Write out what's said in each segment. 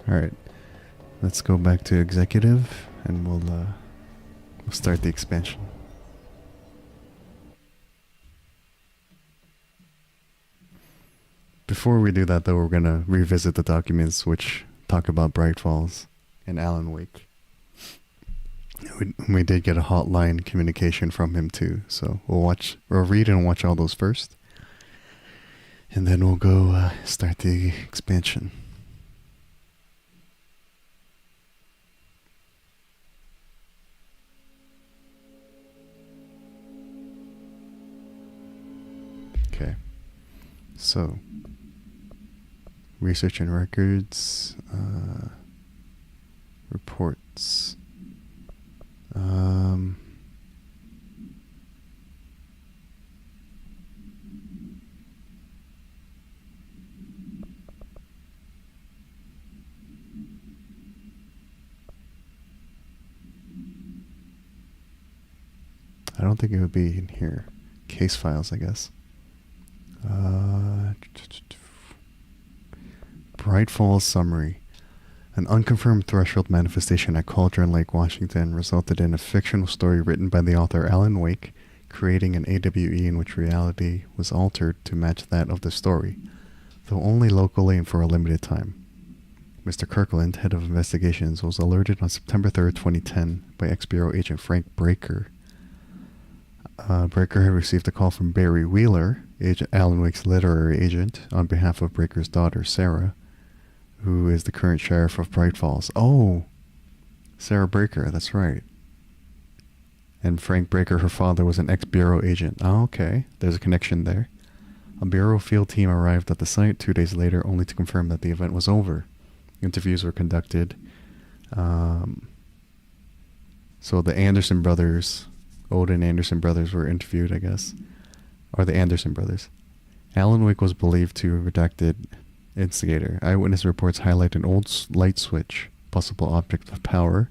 Alright, let's go back to executive and we'll start the expansion. Before we do that though, we're gonna revisit the documents which talk about Bright Falls and Alan Wake. We did get a hotline communication from him too, so we'll read and watch all those first. And then we'll go start the expansion. Okay, so research and records, reports. I don't think it would be in here. Case files, I guess. Bright Falls summary. An unconfirmed threshold manifestation at Cauldron Lake, Washington resulted in a fictional story written by the author Alan Wake, creating an AWE in which reality was altered to match that of the story, though only locally and for a limited time. Mr. Kirkland, head of investigations, was alerted on September 3rd, 2010 by ex-Bureau agent Frank Breaker. Breaker had received a call from Barry Wheeler, Alan Wake's literary agent, on behalf of Breaker's daughter, Sarah, who is the current sheriff of Bright Falls. Oh, Sarah Breaker, that's right. And Frank Breaker, her father, was an ex-Bureau agent. Oh, okay, there's a connection there. A Bureau field team arrived at the site 2 days later, only to confirm that the event was over. Interviews were conducted. So the Anderson brothers, Odin Anderson brothers, were interviewed, I guess. Or the Anderson brothers. Alan Wake was believed to have redacted instigator. Eyewitness reports highlight an old light switch, possible object of power,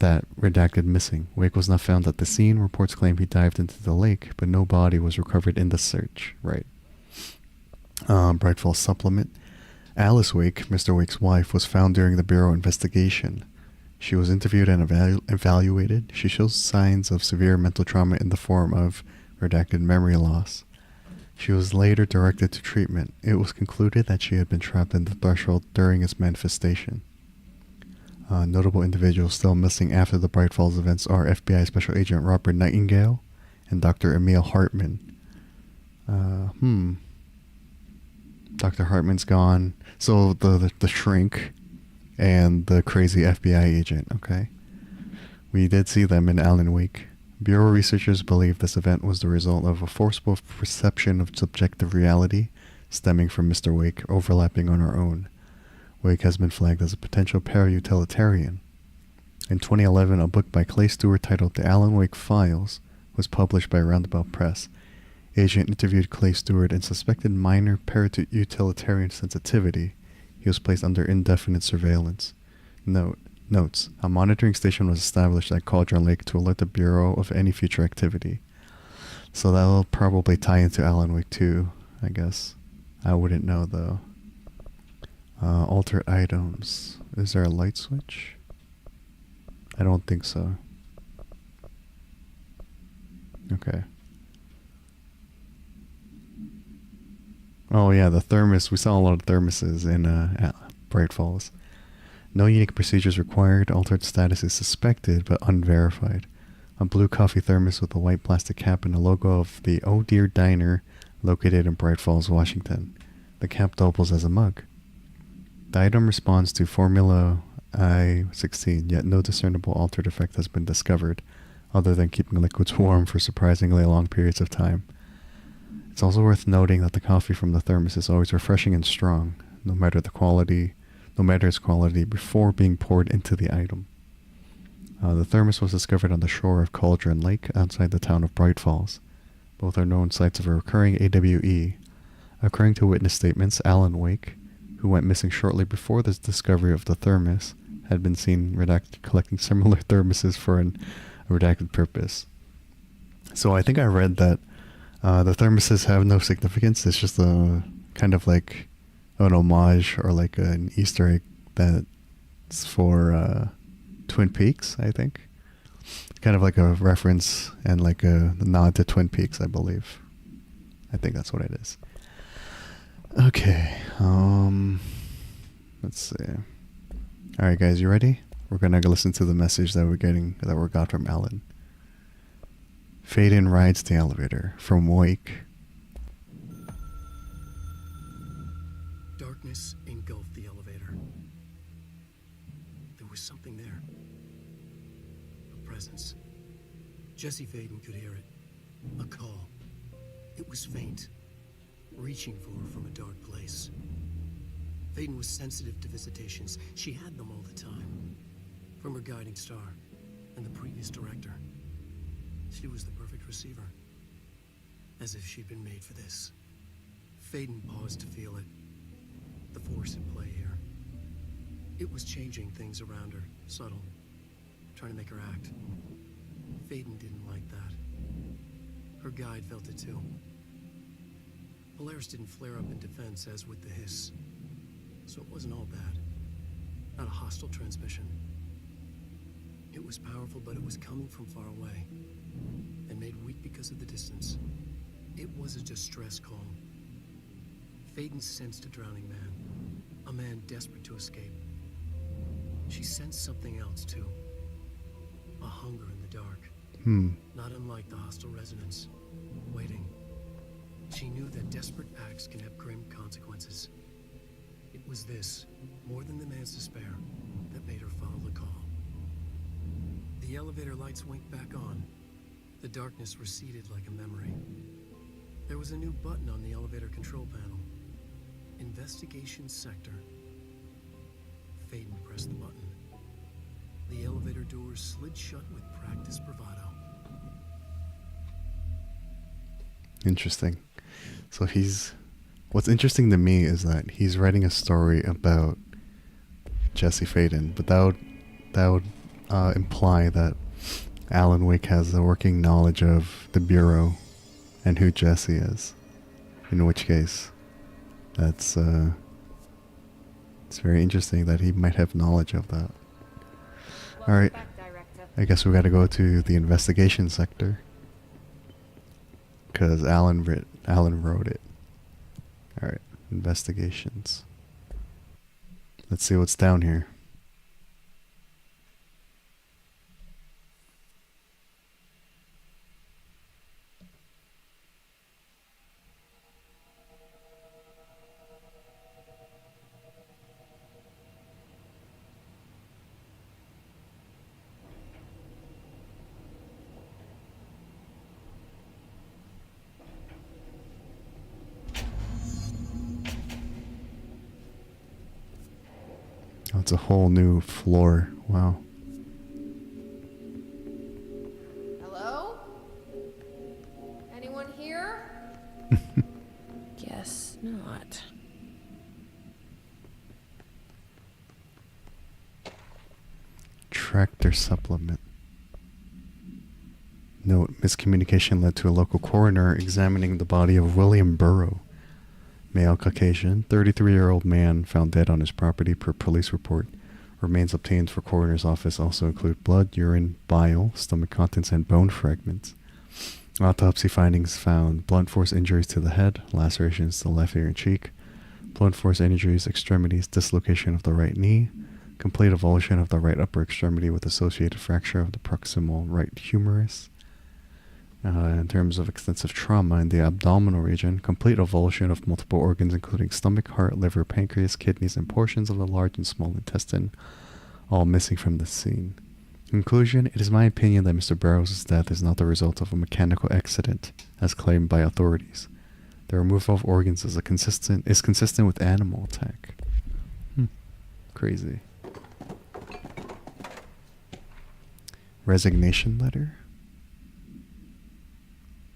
that redacted missing. Wake was not found at the scene. Reports claim he dived into the lake, but no body was recovered in the search. Right. Bright Falls supplement. Alice Wake, Mr. Wake's wife, was found during the Bureau investigation. She was interviewed and evaluated. She shows signs of severe mental trauma in the form of redacted memory loss. She was later directed to treatment. It was concluded that she had been trapped in the threshold during its manifestation. Notable individuals still missing after the Bright Falls events are FBI Special Agent Robert Nightingale and Dr. Emil Hartman. Dr. Hartman's gone. So the shrink and the crazy FBI agent, okay? We did see them in Alan Wake. Bureau researchers believe this event was the result of a forceful perception of subjective reality stemming from Mr. Wake overlapping on our own. Wake has been flagged as a potential para-utilitarian. In 2011, a book by Clay Stewart titled The Alan Wake Files was published by Roundabout Press. Agent interviewed Clay Stewart and suspected minor para-utilitarian sensitivity. He was placed under indefinite surveillance. Notes. A monitoring station was established at Cauldron Lake to alert the Bureau of any future activity. So that'll probably tie into Alan Wake 2, I guess. I wouldn't know, though. Altered items. Is there a light switch? I don't think so. Okay. Oh yeah, the thermos. We saw a lot of thermoses in Bright Falls. No unique procedures required. Altered status is suspected but unverified. A blue coffee thermos with a white plastic cap and a logo of the Oh Dear Diner located in Bright Falls, Washington. The cap doubles as a mug. The item responds to Formula I-16, yet no discernible altered effect has been discovered, other than keeping liquids warm for surprisingly long periods of time. It's also worth noting that the coffee from the thermos is always refreshing and strong, no matter its quality, before being poured into the item. The thermos was discovered on the shore of Cauldron Lake, outside the town of Bright Falls. Both are known sites of a recurring AWE. According to witness statements, Alan Wake, who went missing shortly before the discovery of the thermos, had been seen collecting similar thermoses for a redacted purpose. So I think I read that the thermoses have no significance. It's just a kind of like an homage or like an Easter egg that's for Twin Peaks, I think. Kind of like a reference and like a nod to Twin Peaks, I believe. I think that's what it is. Okay, let's see. All right, guys, you ready? We're gonna go listen to the message that we got from Alan. Faden rides the elevator from Wake. Darkness engulfed the elevator. There was something there. A presence. Jesse Faden could hear it. A call. It was faint, reaching for her from a dark place. Faden was sensitive to visitations. She had them all the time. From her guiding star and the previous director. She was the perfect receiver. As if she'd been made for this. Faden paused to feel it. The force in play here. It was changing things around her, subtle, trying to make her act. Faden didn't like that. Her guide felt it too. Polaris didn't flare up in defense as with the hiss. So it wasn't all bad. Not a hostile transmission. It was powerful, but it was coming from far away. And made weak because of the distance. It was a distress call. Faden sensed a drowning man. A man desperate to escape. She sensed something else too. A hunger in the dark. Not unlike the hostile resonance. Waiting. She knew that desperate acts can have grim consequences. It was this, more than the man's despair, that made her follow the call. The elevator lights winked back on. The darkness receded like a memory. There was a new button on the elevator control panel. Investigation sector. Faden pressed the button. The elevator doors slid shut with practiced bravado. Interesting. So what's interesting to me is that he's writing a story about Jesse Faden, but that would imply that Alan Wake has a working knowledge of the Bureau and who Jesse is. In which case, it's very interesting that he might have knowledge of that. All right, I guess we got to go to the investigation sector because Alan wrote it. All right, investigations. Let's see what's down here. Oh, it's a whole new floor. Wow. Hello? Anyone here? Guess not. Tractor supplement. Note, miscommunication led to a local coroner examining the body of William Burrow. Male Caucasian, 33-year-old man found dead on his property per police report. Remains obtained for coroner's office also include blood, urine, bile, stomach contents, and bone fragments. Autopsy findings found blunt force injuries to the head, lacerations to the left ear and cheek, blunt force injuries, extremities, dislocation of the right knee, complete avulsion of the right upper extremity with associated fracture of the proximal right humerus. In terms of extensive trauma in the abdominal region, complete avulsion of multiple organs including stomach, heart, liver, pancreas, kidneys, and portions of the large and small intestine, all missing from the scene. Conclusion, it is my opinion that Mr. Burroughs' death is not the result of a mechanical accident, as claimed by authorities. The removal of organs is consistent with animal attack. Crazy. Resignation letter?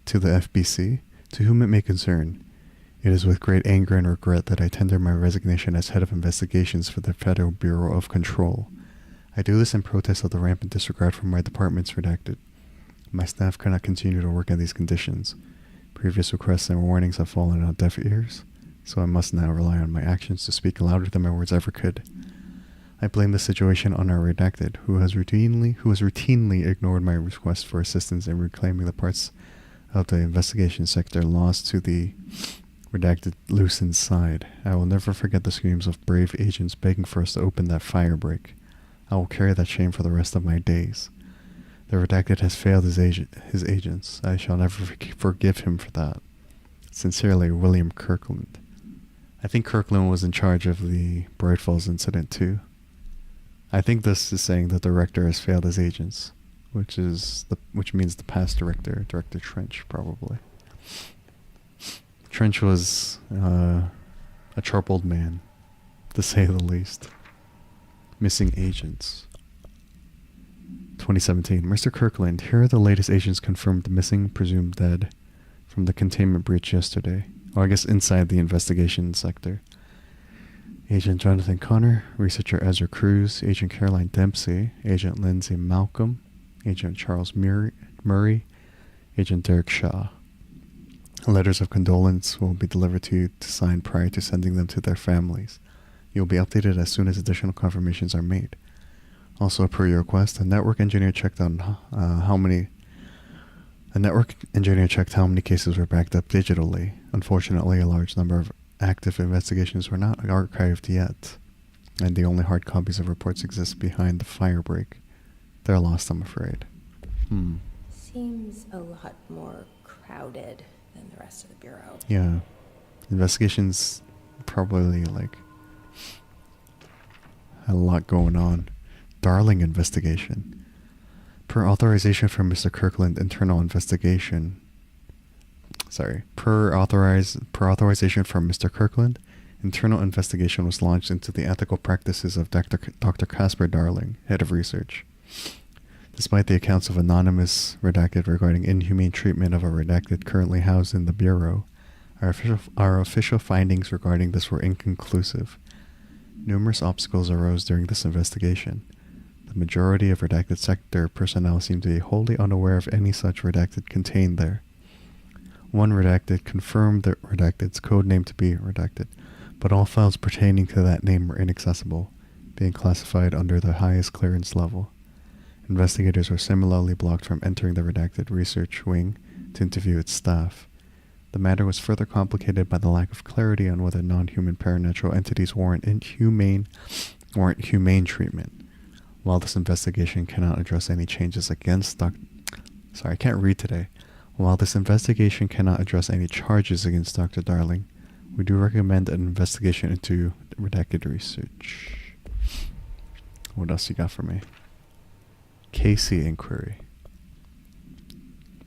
To the FBC, to whom it may concern, it is with great anger and regret that I tender my resignation as head of investigations for the Federal Bureau of Control. I do this in protest of the rampant disregard for my department's redacted. My staff cannot continue to work in these conditions. Previous requests and warnings have fallen on deaf ears, so I must now rely on my actions to speak louder than my words ever could. I blame the situation on our redacted, who has routinely ignored my request for assistance in reclaiming the parts of the investigation sector lost to the redacted loose inside. I will never forget the screams of brave agents begging for us to open that fire break. I will carry that shame for the rest of my days. The redacted has failed his agents. I shall never forgive him for that. Sincerely, William Kirkland. I think Kirkland was in charge of the Bright Falls incident too. I think this is saying that the director has failed his agents, which means the past director, Director Trench, probably. Trench was a troubled man, to say the least. Missing agents. 2017. Mr. Kirkland, here are the latest agents confirmed missing, presumed dead, from the containment breach yesterday. Or I guess inside the investigation sector. Agent Jonathan Connor, Researcher Ezra Cruz, Agent Caroline Dempsey, Agent Lindsay Malcolm, Agent Charles Murray, Agent Derek Shaw. Letters of condolence will be delivered to you to sign prior to sending them to their families. You will be updated as soon as additional confirmations are made. Also, per your request, a network engineer checked how many cases were backed up digitally. Unfortunately, a large number of active investigations were not archived yet, and the only hard copies of reports exist behind the fire break. They're lost, I'm afraid. Seems a lot more crowded than the rest of the Bureau. Yeah. Investigations probably, like, had a lot going on. Darling investigation. Per authorization from Mr. Kirkland, internal investigation. Per authorization from Mr. Kirkland, internal investigation was launched into the ethical practices of Dr. Casper Darling, head of research. Despite the accounts of anonymous redacted regarding inhumane treatment of a redacted currently housed in the Bureau, our official findings regarding this were inconclusive. Numerous obstacles arose during this investigation. The majority of redacted sector personnel seem to be wholly unaware of any such redacted contained there. One redacted confirmed the redacted's code name to be redacted, but all files pertaining to that name were inaccessible, being classified under the highest clearance level. Investigators were similarly blocked from entering the redacted research wing to interview its staff. The matter was further complicated by the lack of clarity on whether non-human paranatural entities warrant humane treatment. While this investigation cannot address any changes against While this investigation cannot address any charges against Dr. Darling, we do recommend an investigation into redacted research. What else you got for me? Casey inquiry.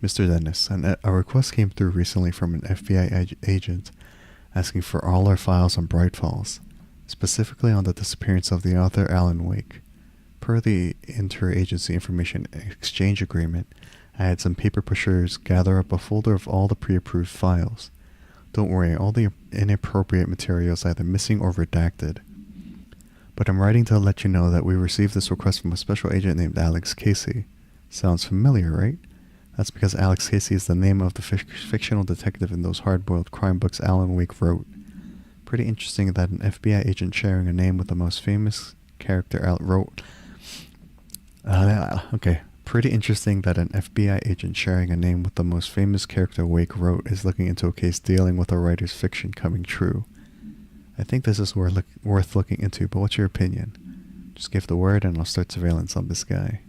Mr. Dennis, a request came through recently from an FBI agent asking for all our files on Bright Falls, specifically on the disappearance of the author Alan Wake. Per the Interagency Information Exchange Agreement, I had some paper pushers gather up a folder of all the pre-approved files. Don't worry, all the inappropriate material is either missing or redacted. But I'm writing to let you know that we received this request from a special agent named Alex Casey. Sounds familiar, right? That's because Alex Casey is the name of the fictional detective in those hard-boiled crime books Alan Wake wrote. Pretty interesting that an FBI agent sharing a name with the most famous character Pretty interesting that an FBI agent sharing a name with the most famous character Wake wrote is looking into a case dealing with a writer's fiction coming true. I think this is worth looking into, but what's your opinion? Just give the word and I'll start surveillance on this guy.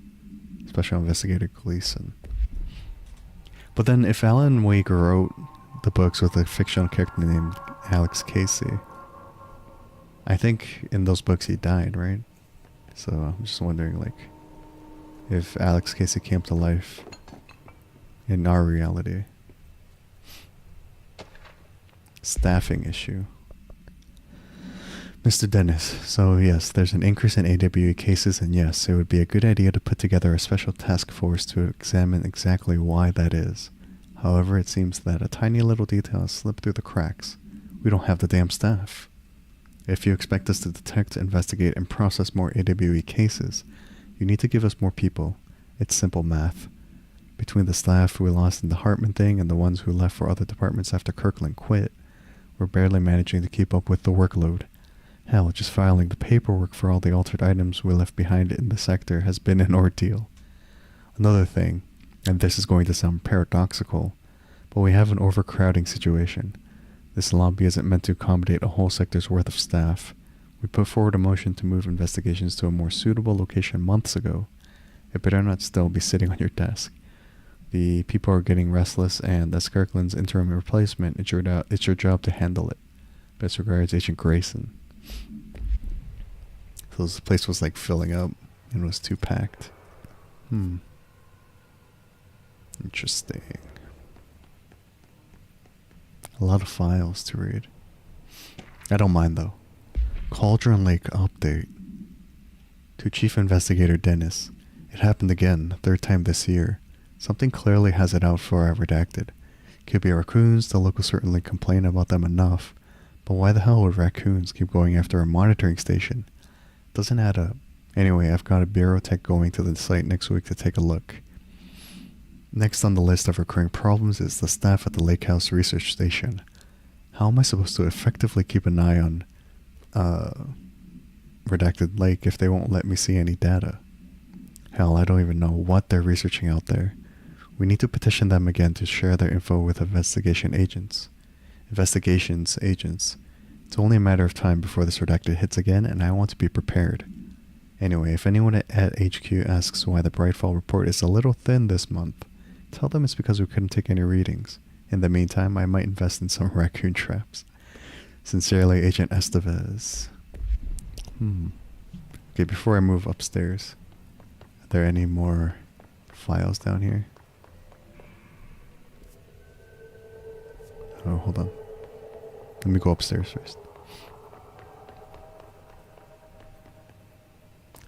Special Investigator Gleason. But then if Alan Wake wrote the books with a fictional character named Alex Casey, I think in those books he died, right? So I'm just wondering, like, if Alex Casey came to life in our reality. Staffing issue. Mr. Dennis, so yes, there's an increase in AWE cases, and yes, it would be a good idea to put together a special task force to examine exactly why that is. However, it seems that a tiny little detail has slipped through the cracks. We don't have the damn staff. If you expect us to detect, investigate, and process more AWE cases, you need to give us more people. It's simple math. Between the staff we lost in the Hartman thing and the ones who left for other departments after Kirkland quit, we're barely managing to keep up with the workload. Hell, just filing the paperwork for all the altered items we left behind in the sector has been an ordeal. Another thing, and this is going to sound paradoxical, but we have an overcrowding situation. This lobby isn't meant to accommodate a whole sector's worth of staff. We put forward a motion to move investigations to a more suitable location months ago. It better not still be sitting on your desk. The people are getting restless, and as Kirkland's interim replacement, it's your job to handle it. Best regards, Agent Grayson. So this place was like filling up and was too packed. Interesting. A lot of files to read. I don't mind though. Cauldron Lake update. To Chief Investigator Dennis. It happened again, third time this year. Something clearly has it out for our redacted. Could be raccoons, the locals certainly complain about them enough. But why the hell would raccoons keep going after a monitoring station? Doesn't add up. Anyway, I've got a bureau tech going to the site next week to take a look. Next on the list of recurring problems is the staff at the Lake House Research Station. How am I supposed to effectively keep an eye on Redacted Lake if they won't let me see any data? Hell, I don't even know what they're researching out there. We need to petition them again to share their info with investigations agents. It's only a matter of time before this redacted hits again, and I want to be prepared. Anyway, if anyone at HQ asks why the Brightfall report is a little thin this month, tell them it's because we couldn't take any readings. In the meantime, I might invest in some raccoon traps. Sincerely, Agent Estevez. Okay, before I move upstairs, are there any more files down here? Oh, hold on. Let me go upstairs first.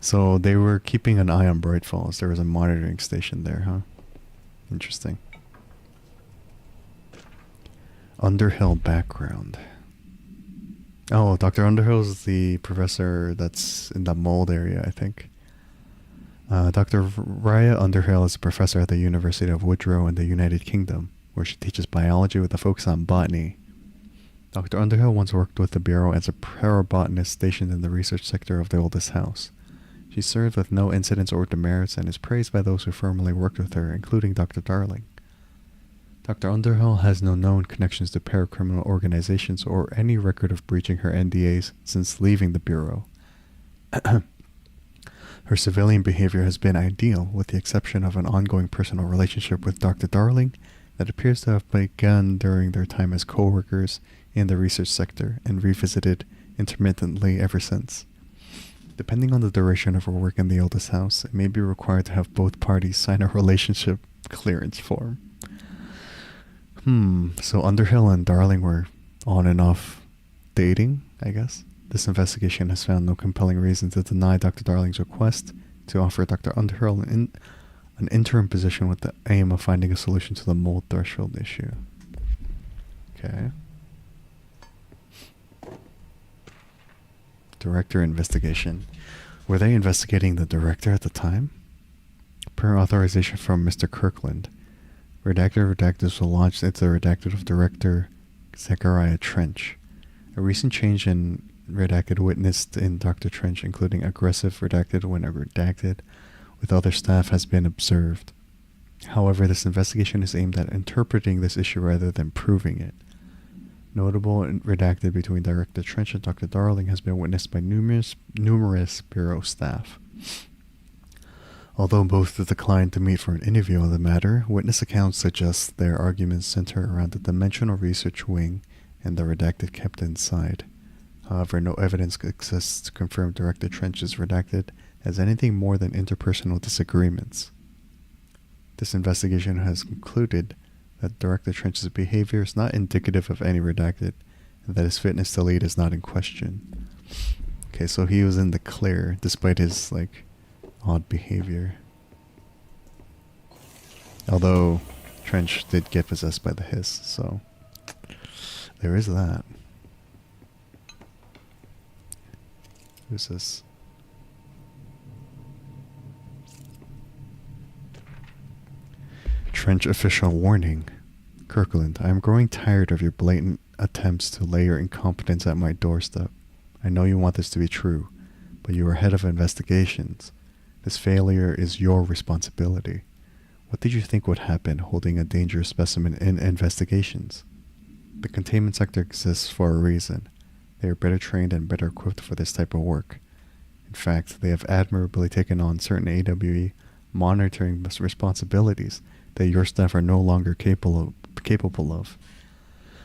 So they were keeping an eye on Bright Falls. There was a monitoring station there, huh? Interesting. Underhill background. Oh, Dr. Underhill is the professor that's in the mold area, I think. Dr. Raya Underhill is a professor at the University of Woodrow in the United Kingdom, where she teaches biology with a focus on botany. Dr. Underhill once worked with the Bureau as a parabotanist stationed in the research sector of the oldest house. She served with no incidents or demerits and is praised by those who formerly worked with her, including Dr. Darling. Dr. Underhill has no known connections to paracriminal organizations or any record of breaching her NDAs since leaving the Bureau. Her civilian behavior has been ideal, with the exception of an ongoing personal relationship with Dr. Darling that appears to have begun during their time as co-workers in the research sector and revisited intermittently ever since. Depending on the duration of her work in the oldest house, it may be required to have both parties sign a relationship clearance form. So Underhill and Darling were on and off dating, I guess. This investigation has found no compelling reason to deny Dr. Darling's request to offer Dr. Underhill an interim position with the aim of finding a solution to the mold threshold issue. Okay. Director investigation. Were they investigating the director at the time? Per authorization from Mr. Kirkland, Redactors will launch into the redacted of Director Zechariah Trench. A recent change in redacted witnessed in Dr. Trench, including aggressive redacted when redacted with other staff, has been observed. However, this investigation is aimed at interpreting this issue rather than proving it. Notable redacted between Director Trench and Dr. Darling has been witnessed by numerous Bureau staff. Although both declined to meet for an interview on the matter, witness accounts suggest their arguments center around the dimensional research wing and the redacted kept inside. However, no evidence exists to confirm Director Trench's redacted as anything more than interpersonal disagreements. This investigation has concluded that Director Trench's behavior is not indicative of any redacted, and that his fitness to lead is not in question. Okay, so he was in the clear, despite his, odd behavior. Although, Trench did get possessed by the hiss, so there is that. Who's this? Trench official warning. Kirkland, I am growing tired of your blatant attempts to lay your incompetence at my doorstep. I know you want this to be true, but you are head of investigations. This failure is your responsibility. What did you think would happen holding a dangerous specimen in investigations? The containment sector exists for a reason. They are better trained and better equipped for this type of work. In fact, they have admirably taken on certain AWE monitoring responsibilities that your staff are no longer capable of.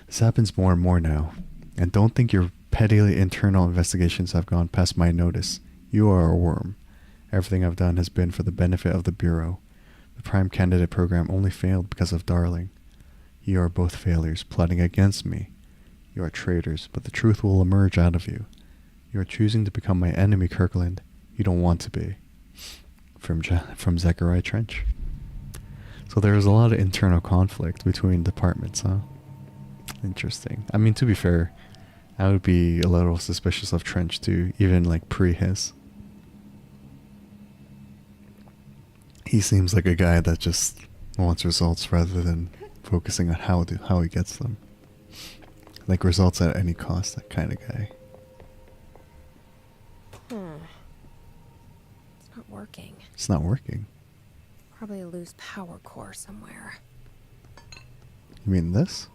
This happens more and more now, and don't think your petty internal investigations have gone past my notice. You are a worm. Everything I've done has been for the benefit of the Bureau. The Prime Candidate program only failed because of Darling. You are both failures, plotting against me. You are traitors, but the truth will emerge out of you. You are choosing to become my enemy, Kirkland. You don't want to be. From Zechariah Trench. So there's a lot of internal conflict between departments, huh? Interesting. I mean, to be fair, I would be a little suspicious of Trench too, even like pre-his. He seems like a guy that just wants results rather than focusing on how he gets them. Like results at any cost, that kind of guy. It's not working. It's not working. Probably a loose power core somewhere. You mean this?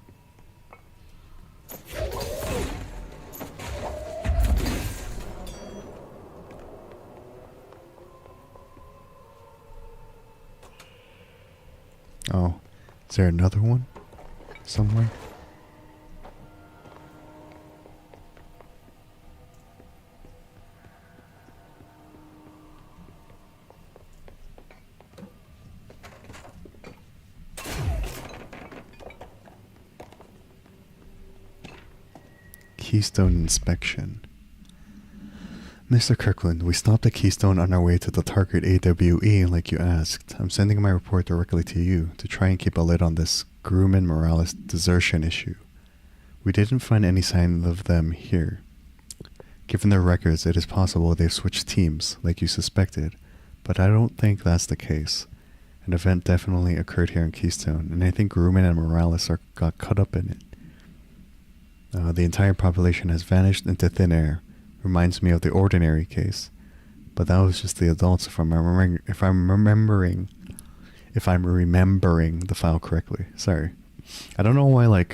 Oh, is there another one somewhere? Keystone inspection. Mr. Kirkland, we stopped at Keystone on our way to the target AWE like you asked. I'm sending my report directly to you to try and keep a lid on this Grumman Morales desertion issue. We didn't find any sign of them here. Given their records, it is possible they've switched teams, like you suspected, but I don't think that's the case. An event definitely occurred here in Keystone, and I think Grumman and Morales got caught up in it. The entire population has vanished into thin air. Reminds me of the Ordinary case, but that was just the adults. If I'm remembering the file correctly. Sorry, I don't know why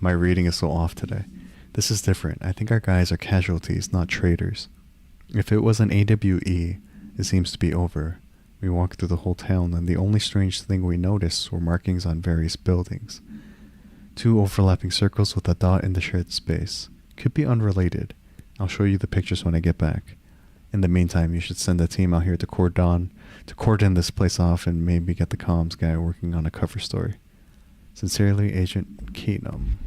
my reading is so off today. This is different. I think our guys are casualties, not traitors. If it was an AWE, it seems to be over. We walked through the whole town, and the only strange thing we noticed were markings on various buildings. 2 overlapping circles with a dot in the shared space. Could be unrelated. I'll show you the pictures when I get back. In the meantime, you should send a team out here to cordon this place off and maybe get the comms guy working on a cover story. Sincerely, Agent Keenum.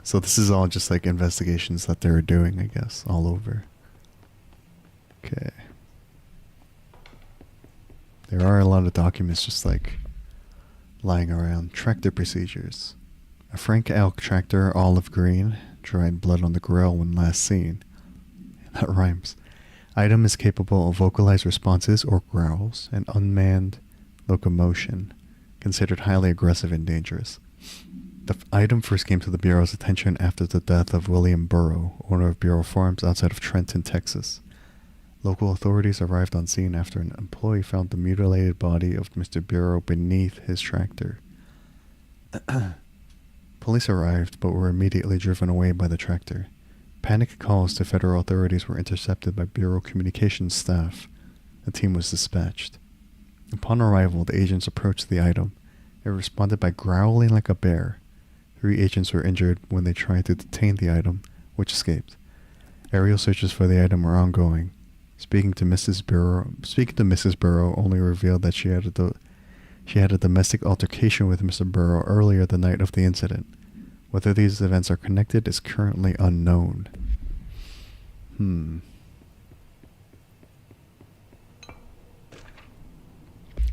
So this is all just like investigations that they were doing, I guess, all over. Okay. There are a lot of documents just like lying around. Tractor procedures. A Frank Elk tractor, olive green, dried blood on the grill when last seen. That rhymes. Item is capable of vocalized responses or growls and unmanned locomotion. Considered highly aggressive and dangerous. The item first came to the Bureau's attention after the death of William Burrow, owner of Bureau Farms outside of Trenton, Texas. Local authorities arrived on scene after an employee found the mutilated body of Mr. Burrow beneath his tractor. Police arrived, but were immediately driven away by the tractor. Panicked calls to federal authorities were intercepted by Bureau communications staff. A team was dispatched. Upon arrival, the agents approached the item. It responded by growling like a bear. 3 agents were injured when they tried to detain the item, which escaped. Aerial searches for the item were ongoing. Speaking to Mrs. Burrow only revealed that she had a domestic altercation with Mr. Burrow earlier the night of the incident. Whether these events are connected is currently unknown.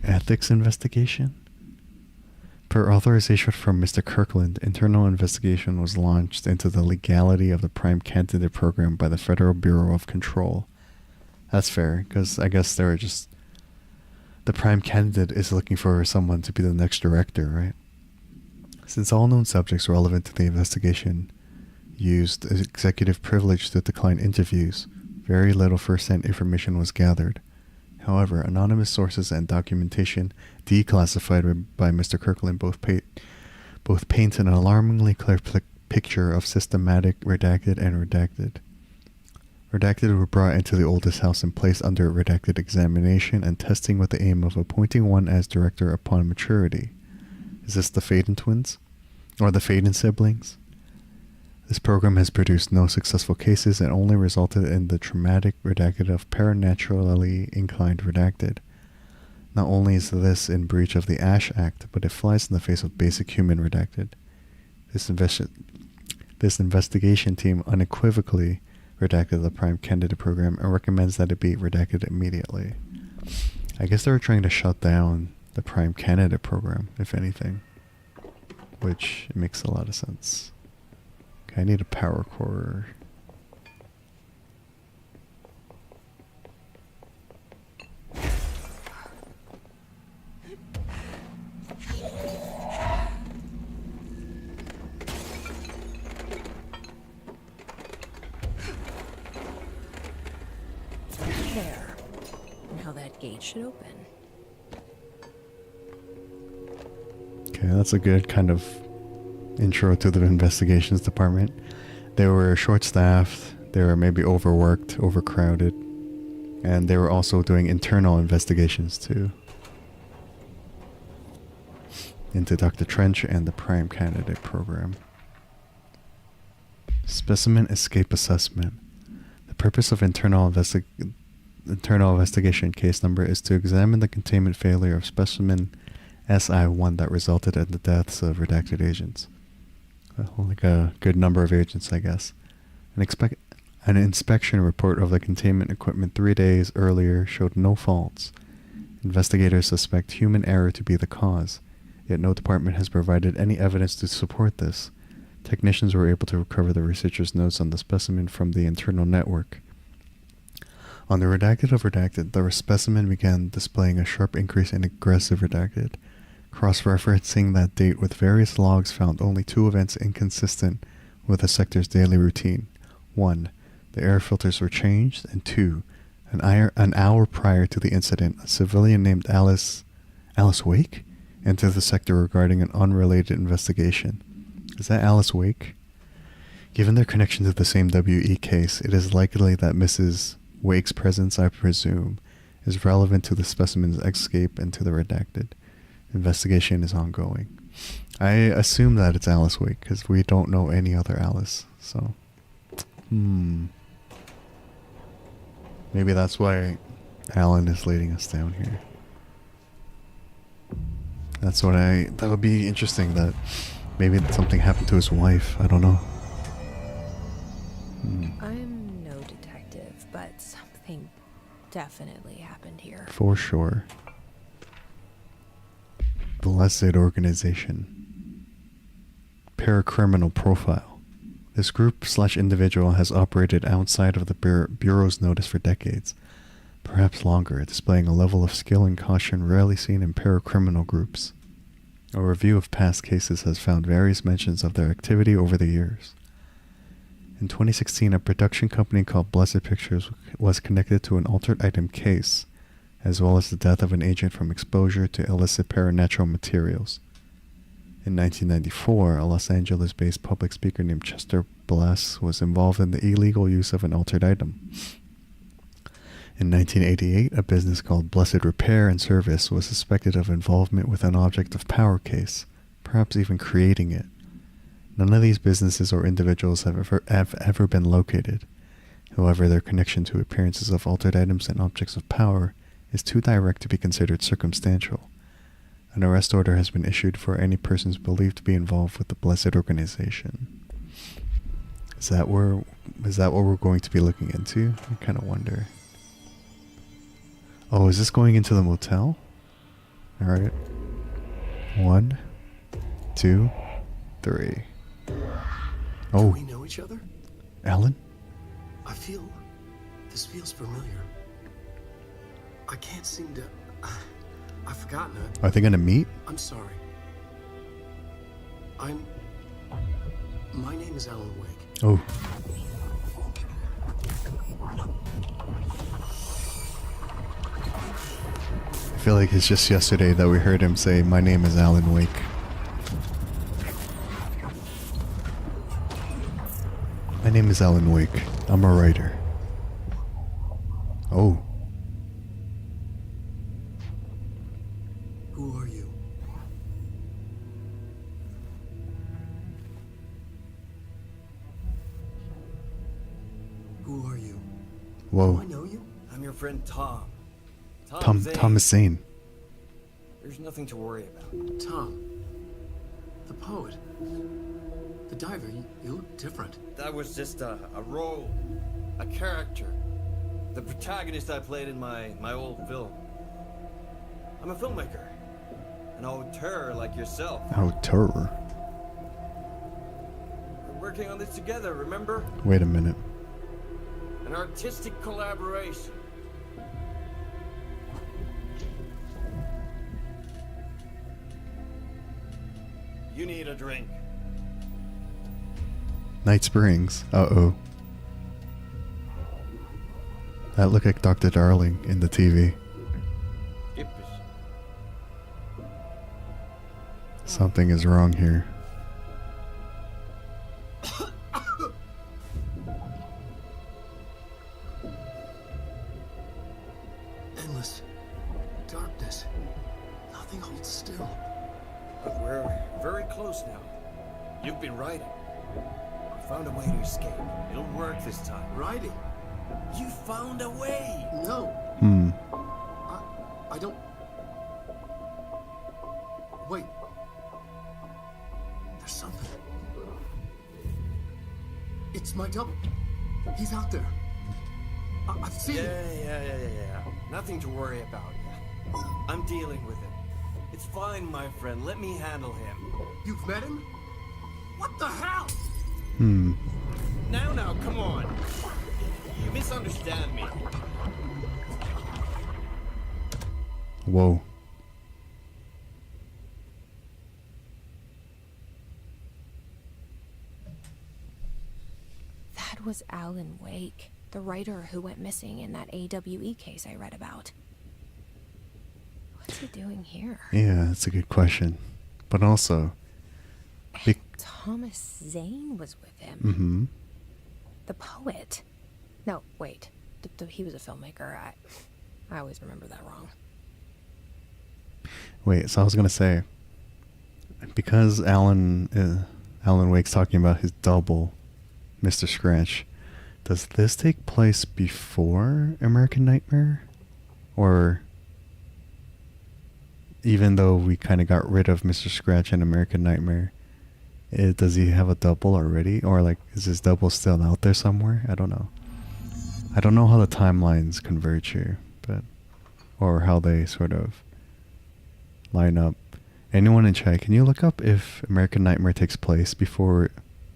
Ethics investigation? Per authorization from Mr. Kirkland, internal investigation was launched into the legality of the Prime Candidate program by the Federal Bureau of Control. That's fair, because I guess they're just... The Prime Candidate is looking for someone to be the next director, right? Since all known subjects relevant to the investigation used executive privilege to decline interviews. Very little first-hand information was gathered. However, anonymous sources and documentation declassified by Mr. Kirkland both paint an alarmingly clear picture of systematic redacted and redacted. Redacted were brought into the oldest house and placed under redacted examination and testing with the aim of appointing one as director upon maturity. Is this the Faden twins? Or the Faden siblings? This program has produced no successful cases and only resulted in the traumatic redacted of paranaturally inclined redacted. Not only is this in breach of the Ash Act, but it flies in the face of basic human redacted. This investigation team unequivocally redacted the Prime Candidate program and recommends that it be redacted immediately. I guess they were trying to shut down the Prime Candidate program, if anything, which makes a lot of sense. Okay, I need a power core. There. Now that gate should open. Okay, that's a good kind of intro to the investigations department. They were short-staffed, they were maybe overworked, overcrowded, and they were also doing internal investigations too into Dr. Trench and the Prime Candidate program. Specimen escape assessment. The purpose of internal investigation case number is to examine the containment failure of specimen SI-1 that resulted in the deaths of redacted agents. Like a good number of agents, I guess. An inspection report of the containment equipment 3 days earlier showed no faults. Investigators suspect human error to be the cause, yet no department has provided any evidence to support this. Technicians were able to recover the researcher's notes on the specimen from the internal network. On the redacted of redacted, the specimen began displaying a sharp increase in aggressive redacted. Cross-referencing that date with various logs found only 2 events inconsistent with the sector's daily routine. 1. The air filters were changed, and 2. An hour prior to the incident, a civilian named Alice Wake entered the sector regarding an unrelated investigation. Is that Alice Wake? Given their connection to the same WE case, it is likely that Mrs. Wake's presence, I presume, is relevant to the specimen's escape and to the redacted. Investigation is ongoing. I assume that it's Alice Wake, because we don't know any other Alice, so... Maybe that's why Alan is leading us down here. That would be interesting, that maybe something happened to his wife, I don't know. I'm no detective, but something definitely happened here. For sure. Blessed organization. Paracriminal profile. This group/individual has operated outside of the Bureau's notice for decades, perhaps longer, displaying a level of skill and caution rarely seen in paracriminal groups. A review of past cases has found various mentions of their activity over the years. In 2016, a production company called Blessed Pictures was connected to an altered item case, as well as the death of an agent from exposure to illicit paranatural materials. In 1994, a Los Angeles-based public speaker named Chester Bless was involved in the illegal use of an altered item. In 1988, a business called Blessed Repair and Service was suspected of involvement with an object of power case, perhaps even creating it. None of these businesses or individuals have ever been located. However, their connection to appearances of altered items and objects of power is too direct to be considered circumstantial. An arrest order has been issued for any persons believed to be involved with the Blessed organization. Is that what we're going to be looking into? I kind of wonder. Oh, is this going into the motel? Alright. 1, 2, 3. Oh. Do we know each other? Alan? This feels familiar. I can't seem to... I've forgotten it. Are they gonna meet? I'm sorry. My name is Alan Wake. Oh. I feel like it's just yesterday that we heard him say, "My name is Alan Wake." My name is Alan Wake. I'm a writer. Oh. Who are you? Who are you? Do I Whoa. know you? I'm your friend Tom. Thomas Zane. There's nothing to worry about. Tom. The poet. The diver. You look different. That was just a role, a character. The protagonist I played in my old film. I'm a filmmaker. An auteur like yourself. Auteur. We're working on this together, remember? Wait a minute. An artistic collaboration. You need a drink. Night Springs. Uh-oh. That looked like Dr. Darling in the TV. Something is wrong here. Endless darkness. Nothing holds still. But we're very close now. You've been writing. I found a way to escape. It'll work this time. Riding? You found a way! No. I don't. Wait. There's something. It's my double. He's out there. I've seen him. Yeah. Nothing to worry about. I'm dealing with it. It's fine, my friend. Let me handle him. You've met him? What the hell? Now, come on. You misunderstand me. Whoa. That was Alan Wake, the writer who went missing in that AWE case I read about. What's he doing here? Yeah, that's a good question. But also... Thomas Zane was with him. Mm-hmm. The poet. No, wait. He was a filmmaker. I always remember that wrong. Wait, so I was gonna say... Because Alan Wake's talking about his double, Mr. Scratch, does this take place before American Nightmare? Or... Even though we kind of got rid of Mr. Scratch and American Nightmare, does he have a double already? Or like, is his double still out there somewhere? I don't know. I don't know how the timelines converge here, but... Or how they sort of line up. Anyone in chat, can you look up if American Nightmare takes place before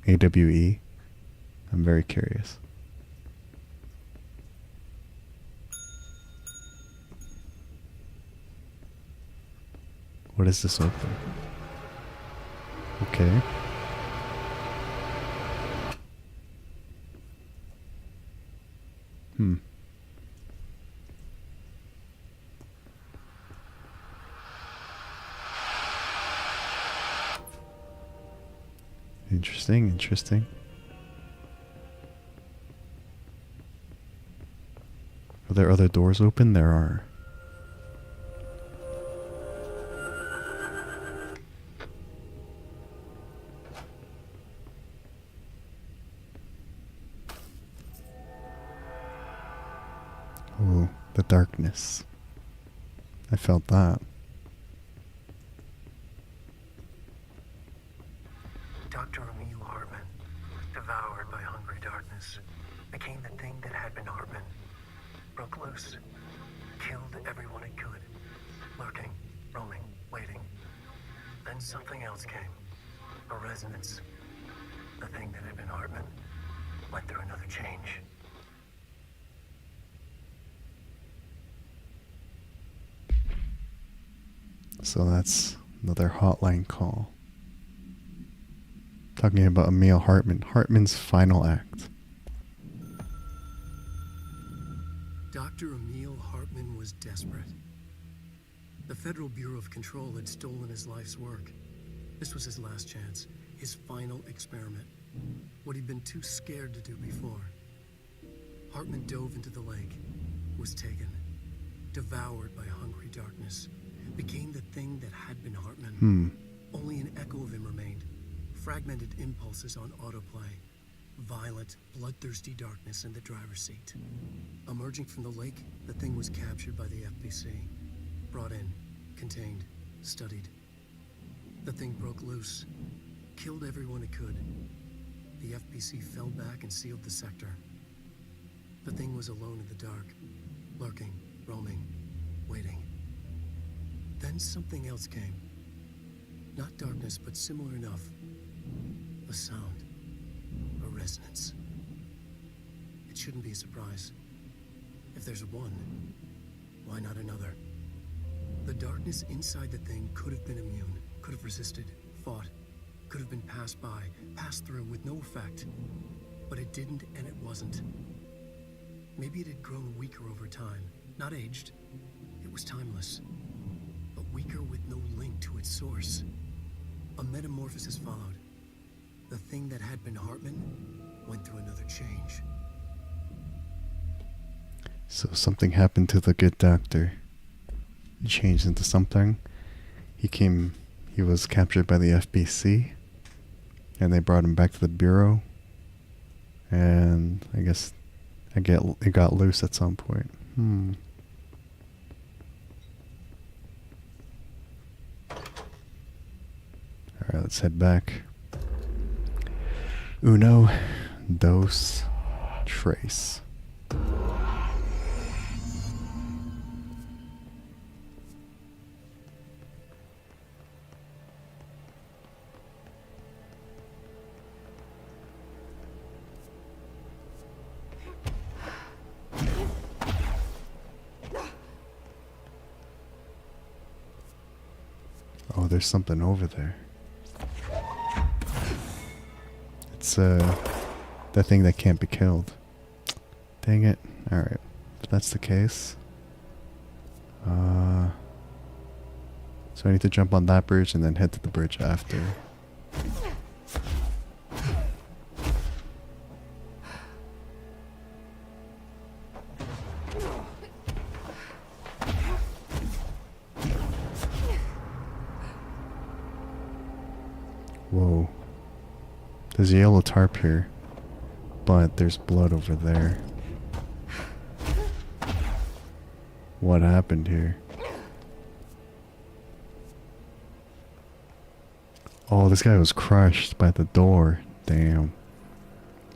AWE? I'm very curious. What is this open? Okay. Interesting. Are there other doors open? There are. Oh, the darkness. I felt that. Dr. Emil Hartman, devoured by hungry darkness, became the thing that had been Hartman. Broke loose, killed everyone it could, lurking, roaming, waiting. Then something else came, a resonance. The thing that had been Hartman went through another change. So that's another hotline call. Talking about Emil Hartman. Hartman's final act. Dr. Emil Hartman was desperate. The Federal Bureau of Control had stolen his life's work. This was his last chance, his final experiment. What he'd been too scared to do before. Hartman dove into the lake, was taken, devoured by hungry darkness, became the thing that had been Hartman. Only an echo of him remained, fragmented impulses on autoplay, violent, bloodthirsty darkness in the driver's seat. Emerging from the lake, the thing was captured by the FBC, brought in, contained, studied. The thing broke loose, killed everyone it could. The FBC fell back and sealed the sector. The thing was alone in the dark, lurking, roaming, waiting. Then something else came. Not darkness, but similar enough. A sound. A resonance. It shouldn't be a surprise. If there's one, why not another? The darkness inside the thing could have been immune, could have resisted, fought, could have been passed by, passed through with no effect. But it didn't, and it wasn't. Maybe it had grown weaker over time, not aged. It was timeless, but weaker with no link to its source. A metamorphosis followed. The thing that had been Hartman went through another change. So something happened to the good doctor. He changed into something. He was captured by the FBC, and they brought him back to the Bureau. And I guess it got loose at some point. Alright, let's head back. Uno, dos, tres. Oh, there's something over there. It's the thing that can't be killed. Dang it. Alright. If that's the case. So I need to jump on that bridge and then head to the bridge after. Whoa. There's a yellow tarp here, but there's blood over there. What happened here? Oh, this guy was crushed by the door. Damn.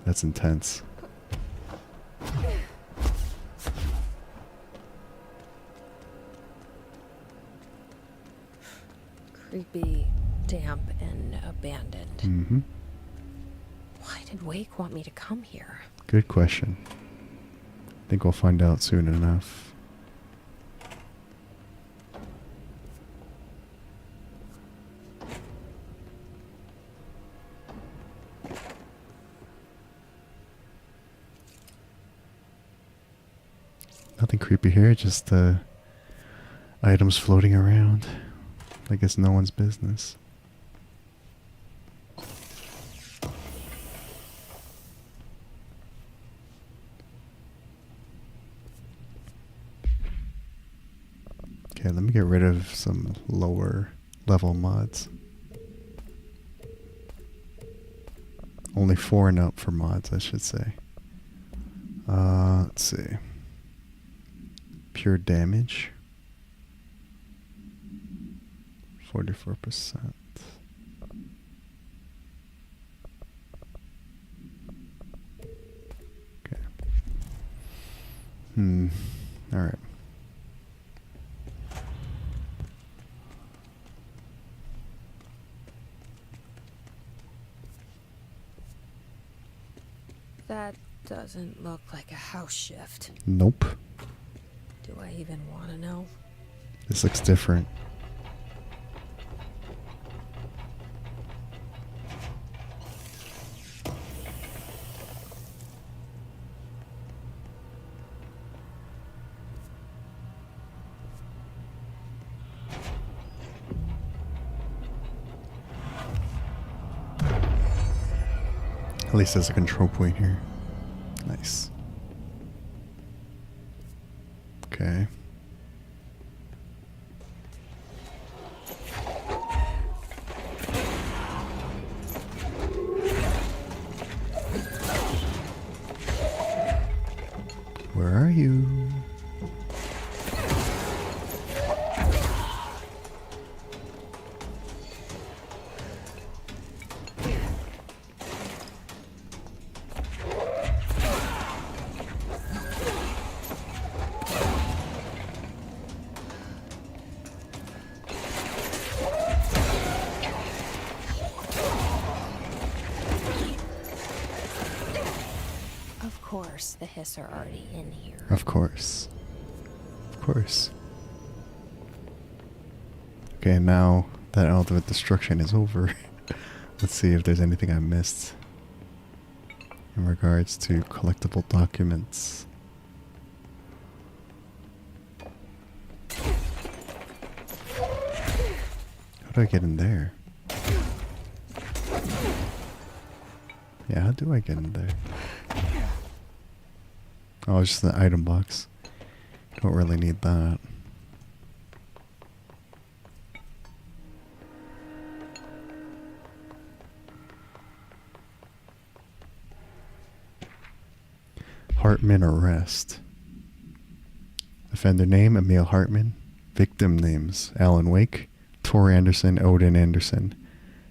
That's intense. Creepy, damp, and abandoned. Mm-hmm. Why did Wake want me to come here? Good question. I think we'll find out soon enough. Nothing creepy here, just items floating around. Like it's no one's business. Okay, let me get rid of some lower level mods. Only 4 and up for mods, I should say. Let's see. Pure damage. 44%. Okay. Alright. That doesn't look like a house shift. Nope. Do I even want to know? This looks different. least there's a control point here. Nice. Okay. Where are you? Of course, the hiss are already in here. Of course. Of course. Okay, now that all the destruction is over, let's see if there's anything I missed in regards to collectible documents. How do I get in there? Yeah, how do I get in there? Oh, it's just the item box. Don't really need that. Hartman arrest. Offender name, Emil Hartman. Victim names, Alan Wake, Tor Anderson, Odin Anderson.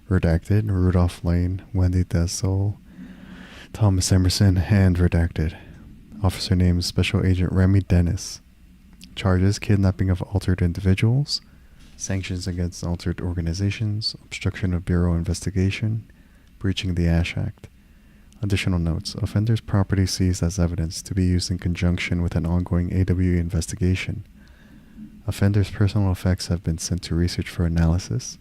Redacted, Rudolph Lane, Wendy Dessel, Thomas Emerson, and redacted. Officer names, Special Agent Remy Dennis. Charges, kidnapping of altered individuals. Sanctions against altered organizations. Obstruction of Bureau investigation. Breaching the Ash Act. Additional notes. Offender's property seized as evidence to be used in conjunction with an ongoing AWE investigation. Offender's personal effects have been sent to research for analysis.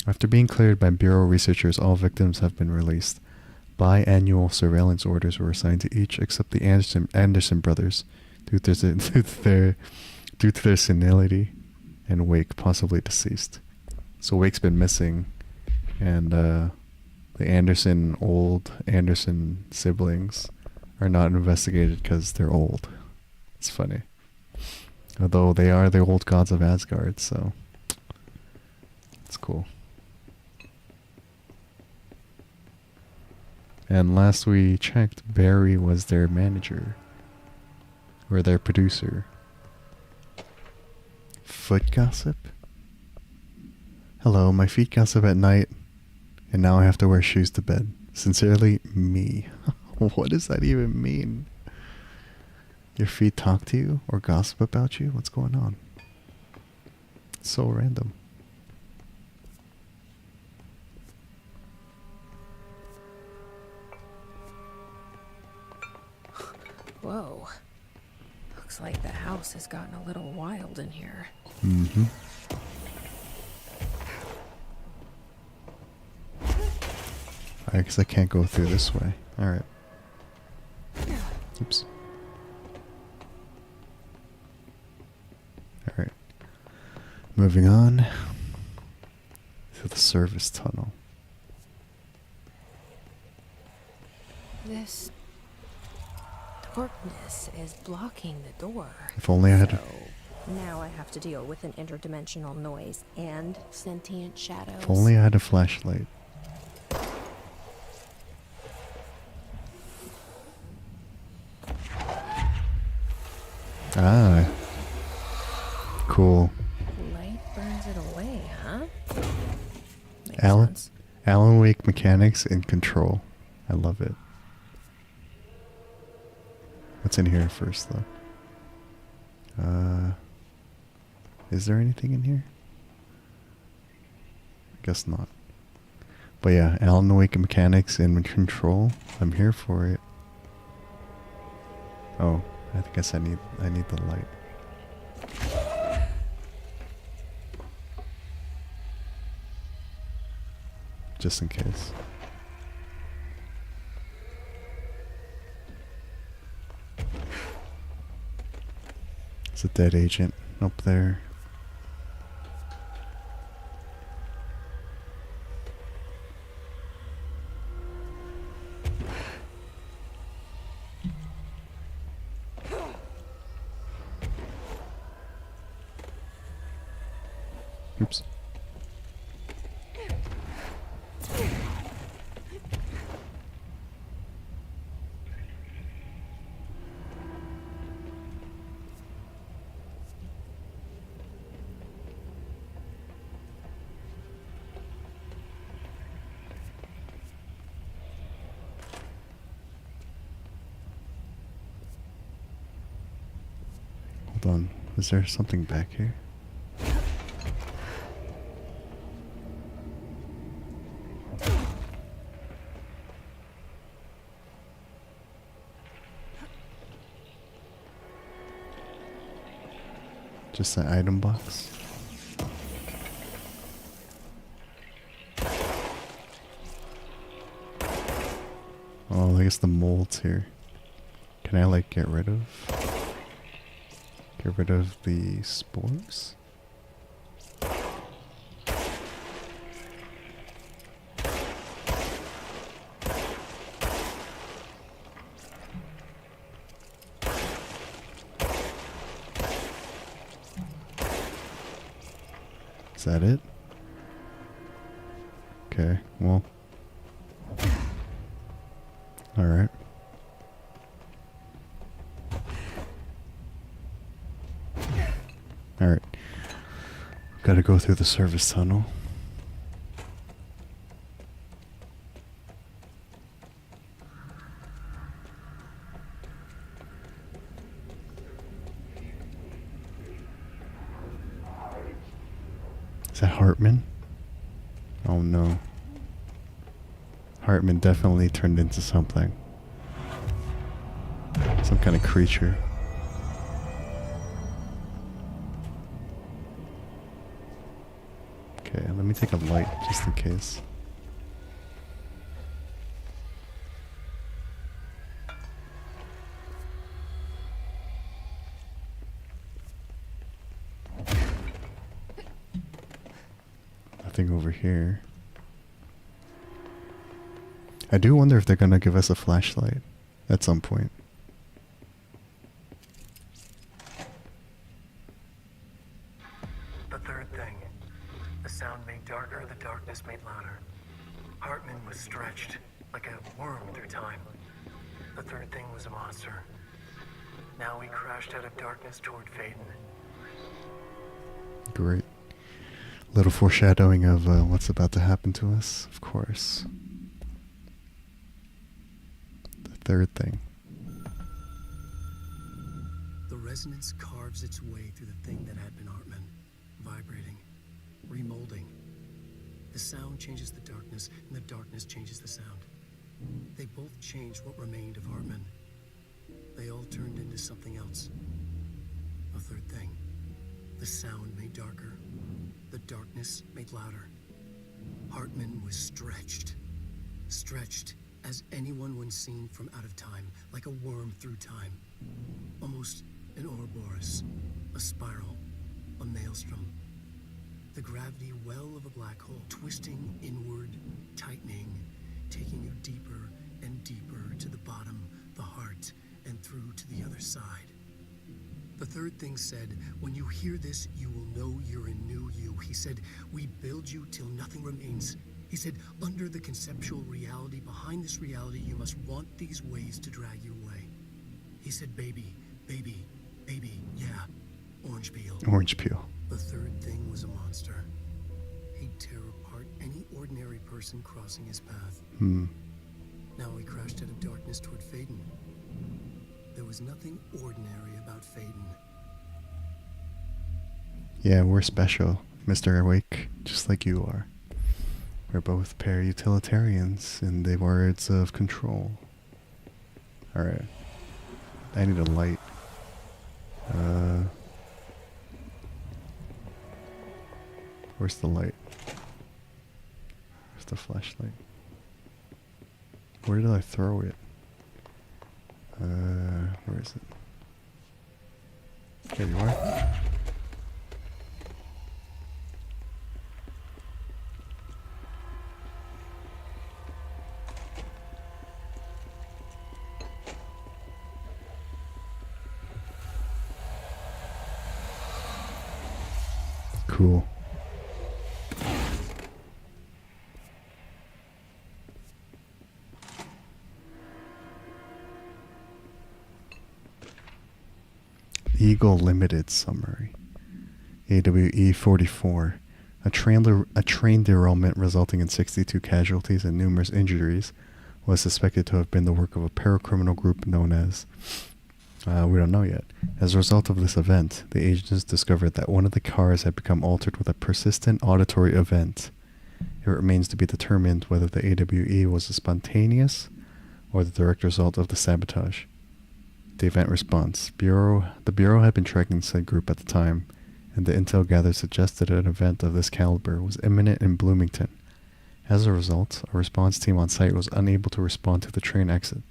After being cleared by Bureau researchers, all victims have been released. Biannual surveillance orders were assigned to each except the Anderson brothers due to their senility and Wake possibly deceased. So Wake's been missing, and the old Anderson siblings are not investigated because they're old. It's funny. Although they are the old gods of Asgard, so it's cool. And last we checked, Barry was their manager. Or their producer. Foot gossip? Hello, my feet gossip at night, and now I have to wear shoes to bed. Sincerely, me. What does that even mean? Your feet talk to you or gossip about you? What's going on? It's so random. Whoa. Looks like the house has gotten a little wild in here. Mm-hmm. I guess I can't go through this way. Alright. Oops. Alright. Moving on to the service tunnel. This darkness is blocking the door. If only I had So now I have to deal with an interdimensional noise and sentient shadows. If only I had a flashlight. Ah. Cool. Light burns it away, huh? Makes Alan, sense. Alan Wake mechanics in control. I love it. What's in here first, though? Is there anything in here? I guess not. But yeah, Alan Wake mechanics in control. I'm here for it. Oh, I guess I need the light. Just in case. It's a dead agent up there. Oops. Hold on. Is there something back here? Just an item box. Oh, I guess the mold's here. Can I like get rid of the spores? Is that it? Okay, well. Alright. Alright. Gotta go through the service tunnel. Is that Hartman? Oh no. Hartman definitely turned into something. Some kind of creature. Okay, let me take a light just in case. Nothing over here. I do wonder if they're gonna give us a flashlight at some point. The third thing. The sound made darker, the darkness made louder. Hartman was stretched, like a worm through time. The third thing was a monster. Now he crashed out of darkness toward Faden. Great. Little foreshadowing of what's about to happen to us, of course. The third thing. The resonance carves its way through the thing that had been Hartman, vibrating, remolding. The sound changes the darkness, and the darkness changes the sound. They both changed what remained of Hartman. They all turned into something else. A third thing. The sound made darker. The darkness made louder. Hartman was stretched. Stretched as anyone when seen from out of time, like a worm through time. Almost an Ouroboros, a spiral, a maelstrom. The gravity well of a black hole, twisting inward, tightening, taking you deeper and deeper to the bottom, the heart, and through to the other side. The third thing said, when you hear this, you will know you're a new you. He said, we build you till nothing remains. He said, under the conceptual reality, behind this reality, you must want these ways to drag you away. He said, baby, baby, baby, yeah, orange peel. Orange peel. The third thing was a monster. He'd tear apart any ordinary person crossing his path. Now he crashed out of darkness toward Faden. There was nothing ordinary about Faden. Yeah, we're special, Mr. Awake, just like you are. We're both para-utilitarians in the words of Control. Alright. I need a light. Where's the light? Where's the flashlight? Where did I throw it? Where is it? There you are. Cool. Eagle Limited summary. AWE 44. A train derailment resulting in 62 casualties and numerous injuries was suspected to have been the work of a paracriminal group known as... we don't know yet. As a result of this event, the agents discovered that one of the cars had become altered with a persistent auditory event. It remains to be determined whether the AWE was a spontaneous or the direct result of the sabotage. The event response. The Bureau had been tracking said group at the time, and the intel gathered suggested an event of this caliber was imminent in Bloomington. As a result, a response team on site was unable to respond to the train exit.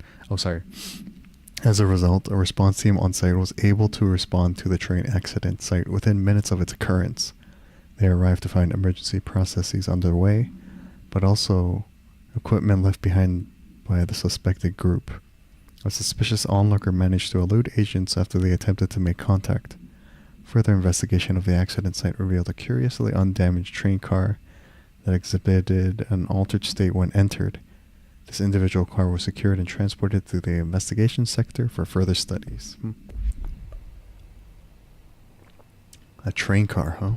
As a result, a response team on site was able to respond to the train accident site within minutes of its occurrence. They arrived to find emergency processes underway, but also equipment left behind by the suspected group. A suspicious onlooker managed to elude agents after they attempted to make contact. Further investigation of the accident site revealed a curiously undamaged train car that exhibited an altered state when entered. This individual car was secured and transported to the investigation sector for further studies. A train car, huh?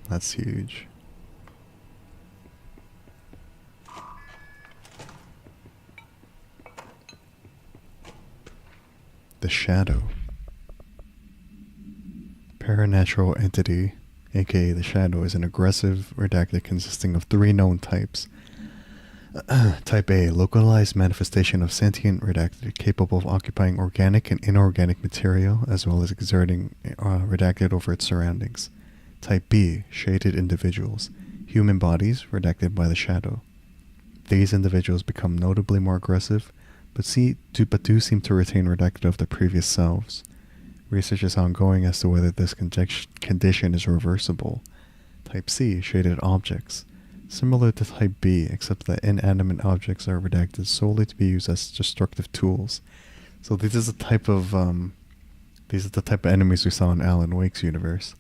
That's huge. The Shadow. Paranatural entity, aka the Shadow, is an aggressive redacted consisting of 3 known types. Type A, localized manifestation of sentient redacted capable of occupying organic and inorganic material as well as exerting redacted over its surroundings. Type B, shaded individuals, human bodies redacted by the Shadow. These individuals become notably more aggressive, but do seem to retain redacted of their previous selves. Research is ongoing as to whether this condition is reversible. Type C, shaded objects. Similar to Type B, except that inanimate objects are redacted solely to be used as destructive tools. So this is the type of enemies we saw in Alan Wake's universe.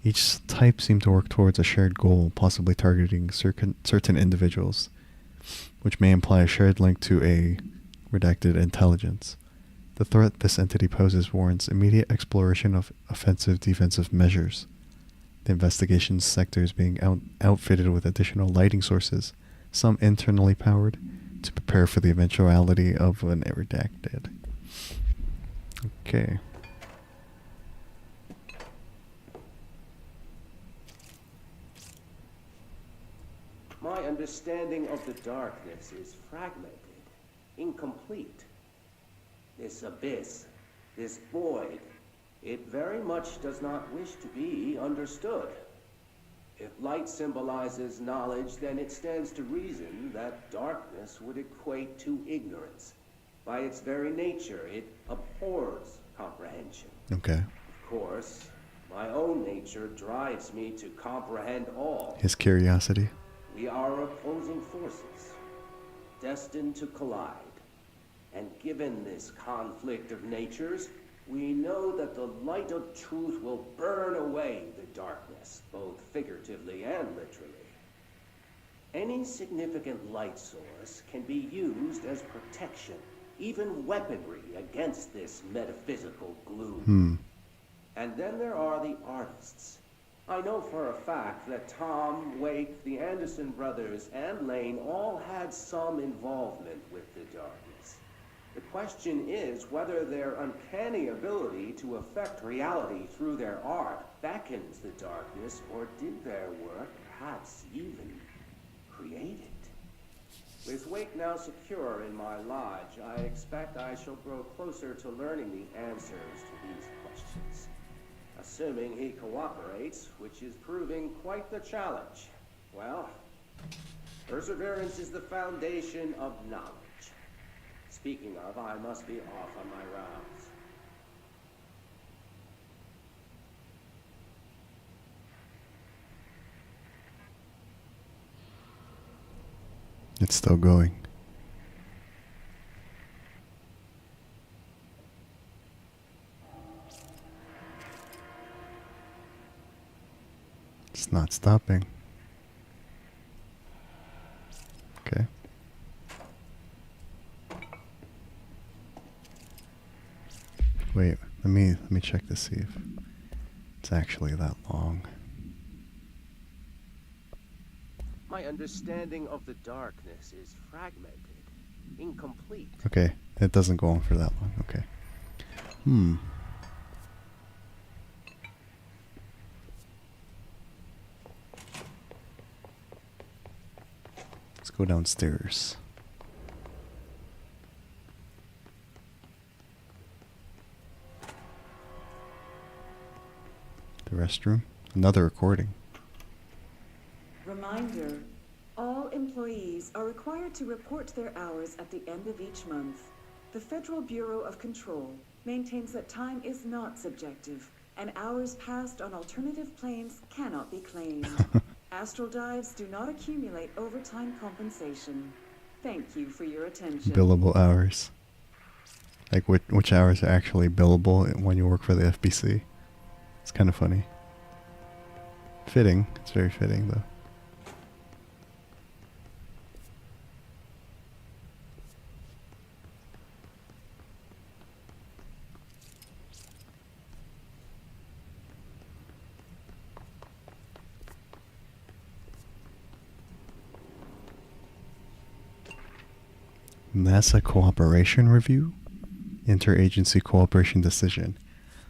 Each type seemed to work towards a shared goal, possibly targeting certain individuals, which may imply a shared link to a redacted intelligence. The threat this entity poses warrants immediate exploration of offensive-defensive measures. The investigation sector is being outfitted with additional lighting sources, some internally powered, to prepare for the eventuality of an redacted. Okay. My understanding of the darkness is fragmented, incomplete. This abyss, this void, it very much does not wish to be understood. If light symbolizes knowledge, then it stands to reason that darkness would equate to ignorance. By its very nature, it abhors comprehension. Okay. Of course, my own nature drives me to comprehend all. His curiosity. We are opposing forces, destined to collide. And given this conflict of natures, we know that the light of truth will burn away the darkness, both figuratively and literally. Any significant light source can be used as protection, even weaponry against this metaphysical gloom. And then there are the artists. I know for a fact that Tom, Wake, the Anderson brothers, and Lane all had some involvement with the darkness. The question is whether their uncanny ability to affect reality through their art beckons the darkness, or did their work perhaps even create it? With Wake now secure in my lodge, I expect I shall grow closer to learning the answers to these questions. Assuming he cooperates, which is proving quite the challenge. Well, perseverance is the foundation of knowledge. Speaking of, I must be off on my rounds. It's still going. It's not stopping. Okay. Wait, Let me check to see if it's actually that long. My understanding of the darkness is fragmented, incomplete. Okay, it doesn't go on for that long. Okay. Let's go downstairs. The restroom. Another recording. Reminder, all employees are required to report their hours at the end of each month. The Federal Bureau of Control maintains that time is not subjective, and hours passed on alternative planes cannot be claimed. Astral dives do not accumulate overtime compensation. Thank you for your attention. Billable hours. Like which hours are actually billable when you work for the FBC. It's kind of funny. Fitting. It's very fitting though. NASA Cooperation Review? Interagency Cooperation Decision.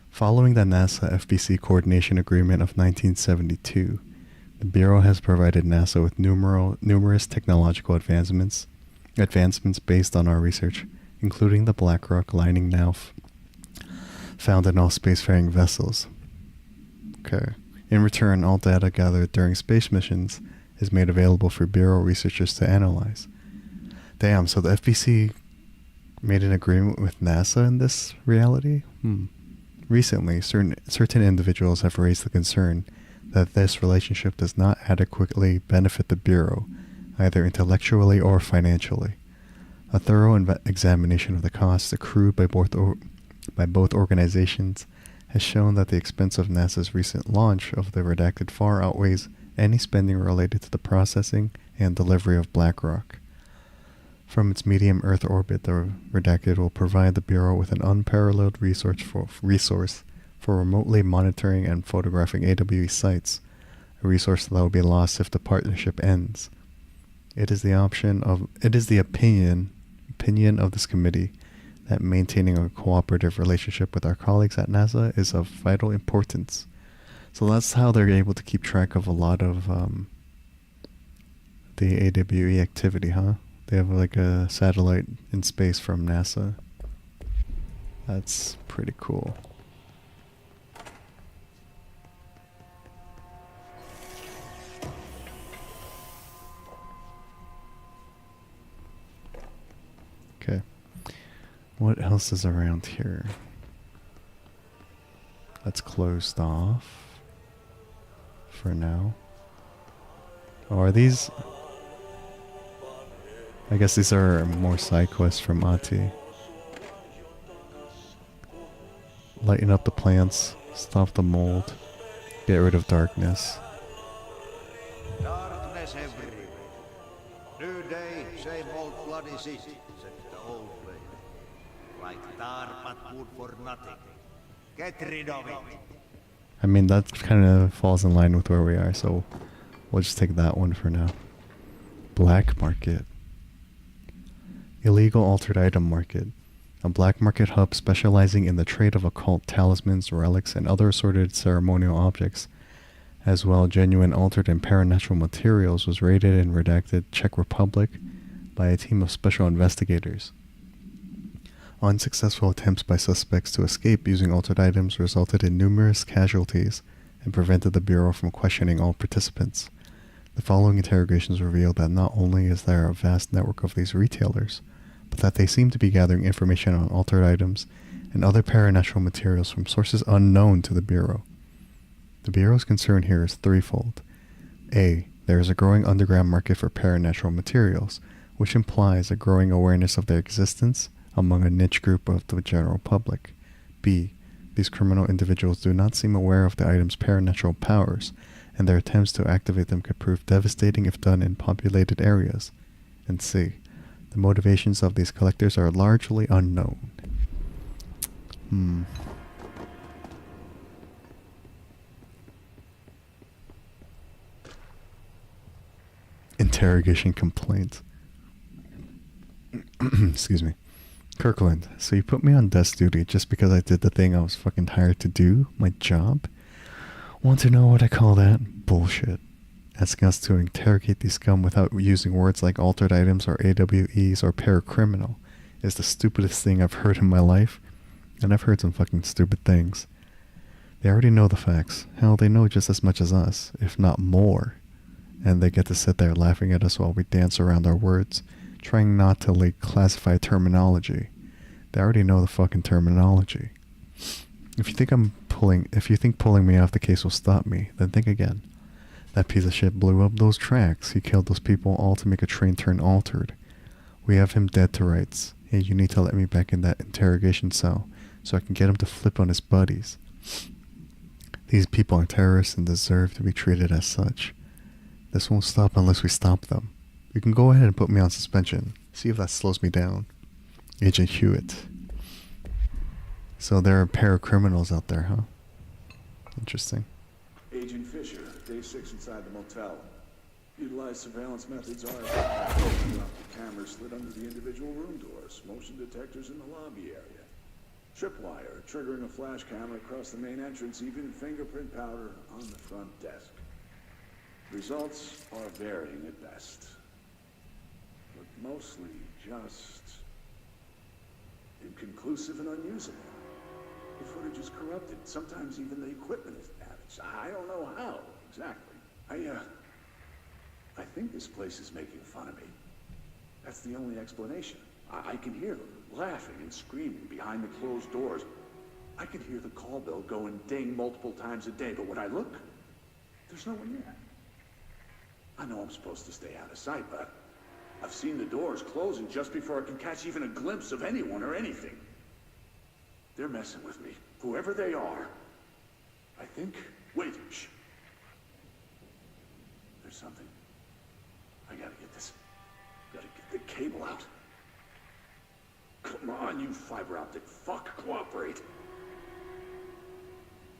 Following the NASA FBC Coordination Agreement of 1972, the Bureau has provided NASA with numerous technological advancements based on our research, including the BlackRock lining now found in all spacefaring vessels. Okay. In return, all data gathered during space missions is made available for Bureau researchers to analyze. Damn, so the FBC made an agreement with NASA in this reality? Recently, certain individuals have raised the concern that this relationship does not adequately benefit the Bureau, either intellectually or financially. A thorough examination of the costs accrued by both organizations has shown that the expense of NASA's recent launch of the Redacted far outweighs any spending related to the processing and delivery of BlackRock. From its medium Earth orbit, the Redacted will provide the Bureau with an unparalleled resource for remotely monitoring and photographing AWE sites, a resource that will be lost if the partnership ends. It is the opinion of this committee that maintaining a cooperative relationship with our colleagues at NASA is of vital importance. So that's how they're able to keep track of a lot of the AWE activity, huh? They have like a satellite in space from NASA. That's pretty cool. Okay. What else is around here? That's closed off for now. Oh, are these... I guess these are more side quests from Ati. Lighten up the plants, stop the mold, get rid of darkness. Darkness everywhere. New day, same old bloody city, said the old way. Like tar but good for nothing. Get rid of it. I mean, that kind of falls in line with where we are, so we'll just take that one for now. Black market. Illegal altered item market. A black market hub specializing in the trade of occult talismans, relics, and other assorted ceremonial objects, as well genuine altered and paranatural materials, was raided in Redacted Czech Republic by a team of special investigators. Unsuccessful attempts by suspects to escape using altered items resulted in numerous casualties and prevented the Bureau from questioning all participants. The following interrogations revealed that not only is there a vast network of these retailers, but that they seem to be gathering information on altered items and other paranatural materials from sources unknown to the Bureau. The Bureau's concern here is threefold. A. There is a growing underground market for paranatural materials, which implies a growing awareness of their existence among a niche group of the general public. B. These criminal individuals do not seem aware of the item's paranatural powers, and their attempts to activate them could prove devastating if done in populated areas. And C. The motivations of these collectors are largely unknown. interrogation complaint. Excuse me. Kirkland, so you put me on desk duty just because I did the thing I was fucking hired to do? My job? Want to know what I call that? Bullshit. Asking us to interrogate these scum without using words like altered items or AWEs or paracriminal is the stupidest thing I've heard in my life. And I've heard some fucking stupid things. They already know the facts. Hell, they know just as much as us, if not more. And they get to sit there laughing at us while we dance around our words, trying not to like classify terminology. They already know the fucking terminology. If you think pulling me off the case will stop me, then think again. That piece of shit blew up those tracks. He killed those people all to make a train turn altered. We have him dead to rights. Hey, you need to let me back in that interrogation cell so I can get him to flip on his buddies. These people are terrorists and deserve to be treated as such. This won't stop unless we stop them. You can go ahead and put me on suspension. See if that slows me down. Agent Hewitt. So there are paracriminals out there, huh? Interesting. Agent Fisher, day 6 inside the motel. Utilized surveillance methods are the cameras slid under the individual room doors, motion detectors in the lobby area, tripwire triggering a flash camera across the main entrance, even fingerprint powder on the front desk. Results are varying at best, but mostly just inconclusive and unusable. The footage is corrupted. Sometimes even the equipment is damaged. I don't know how exactly. I think this place is making fun of me. That's the only explanation. I can hear them laughing and screaming behind the closed doors. I can hear the call bell go and ding multiple times a day, but when I look, there's no one there. I know I'm supposed to stay out of sight, but I've seen the doors closing just before I can catch even a glimpse of anyone or anything. They're messing with me, whoever they are. I think... Wait, shh. There's something. I gotta get this. Gotta get the cable out. Come on, you fiber optic fuck, cooperate.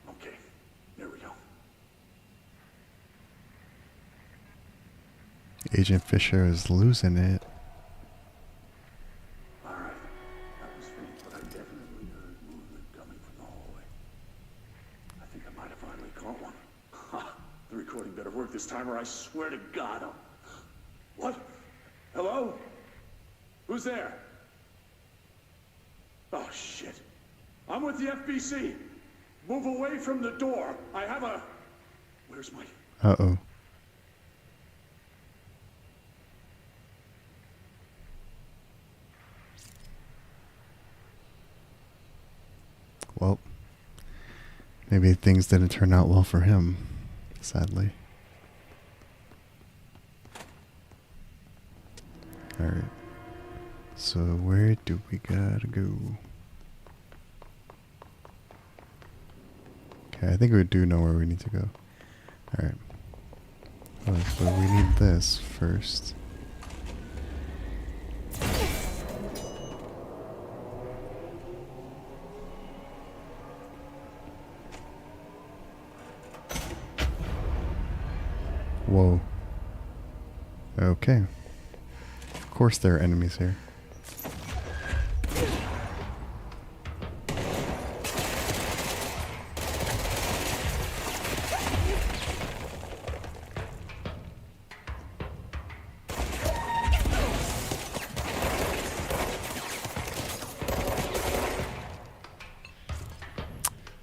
Okay, there we go. Agent Fisher is losing it. All right, that was faint, but I definitely heard movement coming from the hallway. I think I might have finally caught one. Ha! The recording better work this time, or I swear to God, I'll... What? Hello? Who's there? Oh, shit. I'm with the FBC. Move away from the door. I have a... Where's my... Uh-oh. Well, maybe things didn't turn out well for him, sadly. Alright. So where do we gotta go? Okay, I think we do know where we need to go. Alright. Oh, so we need this first. Whoa. Okay. Of course there are enemies here.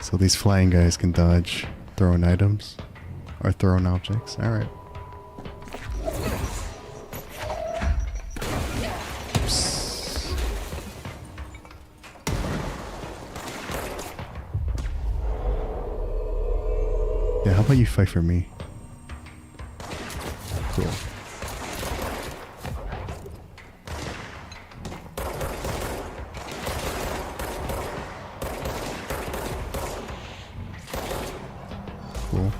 So these flying guys can dodge thrown items or thrown objects. Alright. Yeah, how about you fight for me? Cool. Cool.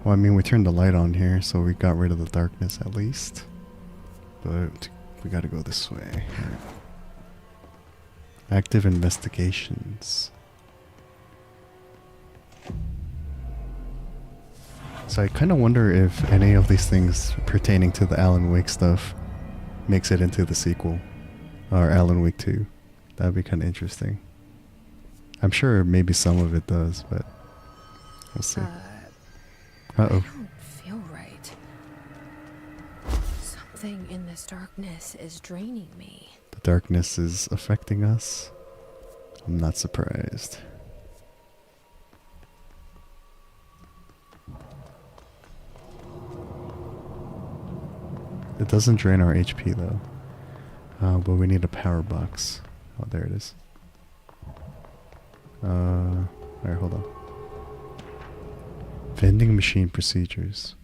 Well, I mean, we turned the light on here, so we got rid of the darkness at least. But we gotta go this way. Alright. Active investigations. So I kind of wonder if any of these things pertaining to the Alan Wake stuff makes it into the sequel. Or Alan Wake 2. That'd be kind of interesting. I'm sure maybe some of it does, but we'll see. I Uh-oh. don't feel right. Something in this darkness is draining me. The darkness is affecting us. I'm not surprised. It doesn't drain our HP though. But we need a power box. Oh, there it is. Alright, hold on. Vending machine procedures.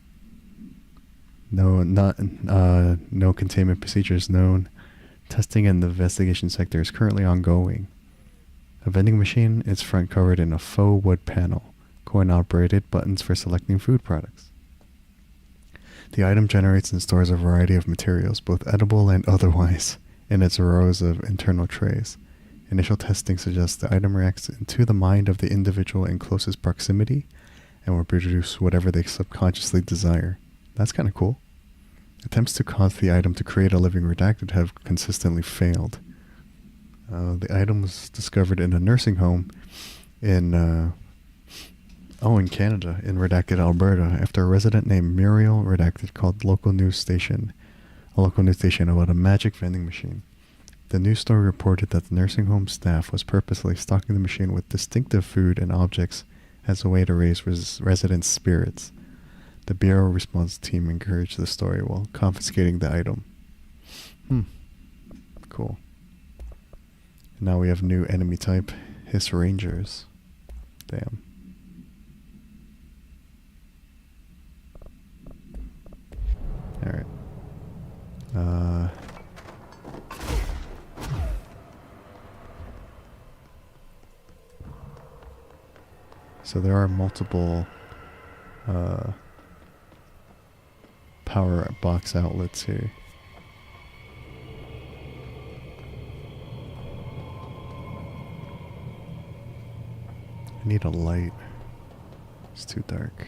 No containment procedures known. Testing in the investigation sector is currently ongoing. A vending machine is front covered in a faux wood panel. Coin-operated buttons for selecting food products. The item generates and stores a variety of materials, both edible and otherwise, in its rows of internal trays. Initial testing suggests the item reacts to the mind of the individual in closest proximity and will produce whatever they subconsciously desire. That's kind of cool. Attempts to cause the item to create a living redacted have consistently failed. The item was discovered in a nursing home in Canada, in Redacted, Alberta, after a resident named Muriel Redacted called a local news station about a magic vending machine. The news story reported that the nursing home staff was purposely stocking the machine with distinctive food and objects as a way to raise residents' spirits. The Bureau response team encouraged the story while confiscating the item. Cool. Now we have new enemy type, Hiss Rangers. Damn. Alright. So there are multiple power box outlets here. I need a light. It's too dark.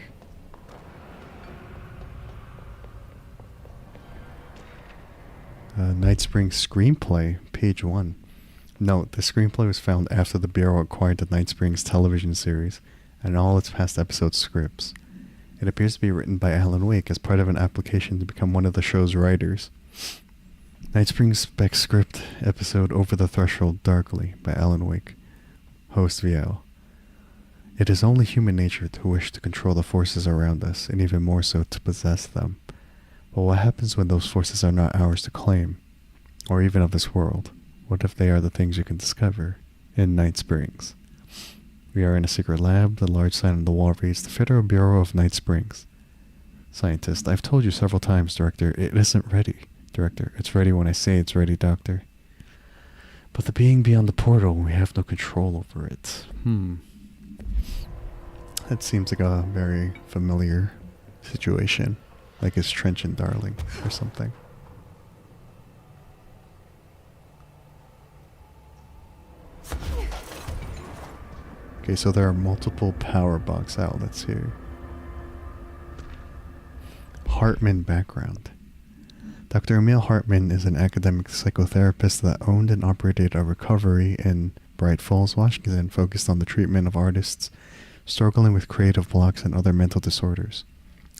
Night Spring Screenplay, page 1. Note, the screenplay was found after the Bureau acquired the Night Springs television series and all its past episode scripts. It appears to be written by Alan Wake as part of an application to become one of the show's writers. Night Springs spec script episode Over the Threshold Darkly by Alan Wake. Host VL. It is only human nature to wish to control the forces around us, and even more so to possess them. But what happens when those forces are not ours to claim, or even of this world? What if they are the things you can discover in Night Springs? We are in a secret lab. The large sign on the wall reads, the Federal Bureau of Night Springs. Scientist, I've told you several times, Director, it isn't ready. Director, it's ready when I say it's ready, Doctor. But the being beyond the portal, we have no control over it. That seems like a very familiar situation. Like it's Trench and Darling or something. Okay, so there are multiple power box outlets here. Hartman background. Dr. Emil Hartman is an academic psychotherapist that owned and operated a recovery in Bright Falls, Washington, focused on the treatment of artists struggling with creative blocks and other mental disorders.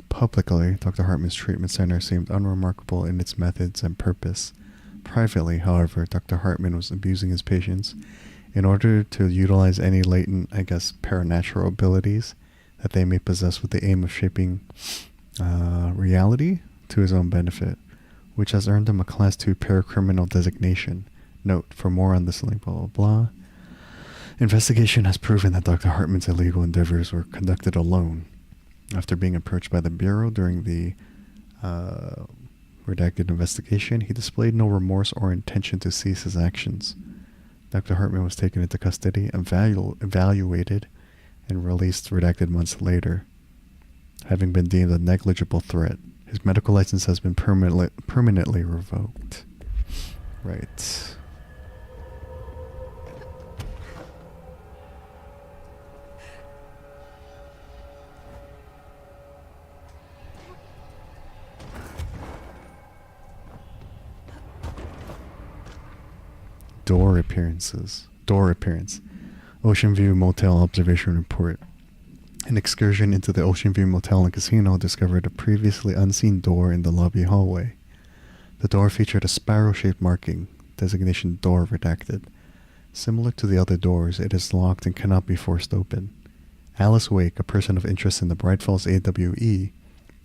Publicly, Dr. Hartman's treatment center seemed unremarkable in its methods and purpose. Privately, however, Dr. Hartman was abusing his patients in order to utilize any latent, paranatural abilities that they may possess with the aim of shaping reality to his own benefit, which has earned him a Class 2 paracriminal designation. Note, for more on this link, blah, blah, blah. Investigation has proven that Dr. Hartman's illegal endeavors were conducted alone. After being approached by the Bureau during the redacted investigation, he displayed no remorse or intention to cease his actions. Dr. Hartman was taken into custody, evaluated, and released redacted months later. having been deemed a negligible threat. His medical license has been permanently revoked. Right. Door appearance. Ocean View Motel Observation Report. An excursion into the Ocean View Motel and Casino discovered a previously unseen door in the lobby hallway. The door featured a spiral-shaped marking, designation door redacted. Similar to the other doors, it is locked and cannot be forced open. Alice Wake, a person of interest in the Bright Falls AWE,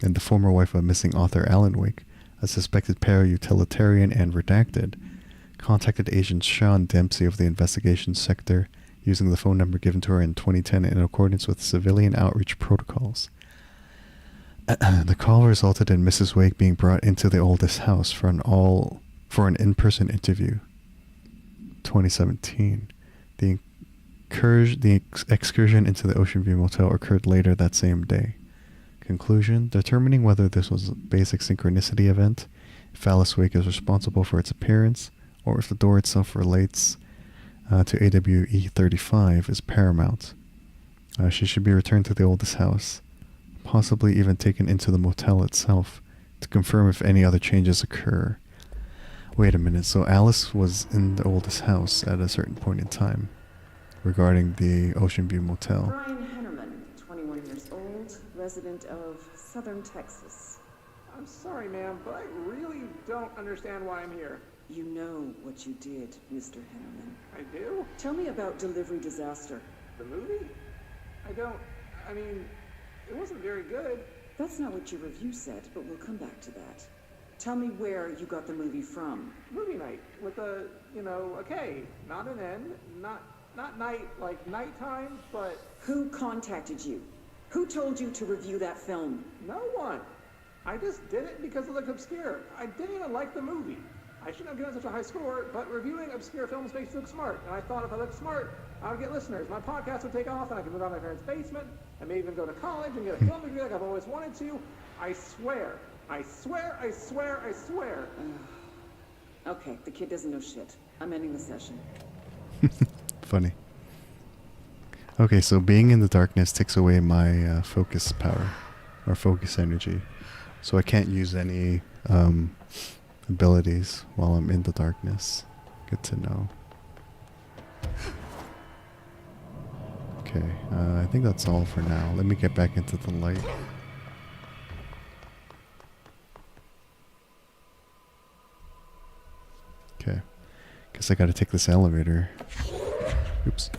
and the former wife of missing author Alan Wake, a suspected para-utilitarian and redacted, contacted Agent Sean Dempsey of the Investigations Sector using the phone number given to her in 2010 in accordance with civilian outreach protocols. The call resulted in Mrs. Wake being brought into the oldest house for an in-person interview. 2017. The excursion into the Ocean View Motel occurred later that same day. Conclusion: determining whether this was a basic synchronicity event, if Alice Wake is responsible for its appearance, or if the door itself relates to AWE 35 is paramount. She should be returned to the oldest house, possibly even taken into the motel itself, to confirm if any other changes occur. Wait a minute, so Alice was in the oldest house at a certain point in time, regarding the Ocean View Motel. Brian Hennerman, 21 years old, resident of Southern Texas. I'm sorry, ma'am, but I really don't understand why I'm here. You know what you did, Mr. Hennerman. I do? Tell me about Delivery Disaster. The movie? I mean, it wasn't very good. That's not what your review said, but we'll come back to that. Tell me where you got the movie from. Movie night with a K, not an N, not night like nighttime, but... Who contacted you? Who told you to review that film? No one. I just did it because it looked obscure. I didn't even like the movie. I shouldn't have given such a high score, but reviewing obscure films makes you look smart. And I thought if I looked smart, I would get listeners. My podcast would take off, and I could move out of my parents' basement. I may even go to college and get a film degree like I've always wanted to. I swear. I swear, I swear, I swear. Okay, the kid doesn't know shit. I'm ending the session. Funny. Okay, so being in the darkness takes away my focus power, or focus energy. So I can't use any abilities while I'm in the darkness. Good to know. Okay, I think that's all for now. Let me get back into the light. Okay, guess I gotta take this elevator. Oops.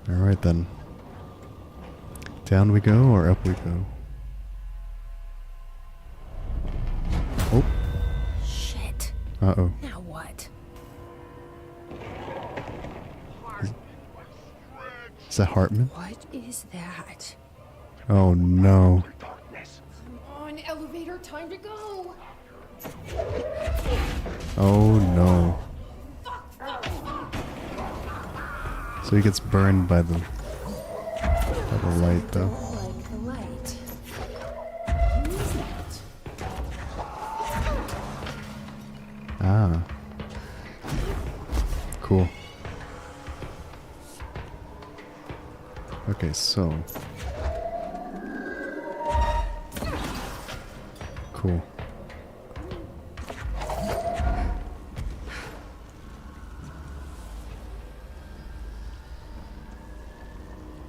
Alright then. Down we go, or up we go? Oh. Shit. Uh-oh. Now what? Is that Hartman? What is that? Oh no. Come on, elevator, time to go. Oh no. So he gets burned by the light though. Like the light. Who is that? Ah. Cool. Okay, so. Cool.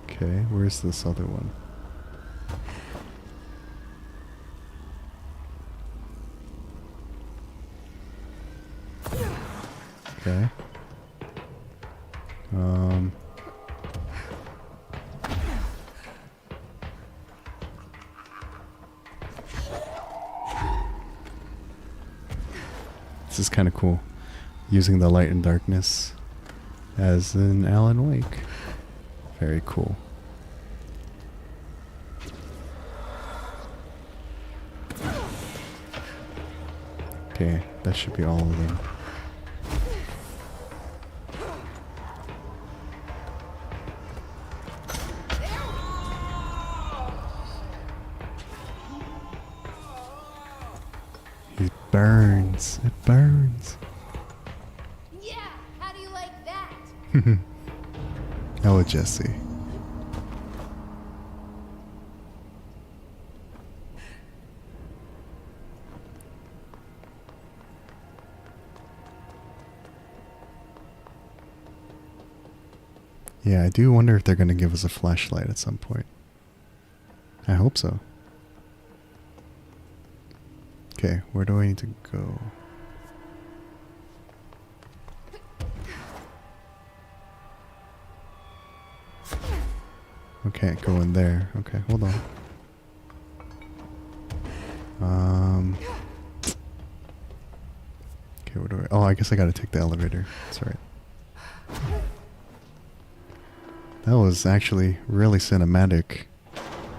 Okay, where's this other one? Okay. This is kind of cool. Using the light and darkness as in Alan Wake. Very cool. Okay, that should be all of them. burns. It burns. Yeah, how do you like that? Oh, Jesse. Yeah, I do wonder if they're going to give us a flashlight at some point. I hope so. Okay, where do I need to go? Okay, go in there. Okay, hold on. Okay, where do I... Oh, I guess I gotta take the elevator. That's right. That was actually really cinematic,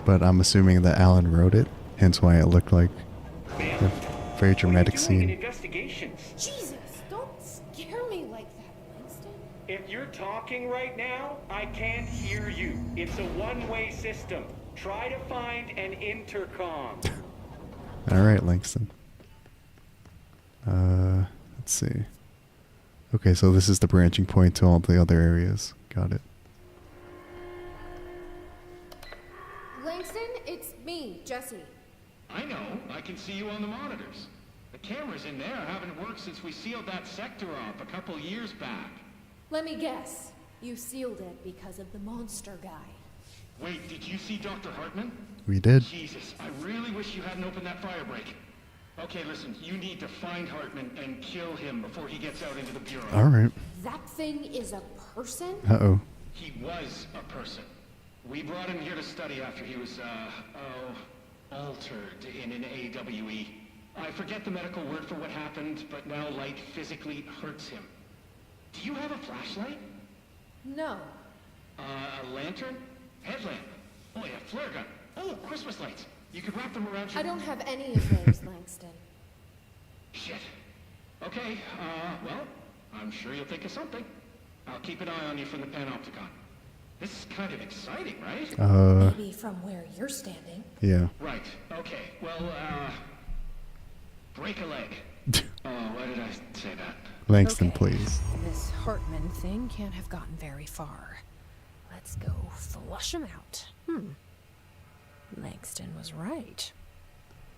but I'm assuming that Alan wrote it, hence why it looked like a very dramatic scene. Investigations? Jesus, don't scare me like that, Langston. If you're talking right now, I can't hear you. It's a one-way system. Try to find an intercom. Alright, Langston. Let's see. Okay, so this is the branching point to all the other areas. Got it. Langston, it's me, Jesse. I know. I can see you on the monitors. The cameras in there haven't worked since we sealed that sector off a couple years back. Let me guess. You sealed it because of the monster guy. Wait, did you see Dr. Hartman? We did. Jesus, I really wish you hadn't opened that fire break. Okay, listen, you need to find Hartman and kill him before he gets out into the Bureau. Alright. That thing is a person? Uh-oh. He was a person. We brought him here to study after he was, altered in an AWE. I forget the medical word for what happened, but now light physically hurts him. Do you have a flashlight? No. A lantern? Headlamp? Oh, yeah, flare gun. Oh, Christmas lights. You could wrap them around your... I don't have any of those, Langston. Shit. Okay, well, I'm sure you'll think of something. I'll keep an eye on you from the panopticon. This is kind of exciting, right? Maybe from where you're standing. Yeah. Right, okay. Well, break a leg. Oh, why did I say that? Langston, Okay. please. This Hartman thing can't have gotten very far. Let's go flush him out. Langston was right.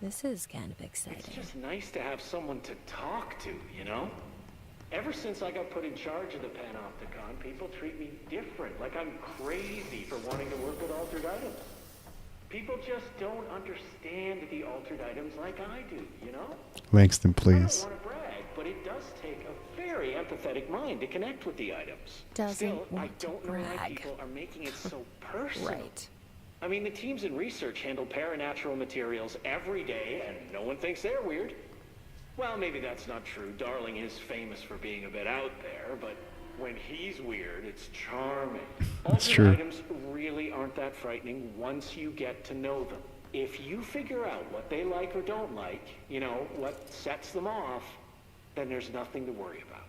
This is kind of exciting. It's just nice to have someone to talk to, you know? Ever since I got put in charge of the Panopticon, people treat me different, like I'm crazy for wanting to work with altered items. People just don't understand the altered items like I do, you know? Langston, I please. don't want to brag, but it does take a very empathetic mind to connect with the items. Doesn't Still, I want to don't know why brag. people are making it so personal. Right. I mean, the teams in research handle paranatural materials every day, and no one thinks they're weird. Well, maybe that's not true. Darling is famous for being a bit out there, but when he's weird, it's charming. That's Altered true. items really aren't that frightening once you get to know them. If you figure out what they like or don't like, you know, what sets them off, then there's nothing to worry about.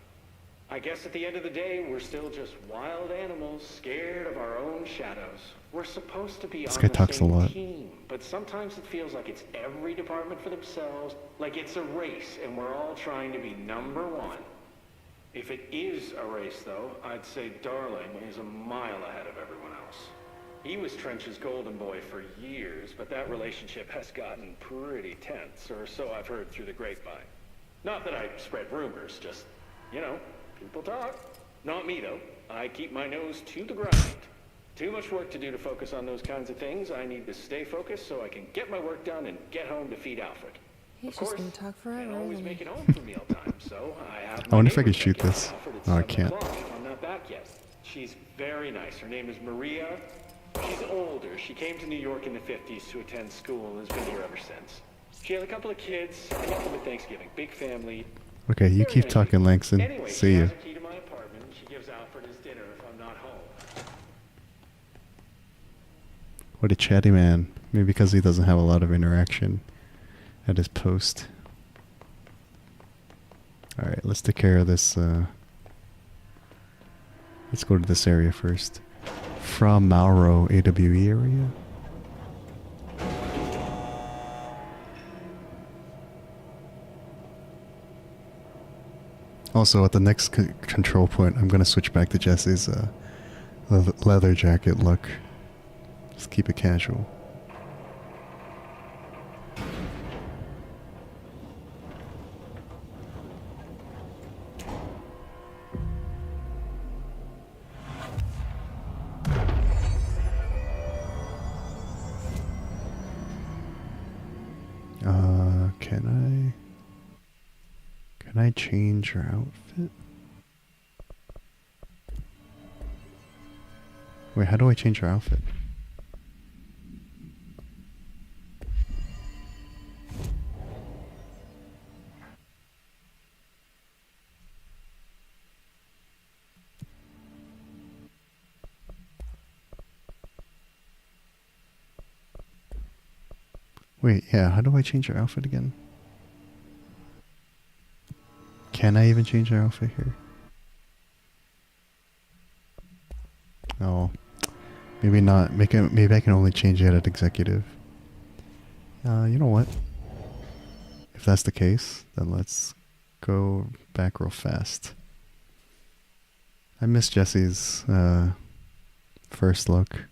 I guess at the end of the day, we're still just wild animals scared of our own shadows. We're supposed to be This on guy the talks a same lot. team, but sometimes it feels like it's every department for themselves, like it's a race and we're all trying to be number one. If it is a race, though, I'd say Darling is a mile ahead of everyone else. He was Trench's golden boy for years, but that relationship has gotten pretty tense, or so I've heard through the grapevine. Not that I spread rumors, just, you know, people talk. Not me, though. I keep my nose to the grind. Too much work to do to focus on those kinds of things. I need to stay focused so I can get my work done and get home to feed Alfred. He's Of course, just gonna talk forever, can't always isn't make he? it home for mealtime, so I have I wonder if I neighbor can shoot check in on this. Alfred at Oh, I 7 can't. o'clock. I'm not back yet. She's very nice. Her name is Maria. She's older. She came to New York in the 50s to attend school and has been here ever since. She had a couple of kids. I met them at Thanksgiving. Big family. Okay, you Very keep nice talking, people. Langston. Anyway, See she ya. has a key to my apartment, and she gives Alfred his dinner if I'm not home. What a chatty man. Maybe because he doesn't have a lot of interaction at his post. Alright, let's take care of this. Let's go to this area first. Fra Mauro AWE area? Also, at the next control point, I'm gonna switch back to Jesse's leather jacket look. Just keep it casual. Can I change her outfit? Wait, how do I change her outfit? Wait, yeah, how do I change her outfit again? Can I even change her outfit here? Oh, maybe not. Maybe I can only change it at executive. You know what? If that's the case, then let's go back real fast. I miss Jesse's first look.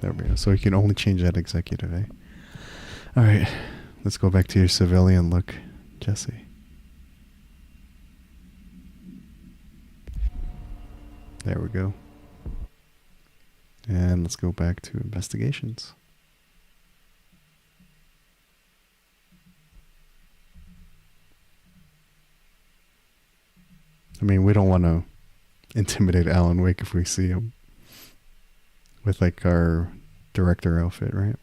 There we go. So you can only change that executive, eh? Alright, let's go back to your civilian look, Jesse. There we go. And let's go back to investigations. I mean, we don't want to intimidate Alan Wake if we see him with like our director outfit, right?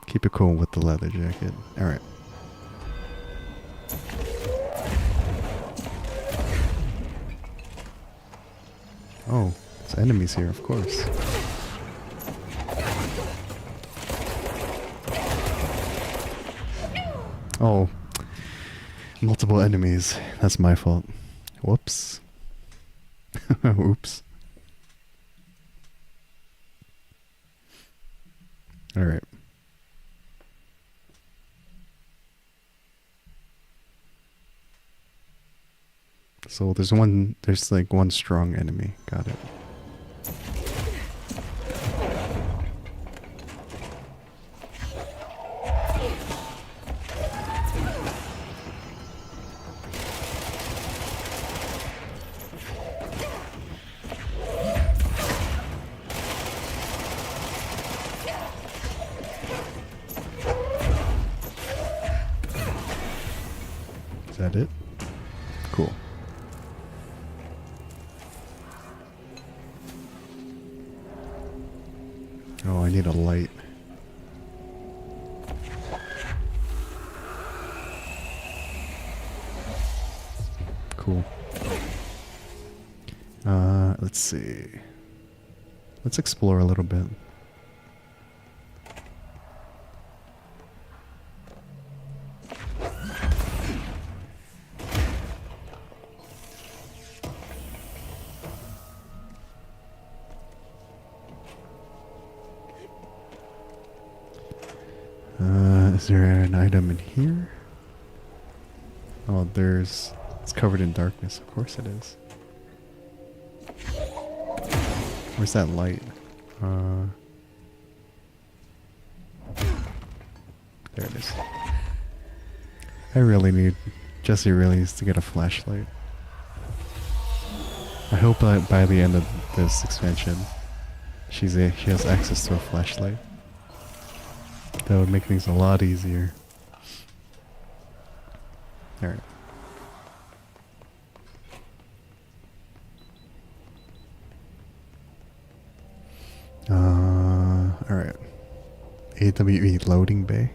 Keep it cool with the leather jacket. Alright. Oh, there's enemies here, of course. Oh, multiple enemies. That's my fault. Whoops. Oops. Alright. So there's like one strong enemy. Got it. Is that it? Cool. Oh, I need a light. Cool. Let's see. Let's explore a little bit. Is there an item in here? Oh, it's covered in darkness. Of course it is. Where's that light? There it is. Jesse really needs to get a flashlight. I hope that by the end of this expansion, she has access to a flashlight. That would make things a lot easier. Alright. Alright. AWE loading bay.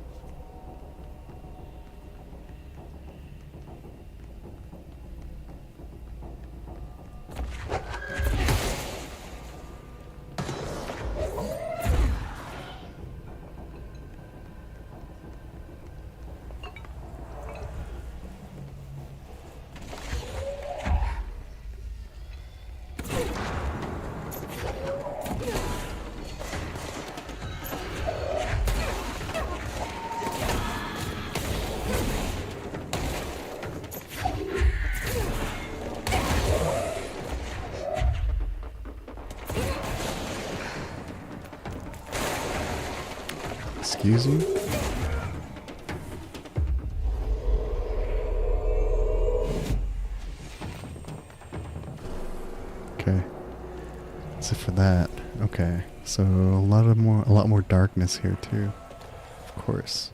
Excuse you? Okay. That's it for that. Okay. So a lot more darkness here too. Of course.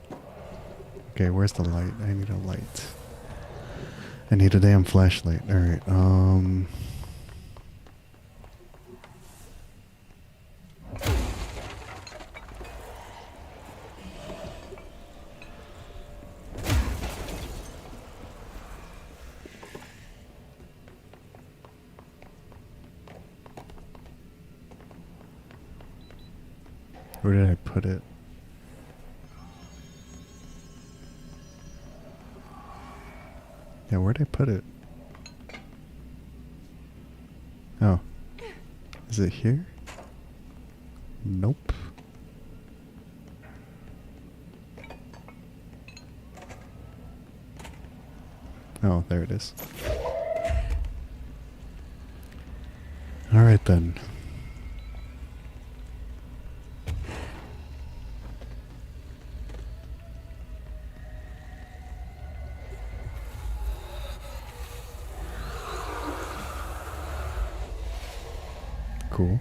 Okay, where's the light? I need a light. I need a damn flashlight. Alright, where did I put it? Yeah, where'd I put it? Oh. Is it here? Nope. Oh, there it is. Alright then. Cool.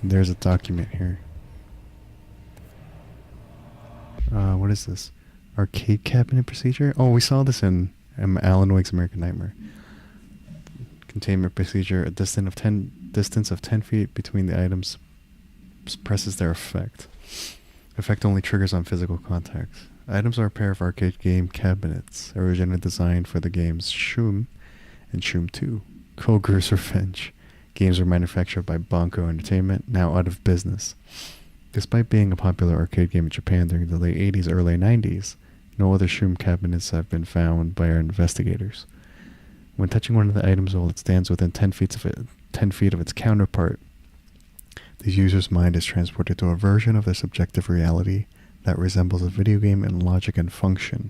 There's a document here. What is this? Arcade cabinet procedure? Oh, we saw this in Alan Wake's American Nightmare. Containment procedure: a distance of 10 feet between the items suppresses their effect. Effect only triggers on physical contact. Items are a pair of arcade game cabinets, originally designed for the games Shroom and Shroom 2. Koger's Revenge. Games were manufactured by Banco Entertainment, now out of business. Despite being a popular arcade game in Japan during the late 80s, early 90s, no other Shroom cabinets have been found by our investigators. When touching one of the items while it stands within 10 feet of its counterpart, the user's mind is transported to a version of their subjective reality that resembles a video game in logic and function.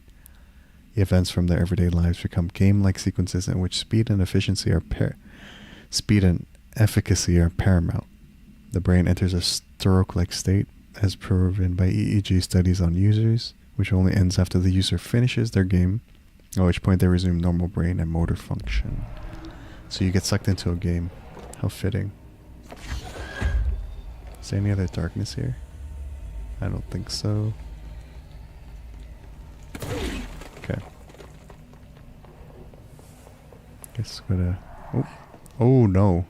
Events from their everyday lives become game-like sequences in which speed and efficacy are paramount. The brain enters a stroke-like state, as proven by EEG studies on users, which only ends after the user finishes their game, at which point they resume normal brain and motor function. So you get sucked into a game. How fitting. Is there any other darkness here? I don't think so. Okay. Guess gotta... Oh. Oh no.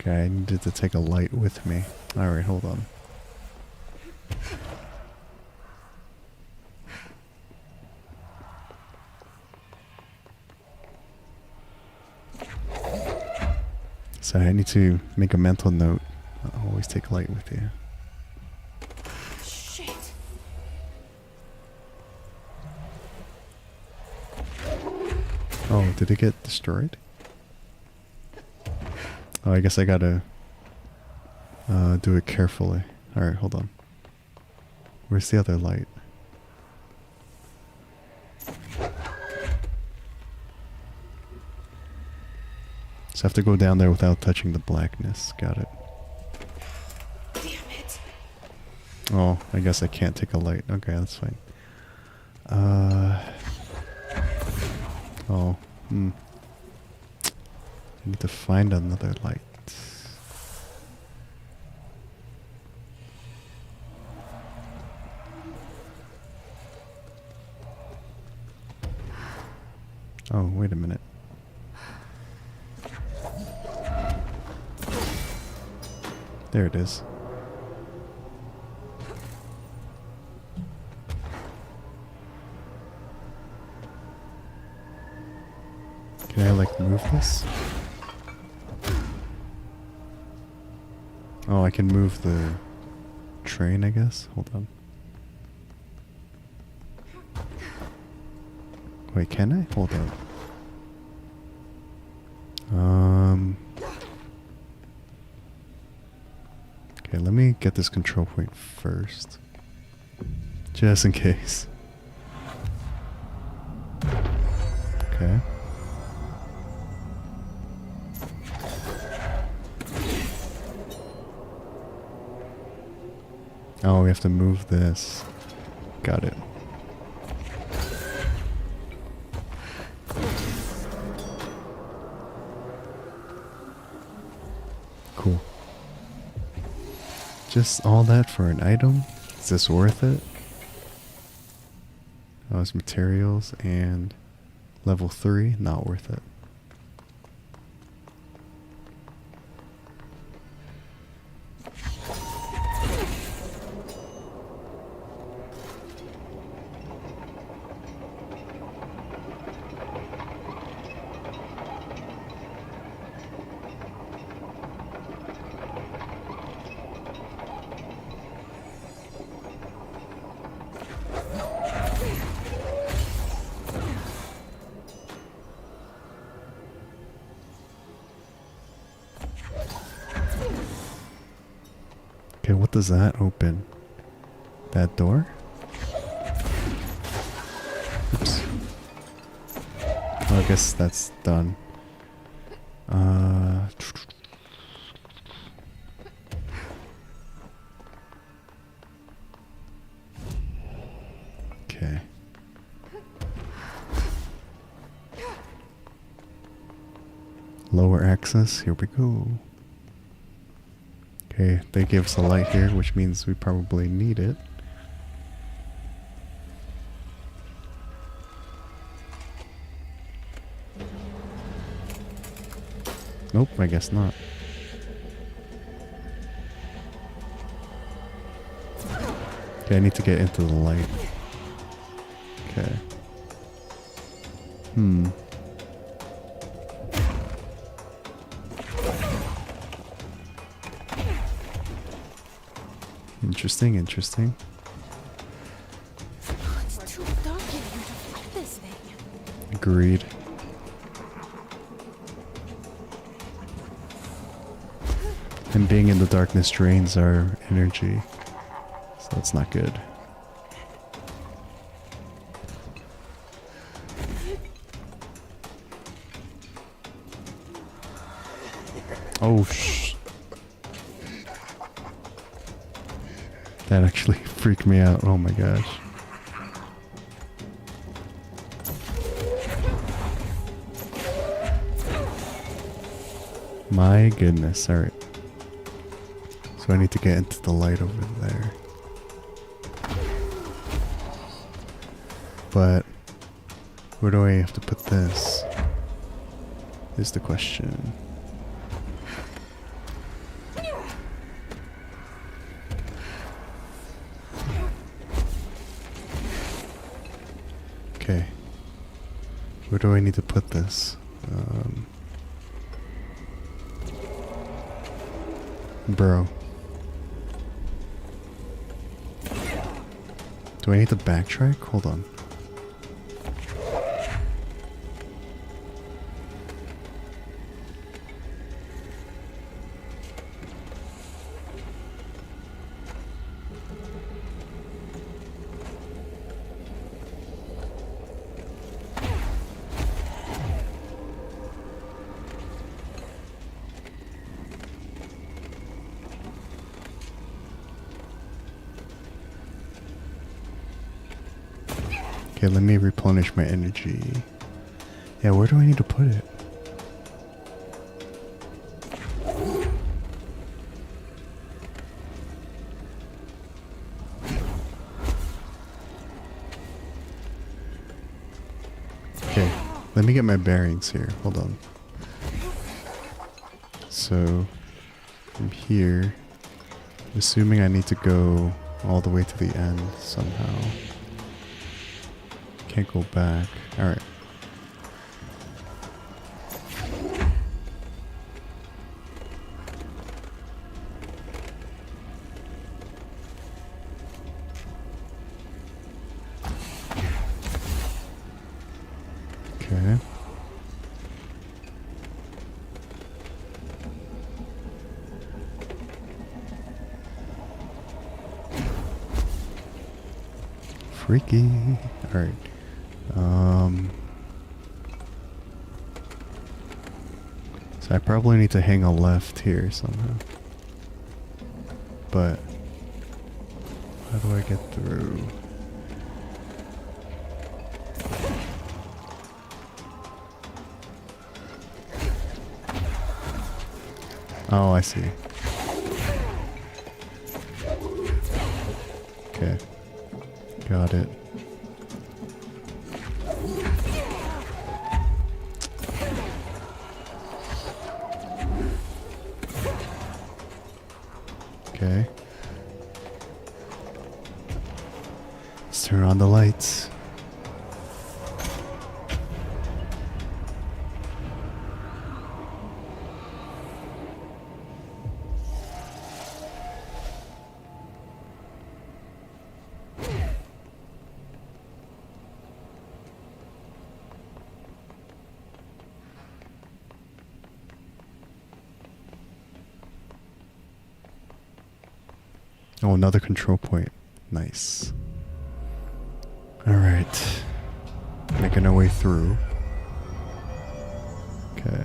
Okay, I needed to take a light with me. Alright, hold on. So I need to make a mental note. Always take light with you. Shit. Oh, did it get destroyed? Oh, I guess I gotta do it carefully. Alright, hold on. Where's the other light? So I have to go down there without touching the blackness. Got it. Damn it. Oh, I guess I can't take a light. Okay, that's fine. Oh, I need to find another light. Oh, wait a minute. There it is. Can I like move this? Oh, I can move the train, I guess. Hold on. Wait, can I? Hold on. Okay, let me get this control point first. Just in case. Okay. Oh, we have to move this. Got it. Cool. Just all that for an item? Is this worth it? Oh, it's materials and level 3, not worth it. Okay, what does that open? That door? Oops. Oh, I guess that's done. Okay. Lower access, here we go. Okay, they give us a light here, which means we probably need it. Nope, I guess not. Okay, I need to get into the light. Okay. Interesting, interesting. It's too dark in here to fight this thing. Agreed. And being in the darkness drains our energy, so that's not good. Oh, that actually freaked me out. Oh my gosh. My goodness. Alright. So I need to get into the light over there. But where do I have to put this? Is the question. Okay. Where do I need to put this? Bro. Do I need to backtrack? Hold on. Okay, let me replenish my energy. Yeah, where do I need to put it? Okay, let me get my bearings here. Hold on. So, from here, Assuming I need to go all the way to the end somehow. Can't go back. Alright. Okay. Freaky. Alright. So I probably need to hang a left here somehow. But how do I get through? Oh, I see. Okay. Got it. Okay. Let's turn on the lights. Oh, another control point. Nice. Alright. Making our way through. Okay.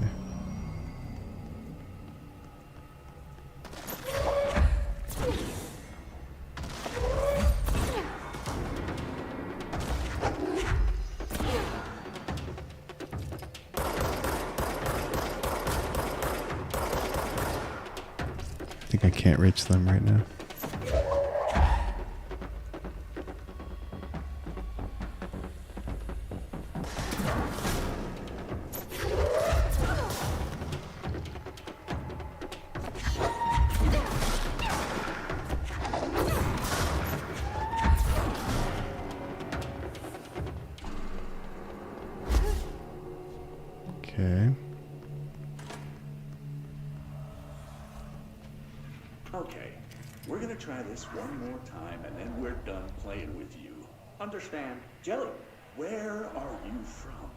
I think I can't reach them right now. Okay. Okay, we're gonna try this one more time and then we're done playing with you. Understand? Jelly, Where are you from?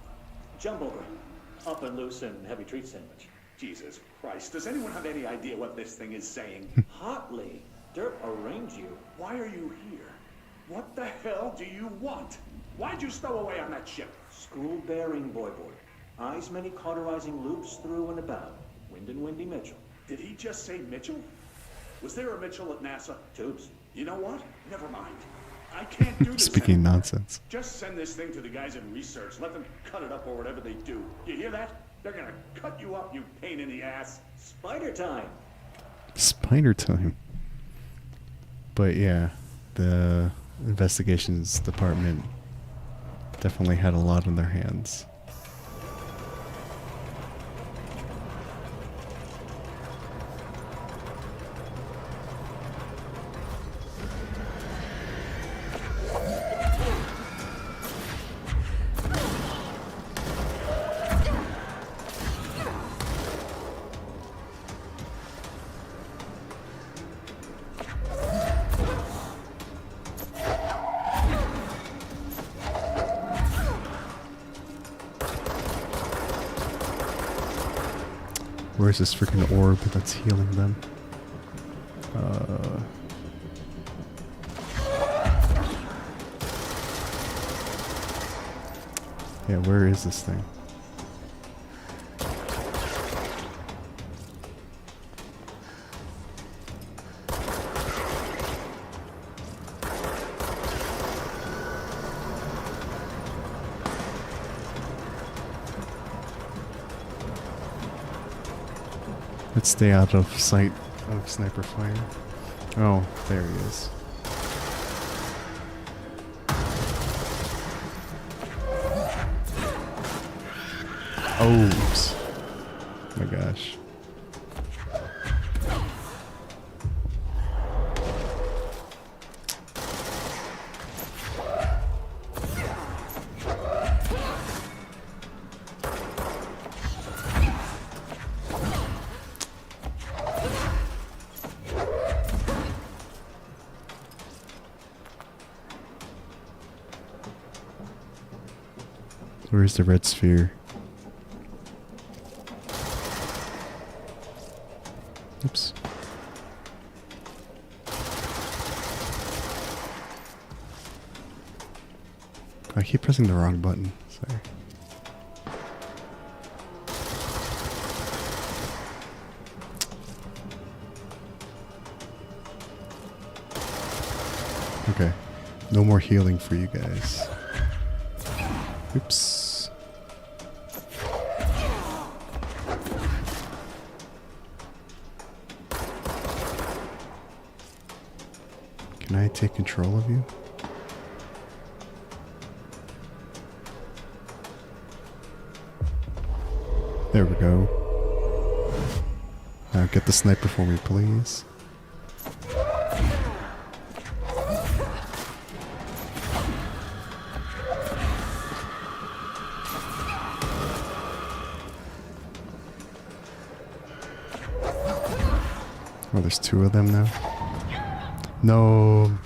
jumbo brain, up and loose and heavy treat sandwich. Jesus Christ, does anyone have any idea what this thing is saying? Hotly, dirt arrange you. Why are you here? What the hell do you want? Why'd you stow away on that ship? School bearing boy. Eyes many cauterizing loops through and about. Wind and Windy Mitchell. Did he just say Mitchell? Was there a Mitchell at NASA? Tubes. You know what? Never mind. I can't do this Speaking anymore. nonsense. Just send this thing to the guys in research. Let them cut it up or whatever they do. You hear that? They're gonna cut you up, you pain in the ass. Spider time. Spider time. But yeah, the investigations department definitely had a lot on their hands. Where's this freaking orb that's healing them? Yeah, where is this thing? Let's stay out of sight of sniper fire. Oh, there he is. Oops. Oh my gosh. Where's the red sphere? Oops. I keep pressing the wrong button. Sorry. Okay. No more healing for you guys. Oops. Can I take control of you? There we go. Now get the sniper for me, please. Oh, there's two of them now? No.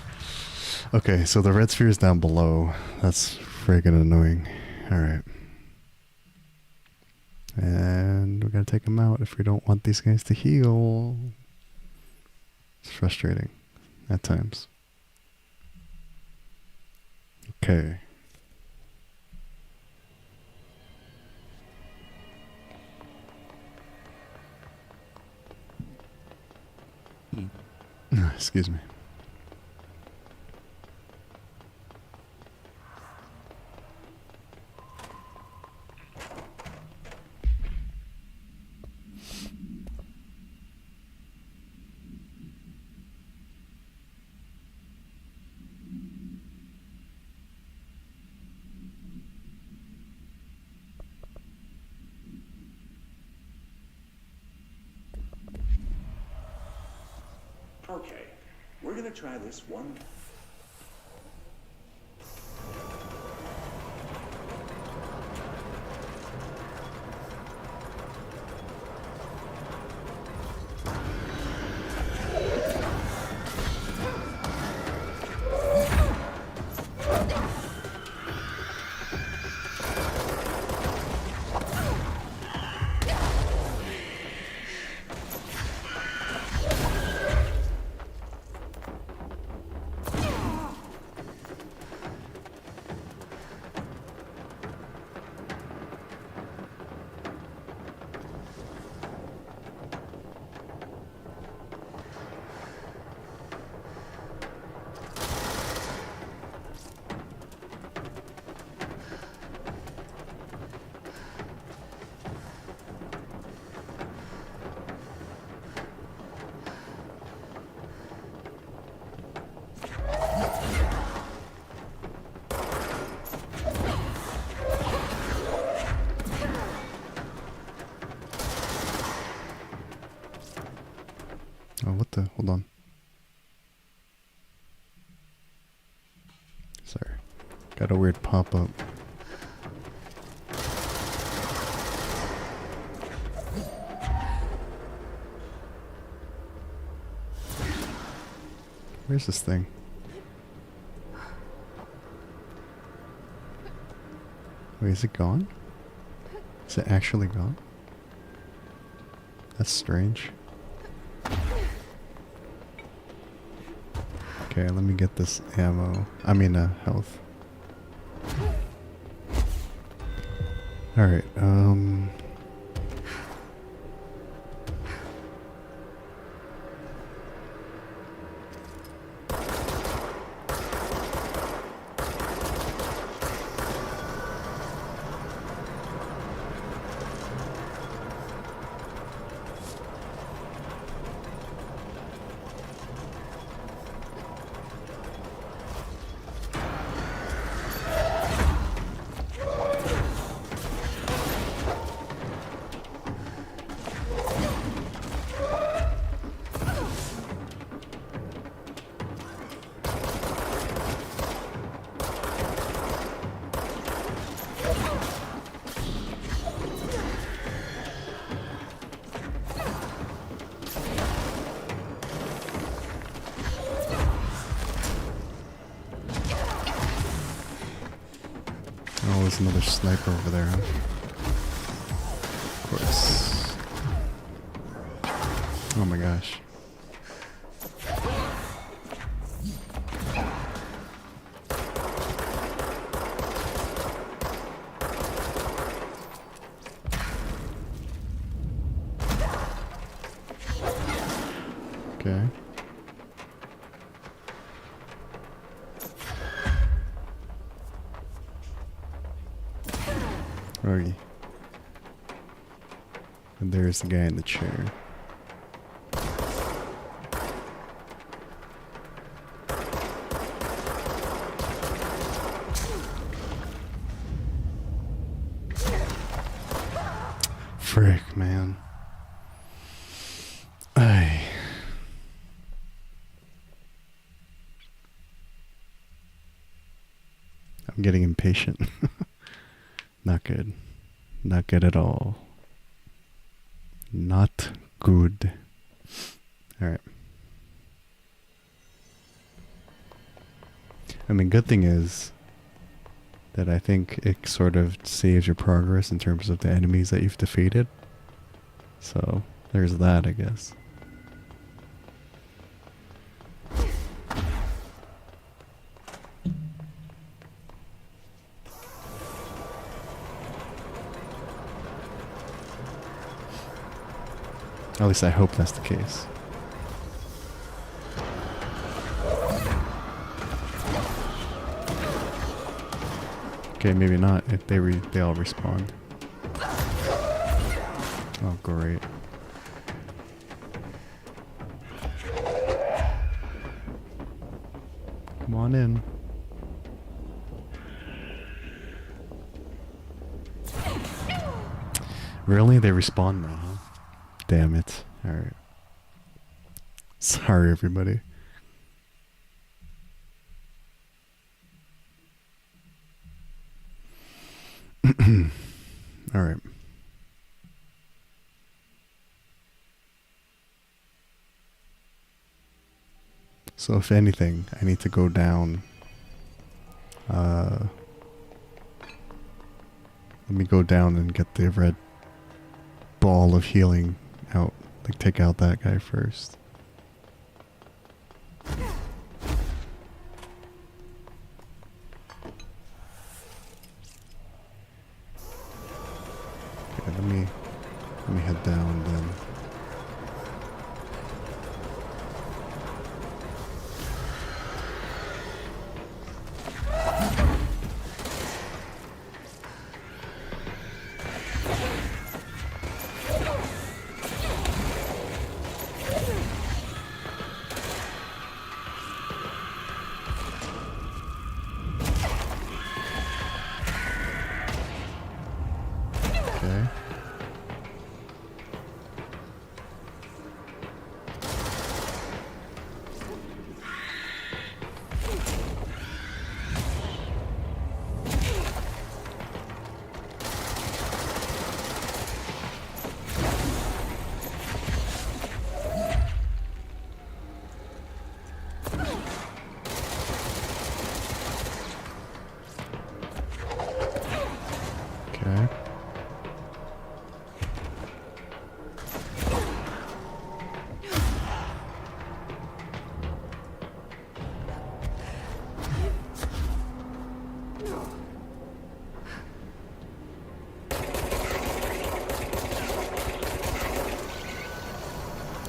Okay, so the red sphere is down below. That's friggin' annoying. Alright. And we gotta take them out if we don't want these guys to heal. It's frustrating at times. Okay. Excuse me. Okay, we're gonna try this one. Oh, what the? Hold on. Sorry. Got a weird pop-up. Where's this thing? Wait, is it gone? Is it actually gone? That's strange. Okay, let me get this ammo. I mean, health. Alright, there's another sniper over there, huh? Of course. Oh my gosh. Okay. Okay. And there's the guy in the chair. Frick, man. Ay. I'm getting impatient. Not good. Not good at all. Not good. Alright. I mean, good thing is that I think it sort of saves your progress in terms of the enemies that you've defeated. So, there's that, I guess. At least I hope that's the case. Okay, maybe not. If they all respawn. Oh, great. Come on in. Really? They respawn now, huh? Damn it. Alright. Sorry, everybody. Alright. So if anything, I need to go down. Let me go down and get the red ball of healing out. Like, take out that guy first. Okay, let me head down then.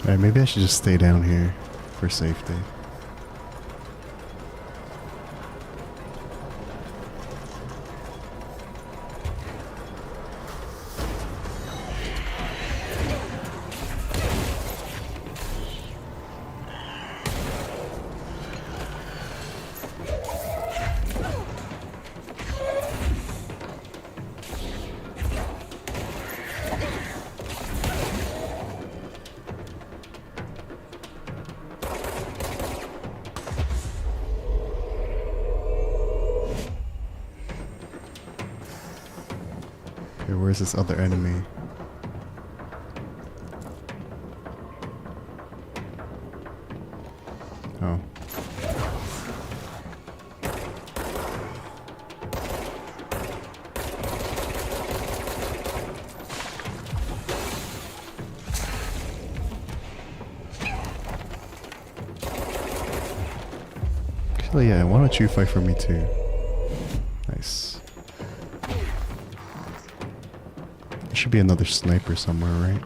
Alright, maybe I should just stay down here for safety. Okay, where's this other enemy? Oh. Actually, yeah, why don't you fight for me too? Nice. There should be another sniper somewhere, right?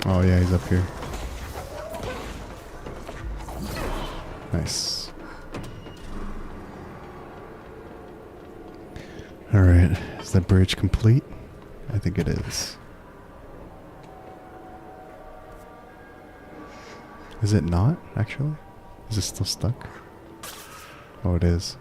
Oh yeah, he's up here. Nice. Alright, is that bridge complete? I think it is. Is it not, actually? Is it still stuck? Oh, it is.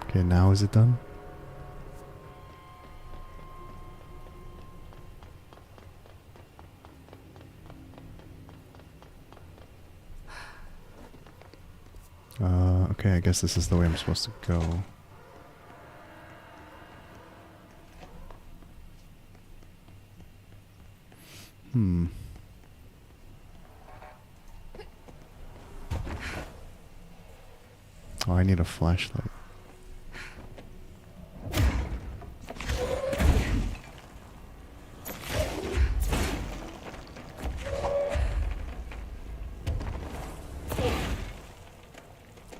Okay, now is it done? Okay, I guess this is the way I'm supposed to go. Oh, I need a flashlight.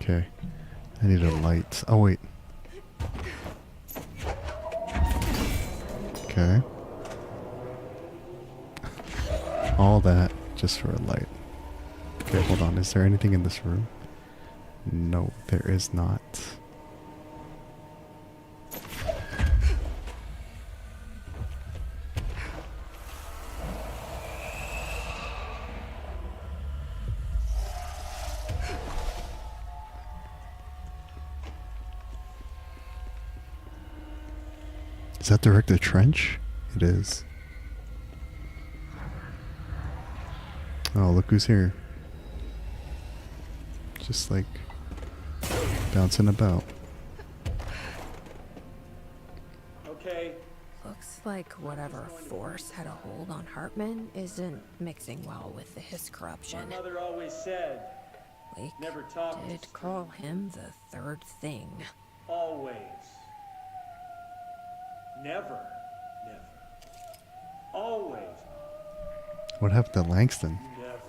Okay, I need a light. Oh wait. Okay. All that just for a light. Okay, hold on. Is there anything in this room? No, there is not. Is that Director Trench? It is. Oh, look who's here. Just like bouncing about. Okay. Looks like whatever force had a hold on Hartman isn't mixing well with his corruption. My mother always said, Blake never talk did call him the third thing. always. Never, never. Always. What happened to Langston? Never, never.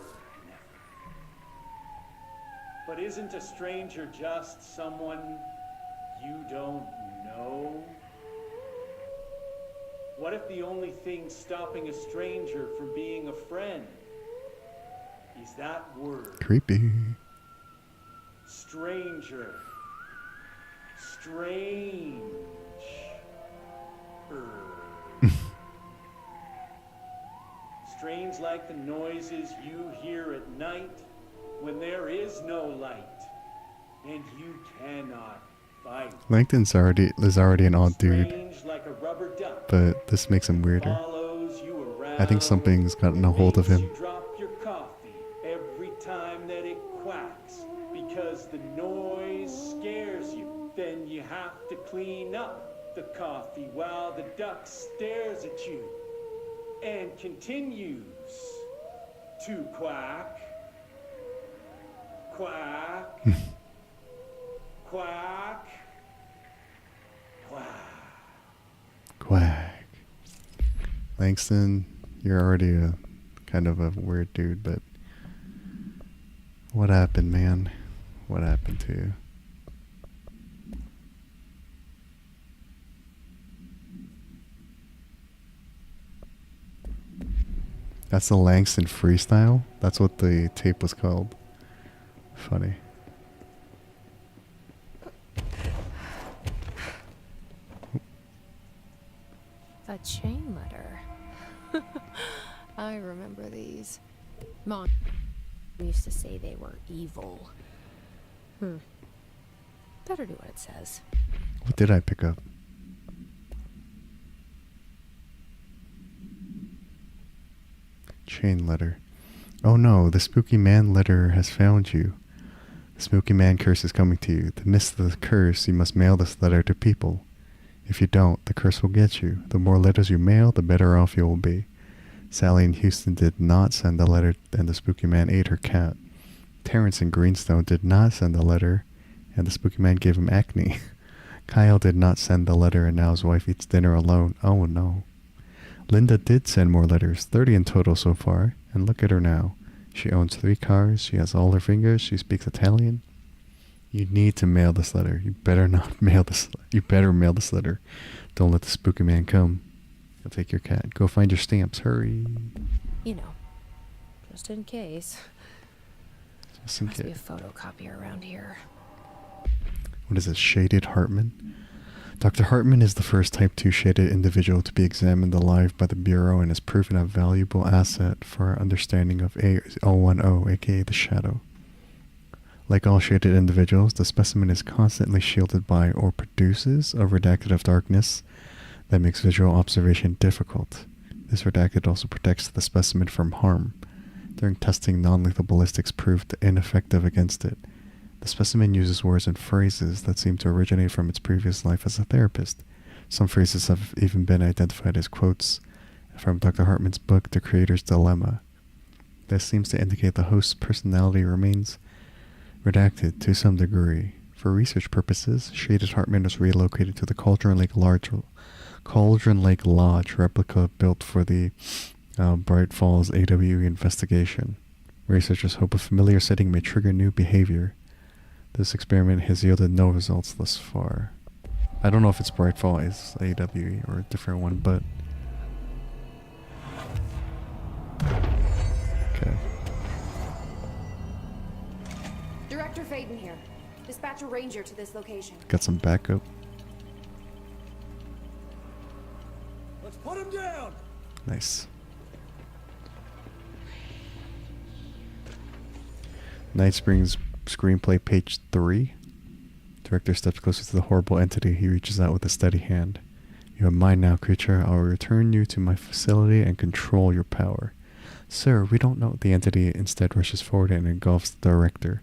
But isn't a stranger just someone you don't know? What if the only thing stopping a stranger from being a friend is that word? Creepy. Stranger. Strange. Strange like the noises you hear at night when there is no light and you cannot fight. Langton's is already an odd dude, Strange like a rubber duck but this makes him weirder. follows you around. I think something's gotten a hold of him. You drop your coffee every time that it quacks because the noise scares you. Then you have to clean up the coffee while the duck stares at you and continues to quack, quack, quack, quack. Quack. Langston, you're already a kind of a weird dude, but what happened, man? What happened to you? That's the Langston freestyle? That's what the tape was called. Funny. The chain letter. I remember these. Mom used to say they were evil. Better do what it says. What did I pick up? Chain letter. Oh no, the spooky man letter has found you. The spooky man curse is coming to you. To miss the curse, you must mail this letter to people. If you don't, the curse will get you. The more letters you mail, the better off you will be. Sally in Houston did not send a letter, and the spooky man ate her cat. Terrence in Greenstone did not send a letter, and the spooky man gave him acne. Kyle did not send the letter, and now his wife eats dinner alone. Oh no. Linda did send more letters, 30 in total so far, and look at her now. She owns 3 cars, she has all her fingers, she speaks Italian. You need to mail this letter. You better not mail this. You better mail this letter. Don't let the spooky man come. He'll take your cat. Go find your stamps. Hurry. You know, just in case. Just in Must be a case. photocopier around here. What is it? Shaded Hartman? Dr. Hartman is the first Type 2 shaded individual to be examined alive by the Bureau and has proven a valuable asset for our understanding of A010, aka the Shadow. Like all shaded individuals, the specimen is constantly shielded by or produces a redacted of darkness that makes visual observation difficult. This redacted also protects the specimen from harm. During testing, non-lethal ballistics proved ineffective against it. The specimen uses words and phrases that seem to originate from its previous life as a therapist. Some phrases have even been identified as quotes from Dr. Hartman's book, The Creator's Dilemma. This seems to indicate the host's personality remains redacted to some degree. For research purposes, Shaded Hartman was relocated to the Cauldron Lake Lodge replica built for the Bright Falls AWE investigation. Researchers hope a familiar setting may trigger new behavior. This experiment has yielded no results thus far. I don't know if it's Bright Falls AWE or a different one, but... Okay. Director Faden here. Dispatch a ranger to this location. Got some backup. Let's put him down! Nice. Night Springs screenplay, page 3. Director steps closer to the horrible entity. He reaches out with a steady hand. You are mine now, creature. I will return you to my facility and control your power. Sir, we don't know. The entity instead rushes forward and engulfs the director.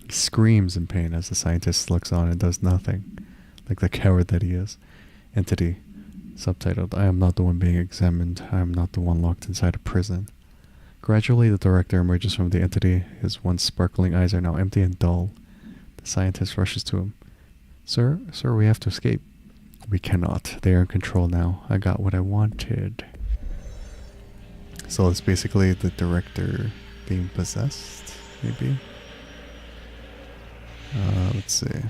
He screams in pain as the scientist looks on and does nothing, like the coward that he is. Entity, subtitled, I am not the one being examined. I am not the one locked inside a prison. Gradually, the director emerges from the entity. His once sparkling eyes are now empty and dull. The scientist rushes to him. Sir, we have to escape. We cannot. They are in control now. I got what I wanted. So it's basically the director being possessed, maybe? Let's see.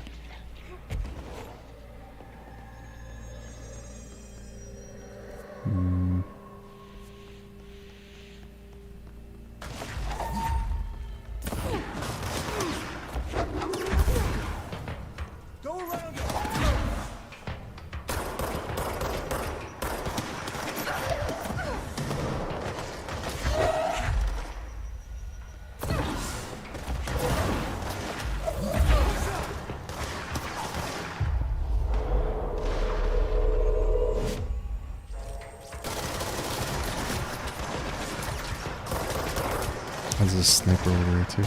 There's a sniper over here too.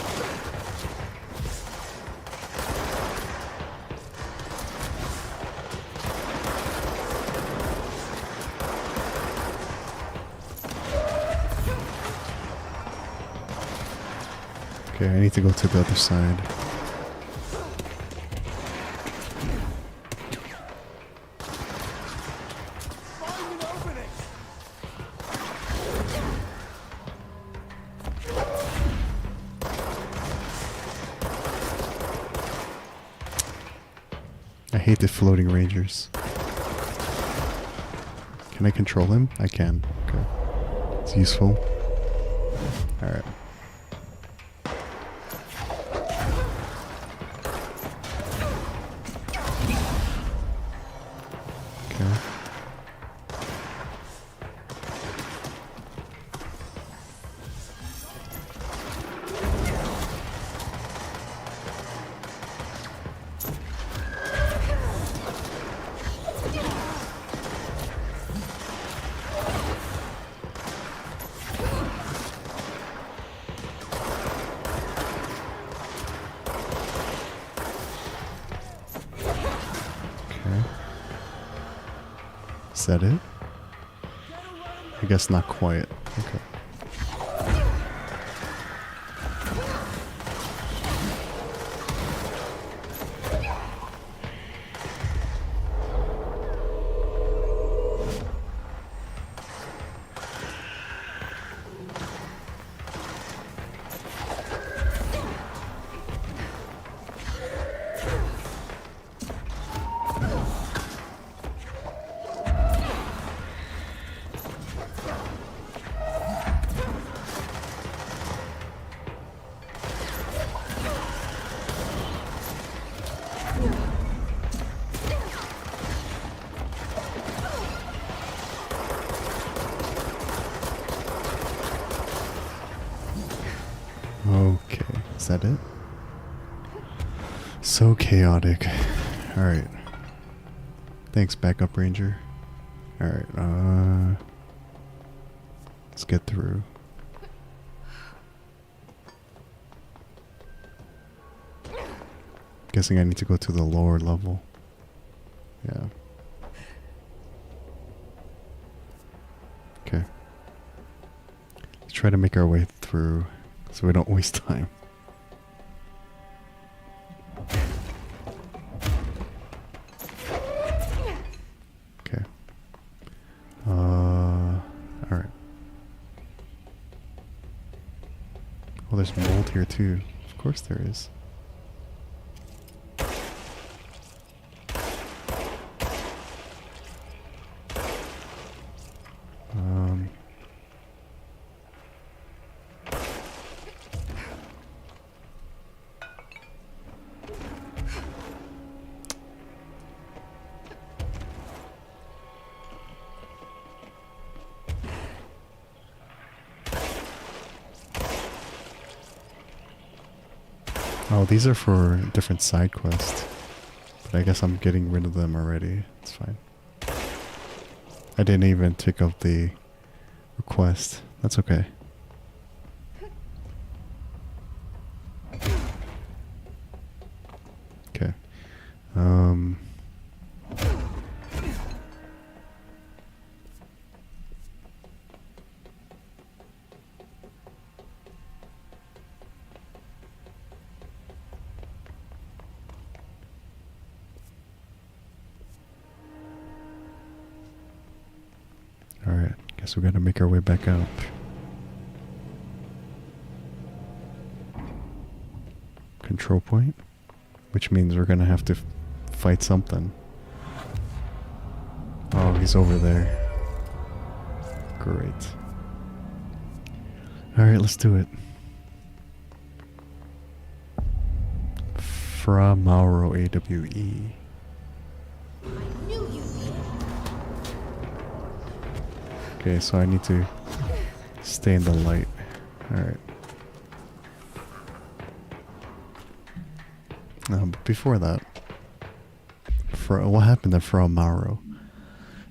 Okay, I need to go to the other side. I hate the floating rangers. Can I control him? I can. Okay. It's useful. Alright. Okay. Is that it? I guess not quite. Okay. Okay, is that it? So chaotic. Alright. Thanks, backup ranger. Alright, let's get through. Guessing I need to go to the lower level. Yeah. Okay. Let's try to make our way through so we don't waste time. Okay. Alright. Oh, there's mold here too. Of course there is. Oh, these are for different side quests. But I guess I'm getting rid of them already. It's fine. I didn't even pick up the request. That's okay. Okay. Alright, guess we gotta make our way back out. Control point, which means we're gonna have to fight something. Oh, he's over there. Great. Alright, let's do it. Fra Mauro AWE. Okay, so I need to stay in the light. Alright. But before that, what happened to Fra Mauro?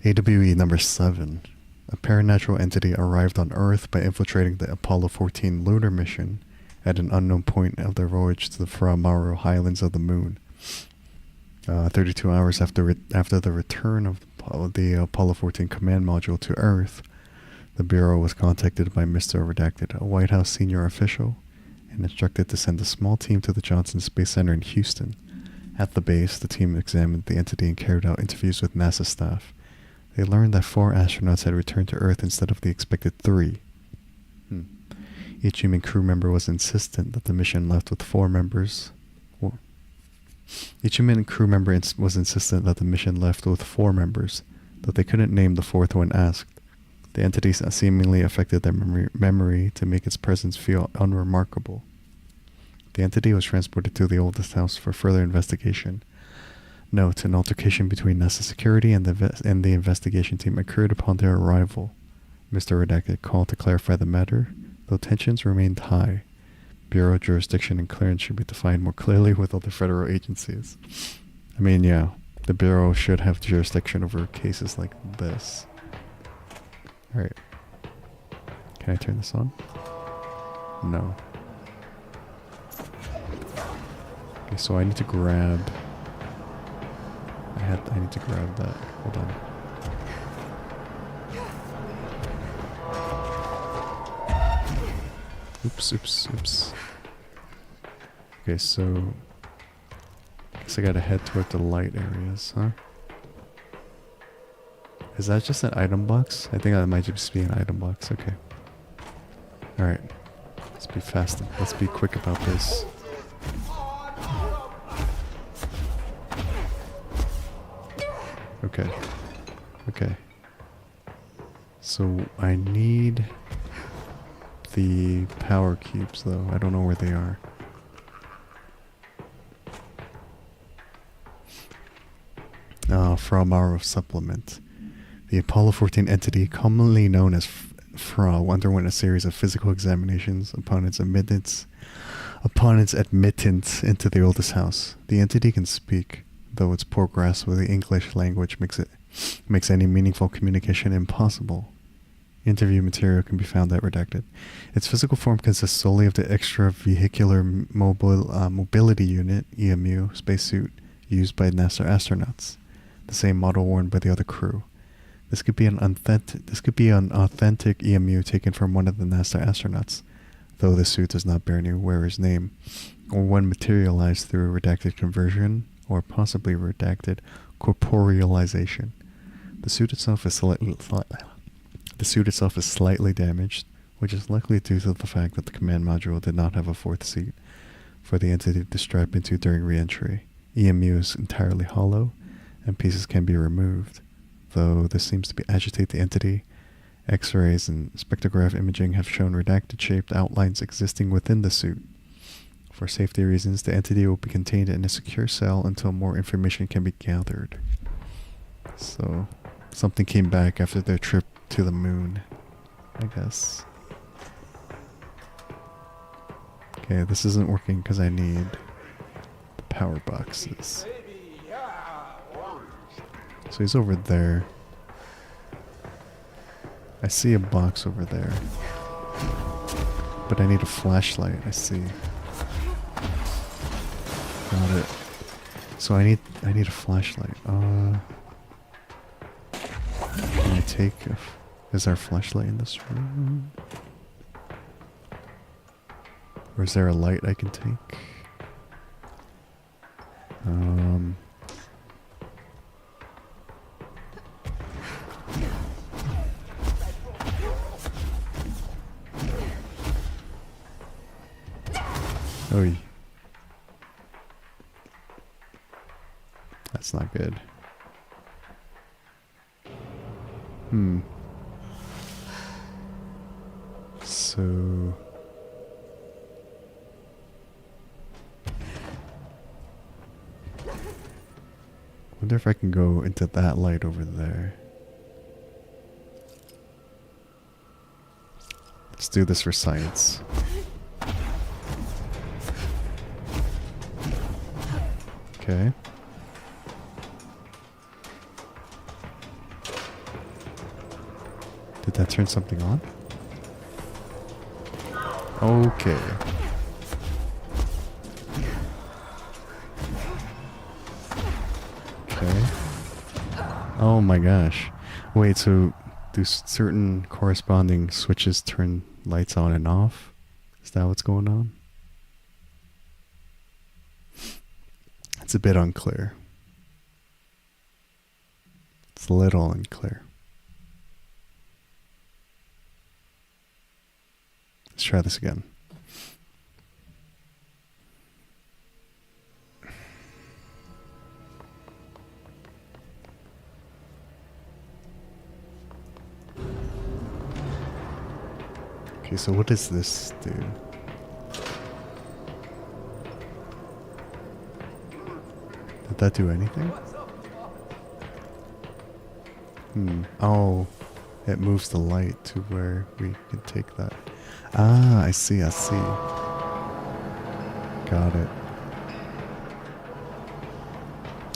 AWE number 7. A paranatural entity arrived on Earth by infiltrating the Apollo 14 lunar mission at an unknown point of their voyage to the Fra Mauro Highlands of the Moon. 32 hours after the return of the Apollo 14 command module to Earth, the Bureau was contacted by Mr. Redacted, a White House senior official, and instructed to send a small team to the Johnson Space Center in Houston. At the base, the team examined the entity and carried out interviews with NASA staff. They learned that 4 astronauts had returned to Earth instead of the expected 3. Each human crew member was insistent that the mission left with 4 members. Each human crew member was insistent that the mission left with 4 members, though they couldn't name the 4th when asked. The entities seemingly affected their memory to make its presence feel unremarkable. The entity was transported to the oldest house for further investigation. Note: an altercation between NASA security and the investigation team occurred upon their arrival. Mr. Redacted called to clarify the matter, though tensions remained high. Bureau jurisdiction and clearance should be defined more clearly with other federal agencies. I mean, yeah, the Bureau should have jurisdiction over cases like this. Alright. Can I turn this on? No. Okay, so I need to grab... I need to grab that. Hold on. Oops. Okay, so guess I gotta head toward the light areas, huh? Is that just an item box? I think that might just be an item box. Okay. Alright. Let's be fast. Let's be quick about this. Okay. So I need the power cubes though. I don't know where they are. From our supplement. The Apollo 14 entity, commonly known as FRA, underwent a series of physical examinations upon its admittance into the oldest house. The entity can speak, though its poor grasp of the English language makes any meaningful communication impossible. Interview material can be found at Redacted. Its physical form consists solely of the extravehicular mobility unit (EMU) spacesuit used by NASA astronauts, the same model worn by the other crew. This could be an authentic EMU taken from one of the NASA astronauts, though the suit does not bear any wearer's name, or one materialized through redacted conversion, or possibly redacted corporealization. The suit itself is slightly damaged, which is likely due to the fact that the command module did not have a fourth seat for the entity to strap into during re-entry. EMU is entirely hollow, and pieces can be removed, though this seems to agitate the entity. X-rays and spectrograph imaging have shown redacted-shaped outlines existing within the suit. For safety reasons, the entity will be contained in a secure cell until more information can be gathered. So, something came back after their trip to the moon, I guess. Okay, this isn't working because I need the power boxes. So he's over there. I see a box over there. But I need a flashlight, I see. Got it. So I need a flashlight. Can I take is there a flashlight in this room? Or is there a light I can take? Oh, that's not good. So wonder if I can go into that light over there. Let's do this for science. Okay. Did that turn something on? Okay. Okay. Oh my gosh. Wait, so do certain corresponding switches turn lights on and off? Is that what's going on? It's a bit unclear. It's a little unclear. Let's try this again. Okay, so what does this do? Did that do anything? Oh, it moves the light to where we can take that. Ah, I see. Got it.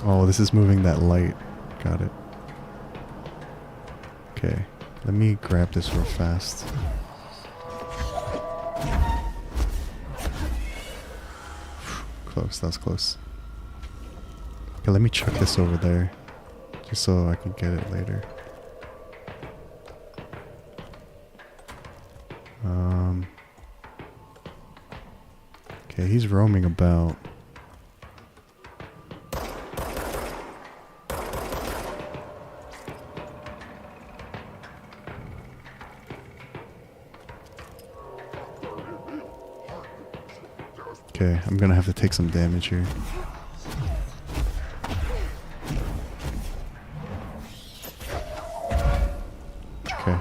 Oh, this is moving that light. Got it. Okay, let me grab this real fast. Close, that was close. Okay, let me chuck this over there, just so I can get it later. Okay, he's roaming about. Okay, I'm gonna have to take some damage here. Okay.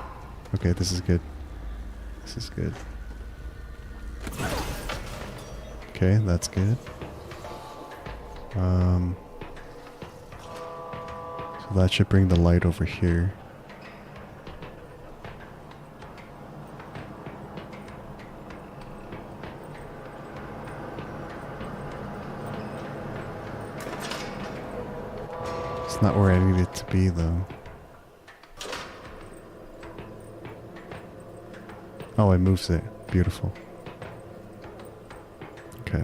Okay, this is good. This is good. Okay, that's good. So that should bring the light over here. It's not where I need it to be, though. Oh, it moves it. Beautiful. Okay.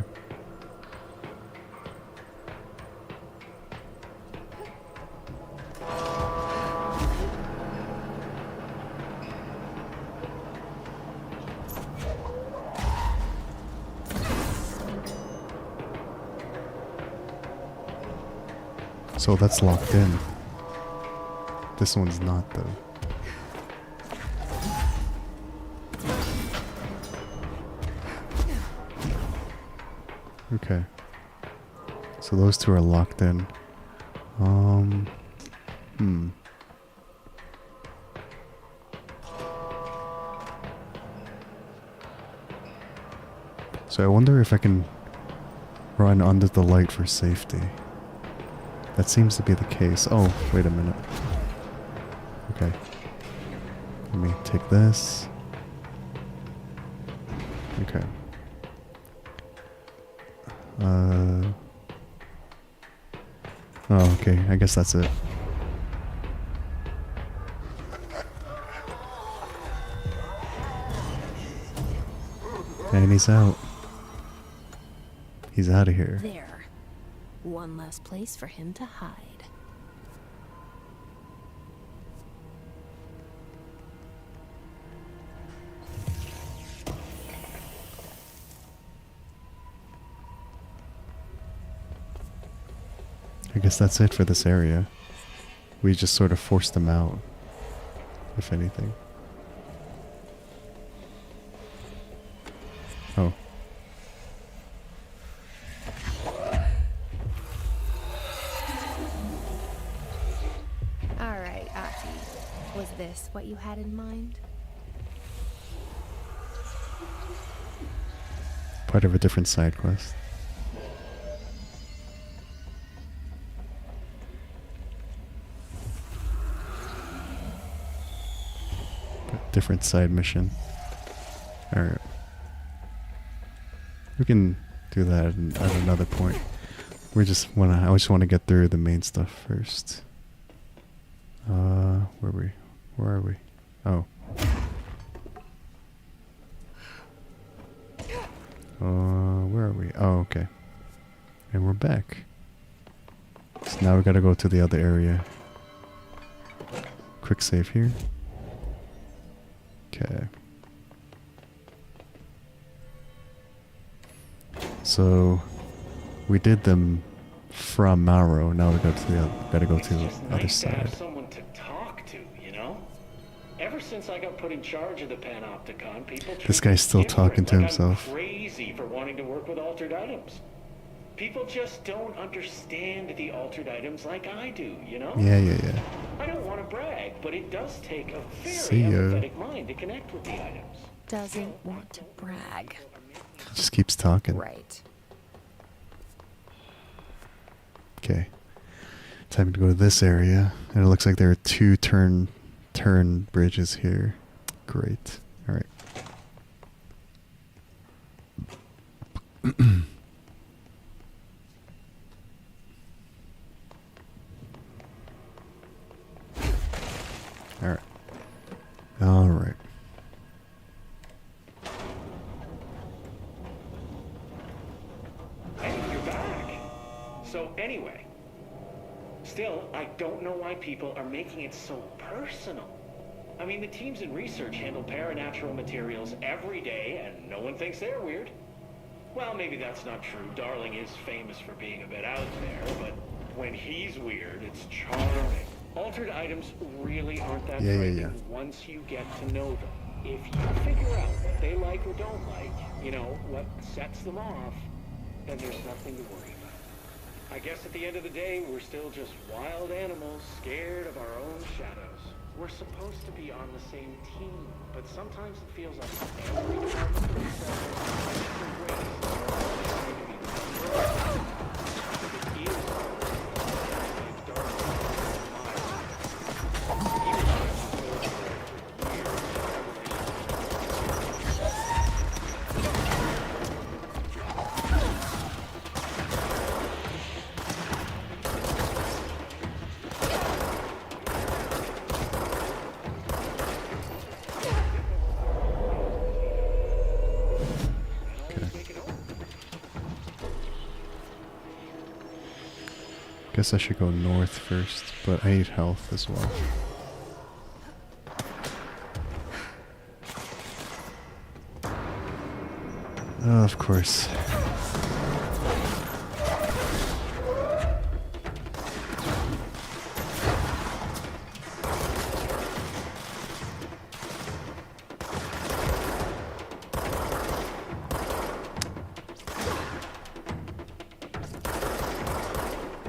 So that's locked in. This one's not, though. Okay. So those two are locked in. So I wonder if I can run under the light for safety. That seems to be the case. Oh, wait a minute. Okay. Let me take this. Okay. Oh, okay. I guess that's it. And he's out. He's out of here. There. One less place for him to hide. I guess that's it for this area. We just sort of forced them out, if anything. Oh. Alright, Ati. Was this what you had in mind? Part of a different side quest. Different side mission. Alright. We can do that at another point. I just want to get through the main stuff first. Where are we? Oh. Where are we? Oh, okay. And we're back. So now we gotta go to the other area. Quick save here. Okay. So we did them from Mauro. Now we gotta go to the other Nice to have side. someone to talk to, you know? Ever since I got put in charge of the Panopticon, people This guy's still talking to himself. I'm crazy for wanting to work with altered items. People just don't understand the altered items like I do, you know? Yeah. I don't want to brag, but it does take a very See ya. empathetic mind to connect with the items. Doesn't want to brag. Just keeps talking. Right. Okay. Time to go to this area. And it looks like there are two turn bridges here. Great. Alright. Alright. Alright. Hey, you're back. So anyway, still, I don't know why people are making it so personal. I mean, the teams in research handle paranatural materials every day, and no one thinks they're weird. Well, maybe that's not true. Darling is famous for being a bit out there, but when he's weird, it's charming. Altered items really aren't that frightening once you get to know them. If you figure out what they like or don't like, you know, what sets them off, then there's nothing to worry about. I guess at the end of the day, we're still just wild animals scared of our own shadows. We're supposed to be on the same team, but sometimes it feels like every department for themselves, every race, is trying to be number one. It is like dark. Guess I should go north first, but I need health as well. Oh, of course.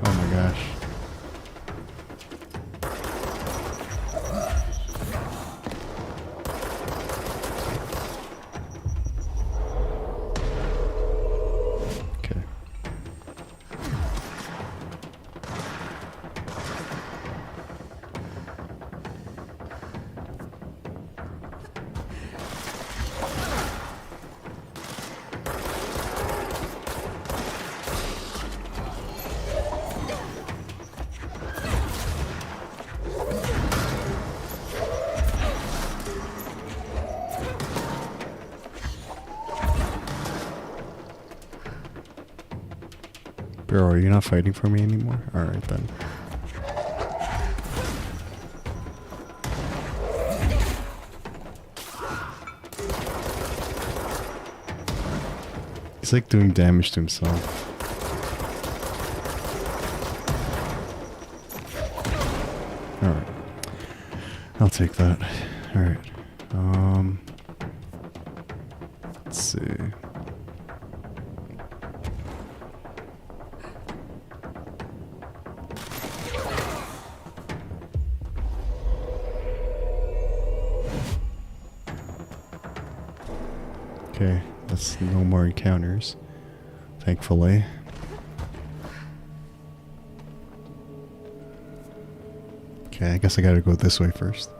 Oh my gosh. Okay. Bro, are you not fighting for me anymore? Alright then. He's like doing damage to himself. Alright. I'll take that. Alright. Let's see. Okay, that's no more encounters, thankfully. Okay, I guess I gotta go this way first.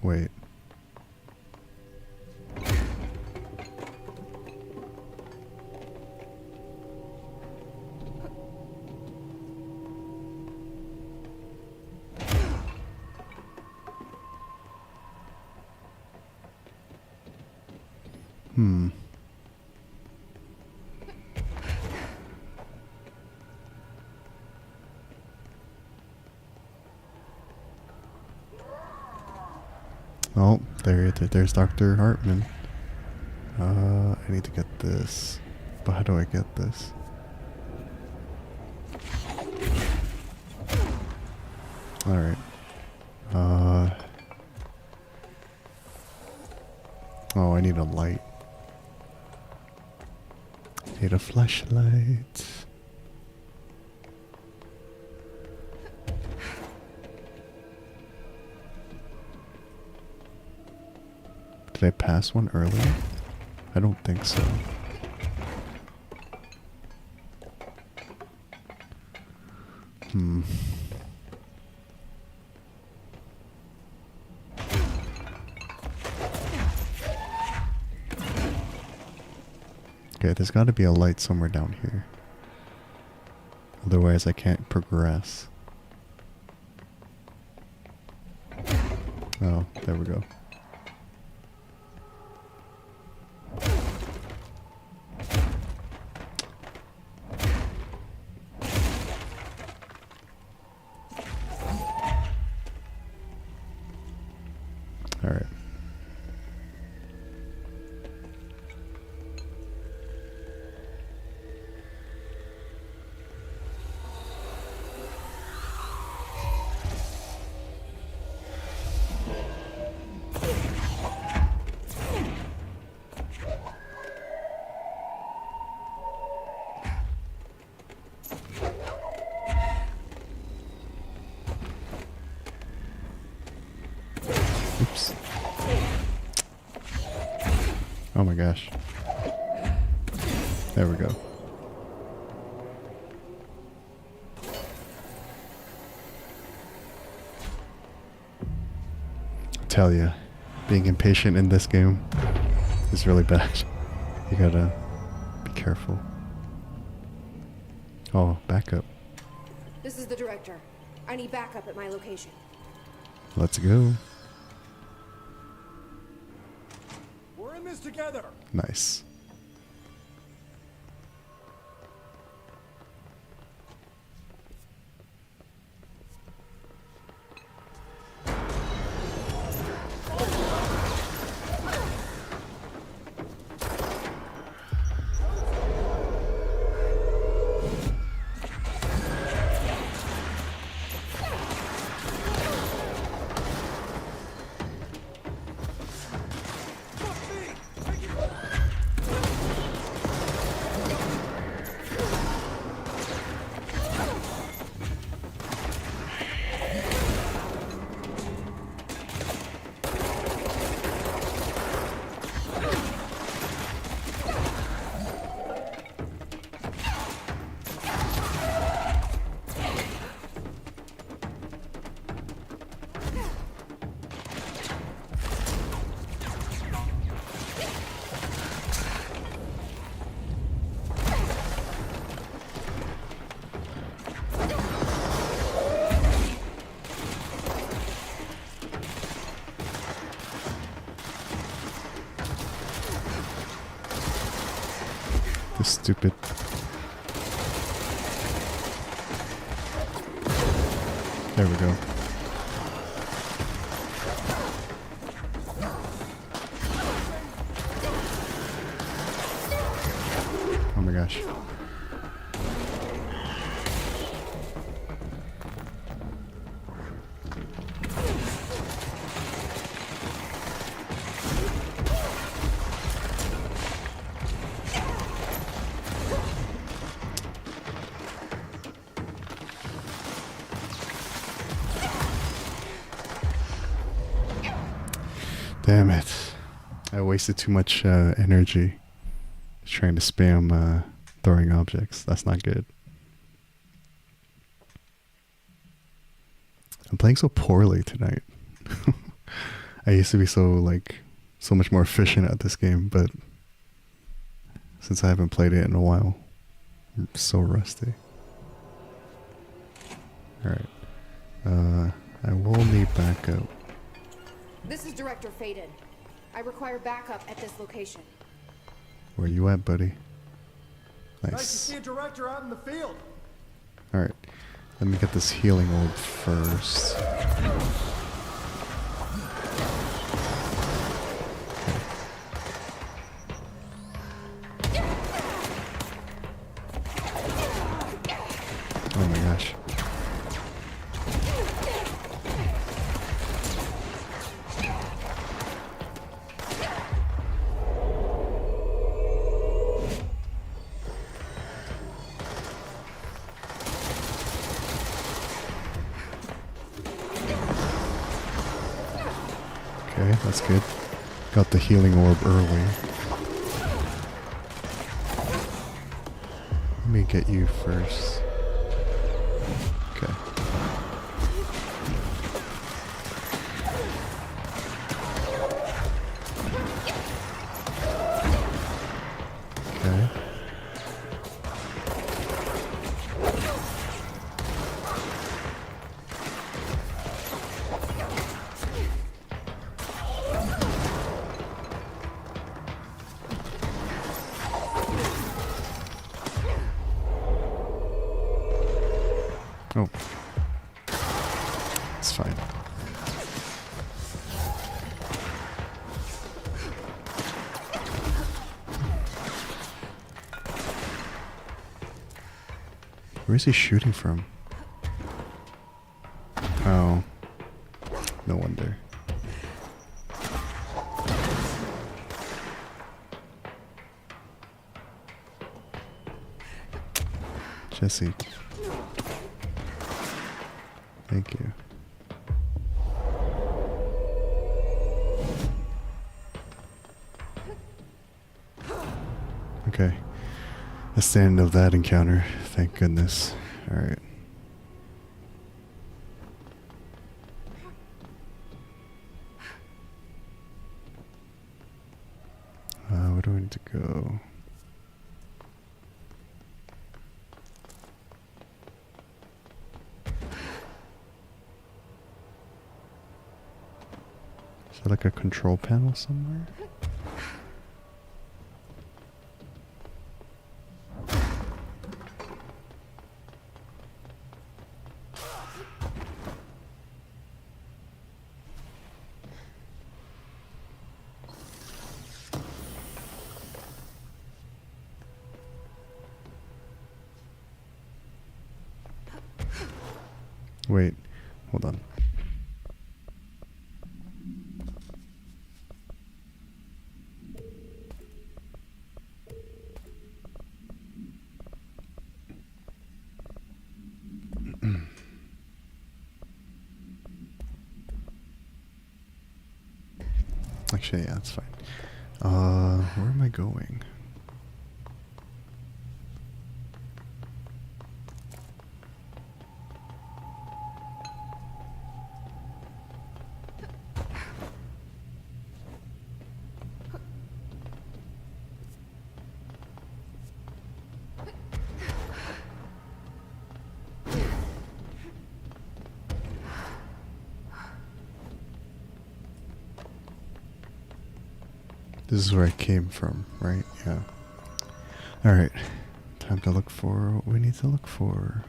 Wait. Oh, there's Dr. Hartman. I need to get this. But how do I get this? Alright. Oh, I need a light. Need a flashlight. Did I pass one earlier? I don't think so. Okay, there's got to be a light somewhere down here. Otherwise I can't progress. Oh, there we go. my gosh. There we go. I tell ya, being impatient in this game is really bad. You gotta be careful. Oh, backup. This is the director. I need backup at my location. Let's go. We're in this together. Nice. Stupid. There we go. Oh my gosh. Damn it. I wasted too much energy trying to spam throwing objects. That's not good. I'm playing so poorly tonight. I used to be so much more efficient at this game, but since I haven't played it in a while, I'm so rusty. Alright. I will need backup. This is Director Faden. I require backup at this location. Where you at, buddy? Nice to Nice. see a director out in the field. Alright. Let me get this healing orb first. Oh my gosh. Okay, that's good. Got the healing orb early. Let me get you first. Okay. Okay. Oh. It's fine. Where is he shooting from? Oh. No wonder. Jesse. Thank you. That's the end of that encounter. Thank goodness. Alright. Where do I need to go? Is there like a control panel somewhere? Wait, hold on. Actually, yeah, that's fine. Where am I going? This is where I came from, right? Yeah. Alright. Time to look for what we need to look for.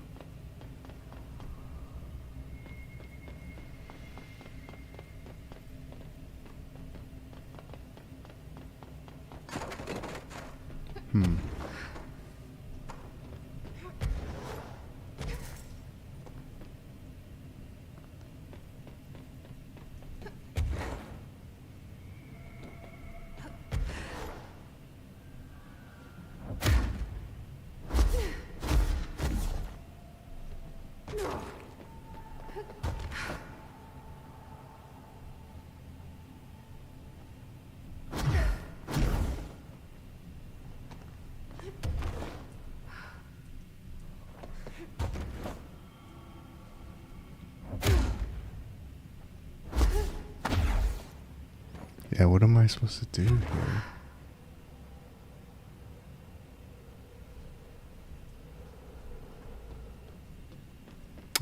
Yeah, what am I supposed to do here?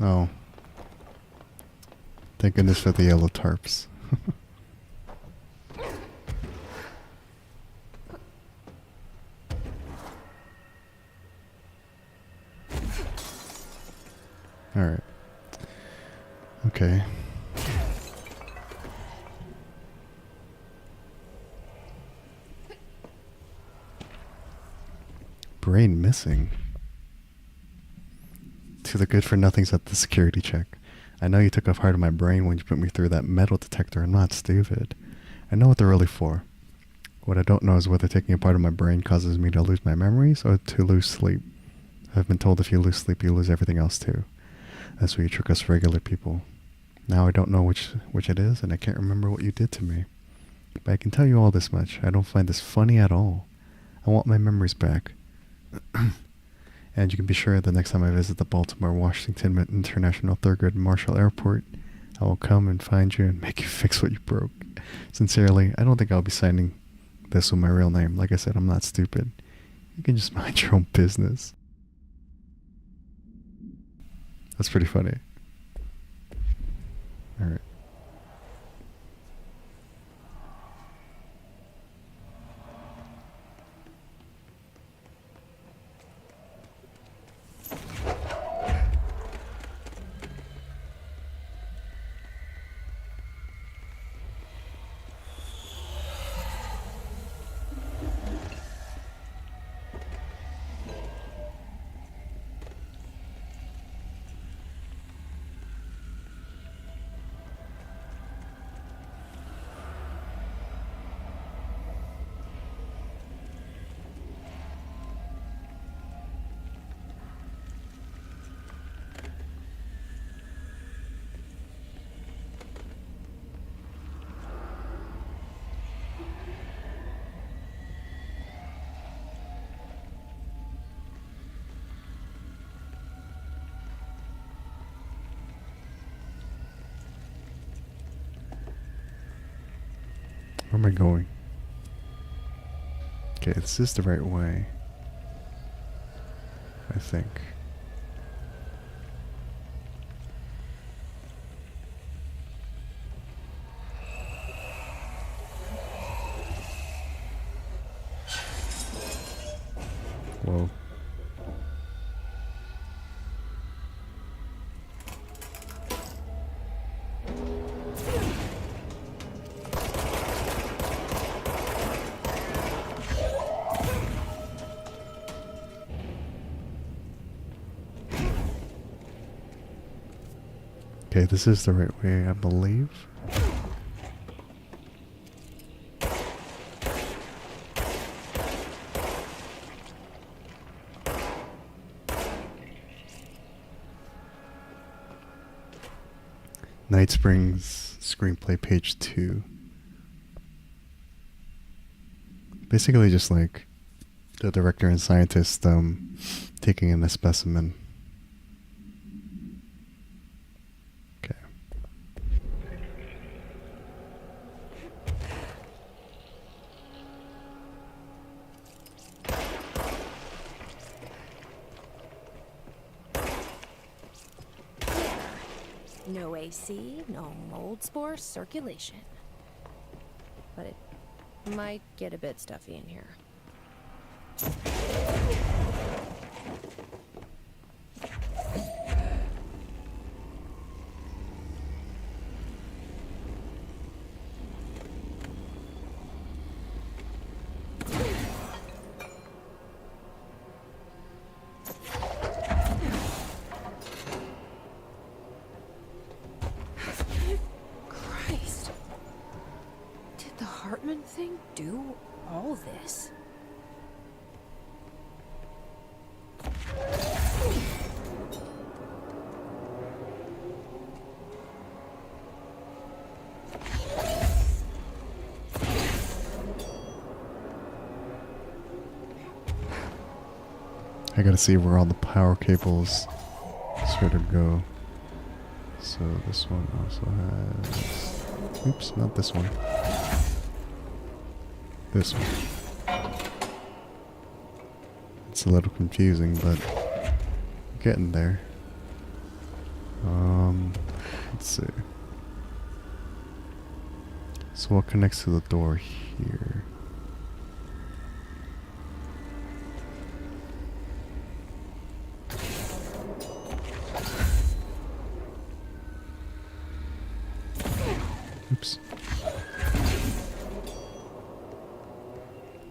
Oh. Thank goodness for the yellow tarps. Alright. Okay. Brain missing. To the good for nothings at the security check. I know you took off part of my brain when you put me through that metal detector. I'm not stupid. I know what they're really for. What I don't know is whether taking a part of my brain causes me to lose my memories or to lose sleep. I've been told if you lose sleep, you lose everything else too. That's where you trick us regular people. Now I don't know which it is, and I can't remember what you did to me. But I can tell you all this much. I don't find this funny at all. I want my memories back. And you can be sure the next time I visit the Baltimore-Washington International Thurgood Marshall Airport, I will come and find you and make you fix what you broke. Sincerely, I don't think I'll be signing this with my real name. Like I said, I'm not stupid. You can just mind your own business. That's pretty funny. Alright. Where am I going? Okay, this is the right way. I think. Whoa. Okay, this is the right way, I believe. Night Springs screenplay page 2. Basically just like the director and scientist taking in a specimen. Okay. No AC, no mold spore circulation. But it might get a bit stuffy in here. Christ. Did the Hartman thing do all this? I gotta see where all the power cables sort of go. So this one also has... Oops, not this one. This one. It's a little confusing, but getting there. Let's see. So what connects to the door here? Oops.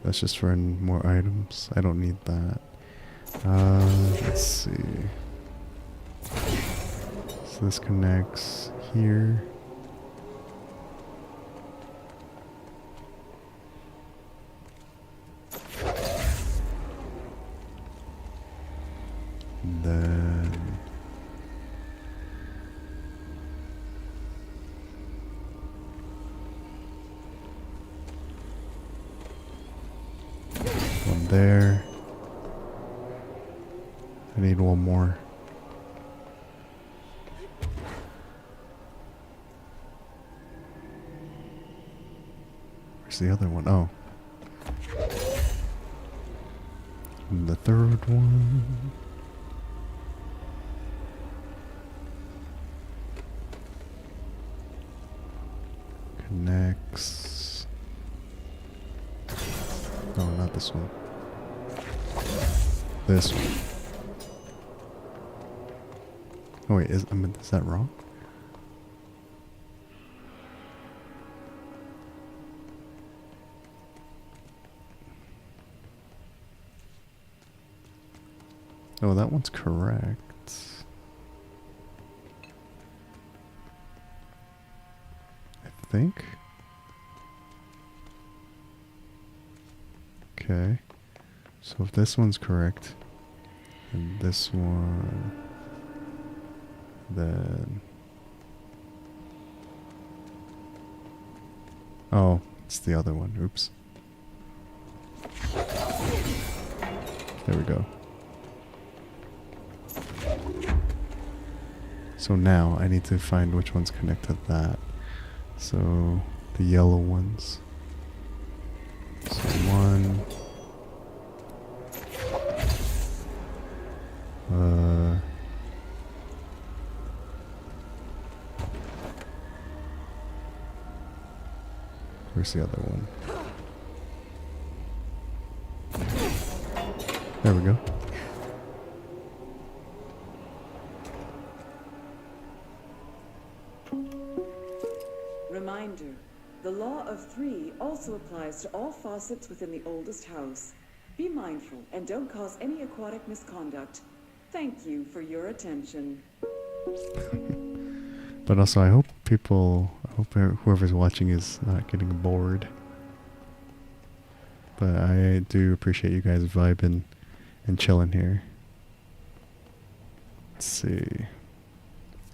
That's just for more items. I don't need that. Let's see. So this connects here. And then one there. I need one more. Where's the other one? Oh. And the third one. Connects. No, not this one. This one. Oh wait, is that wrong? Oh, that one's correct. I think. Okay. So if this one's correct, and this one, then... Oh, it's the other one. Oops. There we go. So now I need to find which ones connect to that. So the yellow ones. Where's the other one? There we go. Reminder, the law of three also applies to all faucets within the oldest house. Be mindful and don't cause any aquatic misconduct. Thank you for your attention. But also, I hope whoever's watching is not getting bored. But I do appreciate you guys vibing and chilling here. Let's see.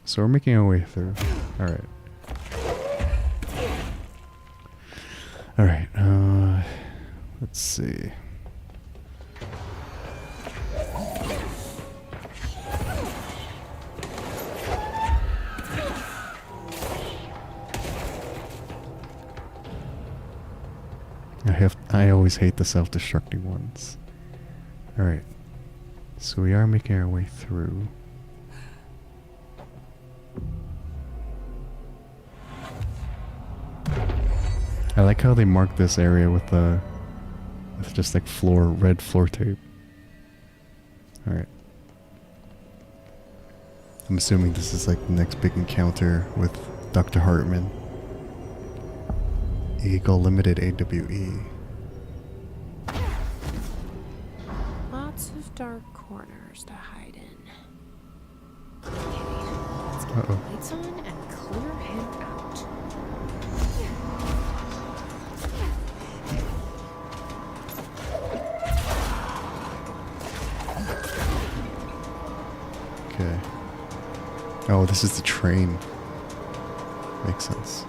So we're making our way through. Alright. Alright, let's see. I always hate the self-destructing ones. Alright. So we are making our way through. I like how they mark this area with just like red floor tape. Alright. I'm assuming this is like the next big encounter with Dr. Hartman. Eagle Limited AWE. Lots of dark corners to hide in. Okay, let's get the lights on and clear him out. Okay. Oh, this is the train. Makes sense.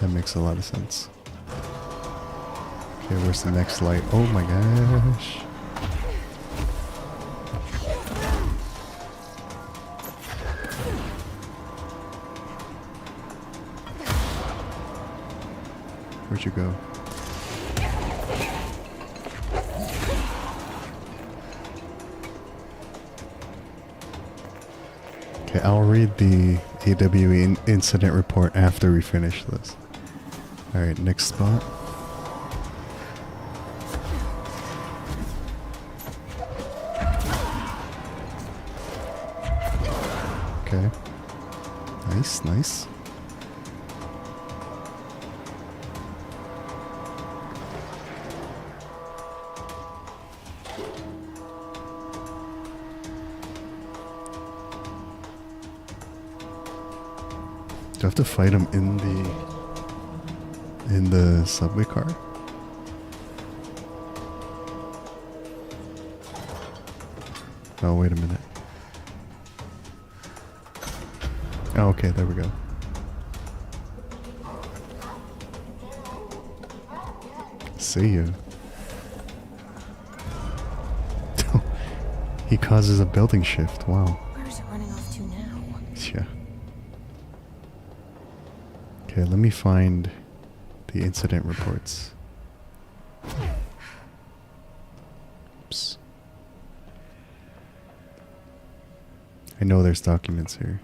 That makes a lot of sense. Okay, where's the next light? Oh my gosh. Where'd you go? Okay, I'll read the AWE incident report after we finish this. Alright, next spot. Okay. Nice, nice. Do I have to fight him in the subway car? Oh, wait a minute. Oh, okay, there we go. See ya. He causes a building shift. Wow. Where's it running off to now? Yeah. Okay, let me find the incident reports. Oops. I know there's documents here.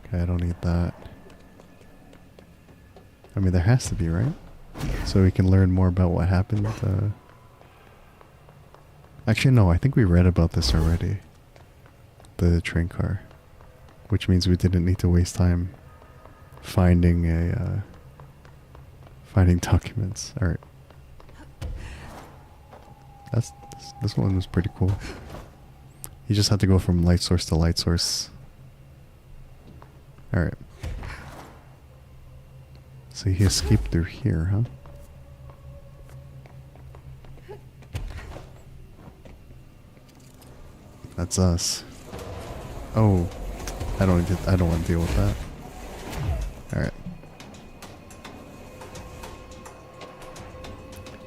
Okay, I don't need that. I mean, there has to be, right? So we can learn more about what happened. Actually, no, I think we read about this already. The train car. Which means we didn't need to waste time finding documents. Alright. This one was pretty cool. You just had to go from light source to light source. Alright. So he escaped through here, huh? That's us. Oh, I don't want to deal with that. Alright.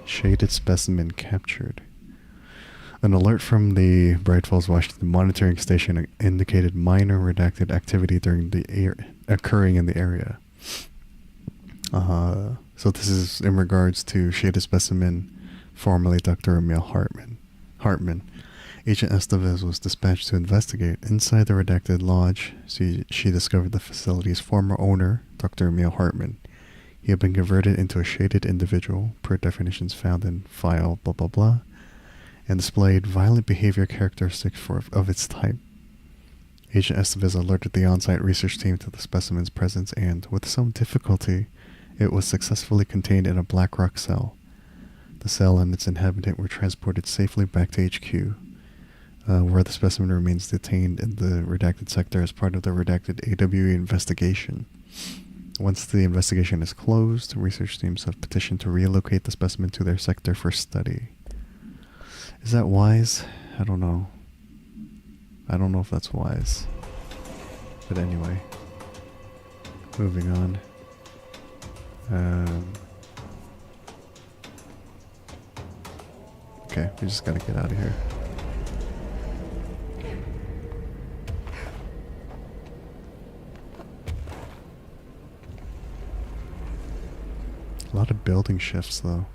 Shaded specimen captured. An alert from the Bright Falls, Washington monitoring station indicated minor redacted activity during occurring in the area. So this is in regards to shaded specimen, formerly Dr. Emil Hartman. Agent Estevez was dispatched to investigate. Inside the redacted lodge, she discovered the facility's former owner, Dr. Emil Hartman. He had been converted into a shaded individual, per definitions found in file blah blah blah, and displayed violent behavior characteristics of its type. Agent Estevez alerted the on-site research team to the specimen's presence and, with some difficulty, it was successfully contained in a black rock cell. The cell and its inhabitant were transported safely back to HQ, where the specimen remains detained in the redacted sector as part of the redacted AWE investigation. Once the investigation is closed, research teams have petitioned to relocate the specimen to their sector for study. Is that wise? I don't know. I don't know if that's wise. But anyway. Moving on. Okay, we just gotta get out of here. A lot of building shifts, though.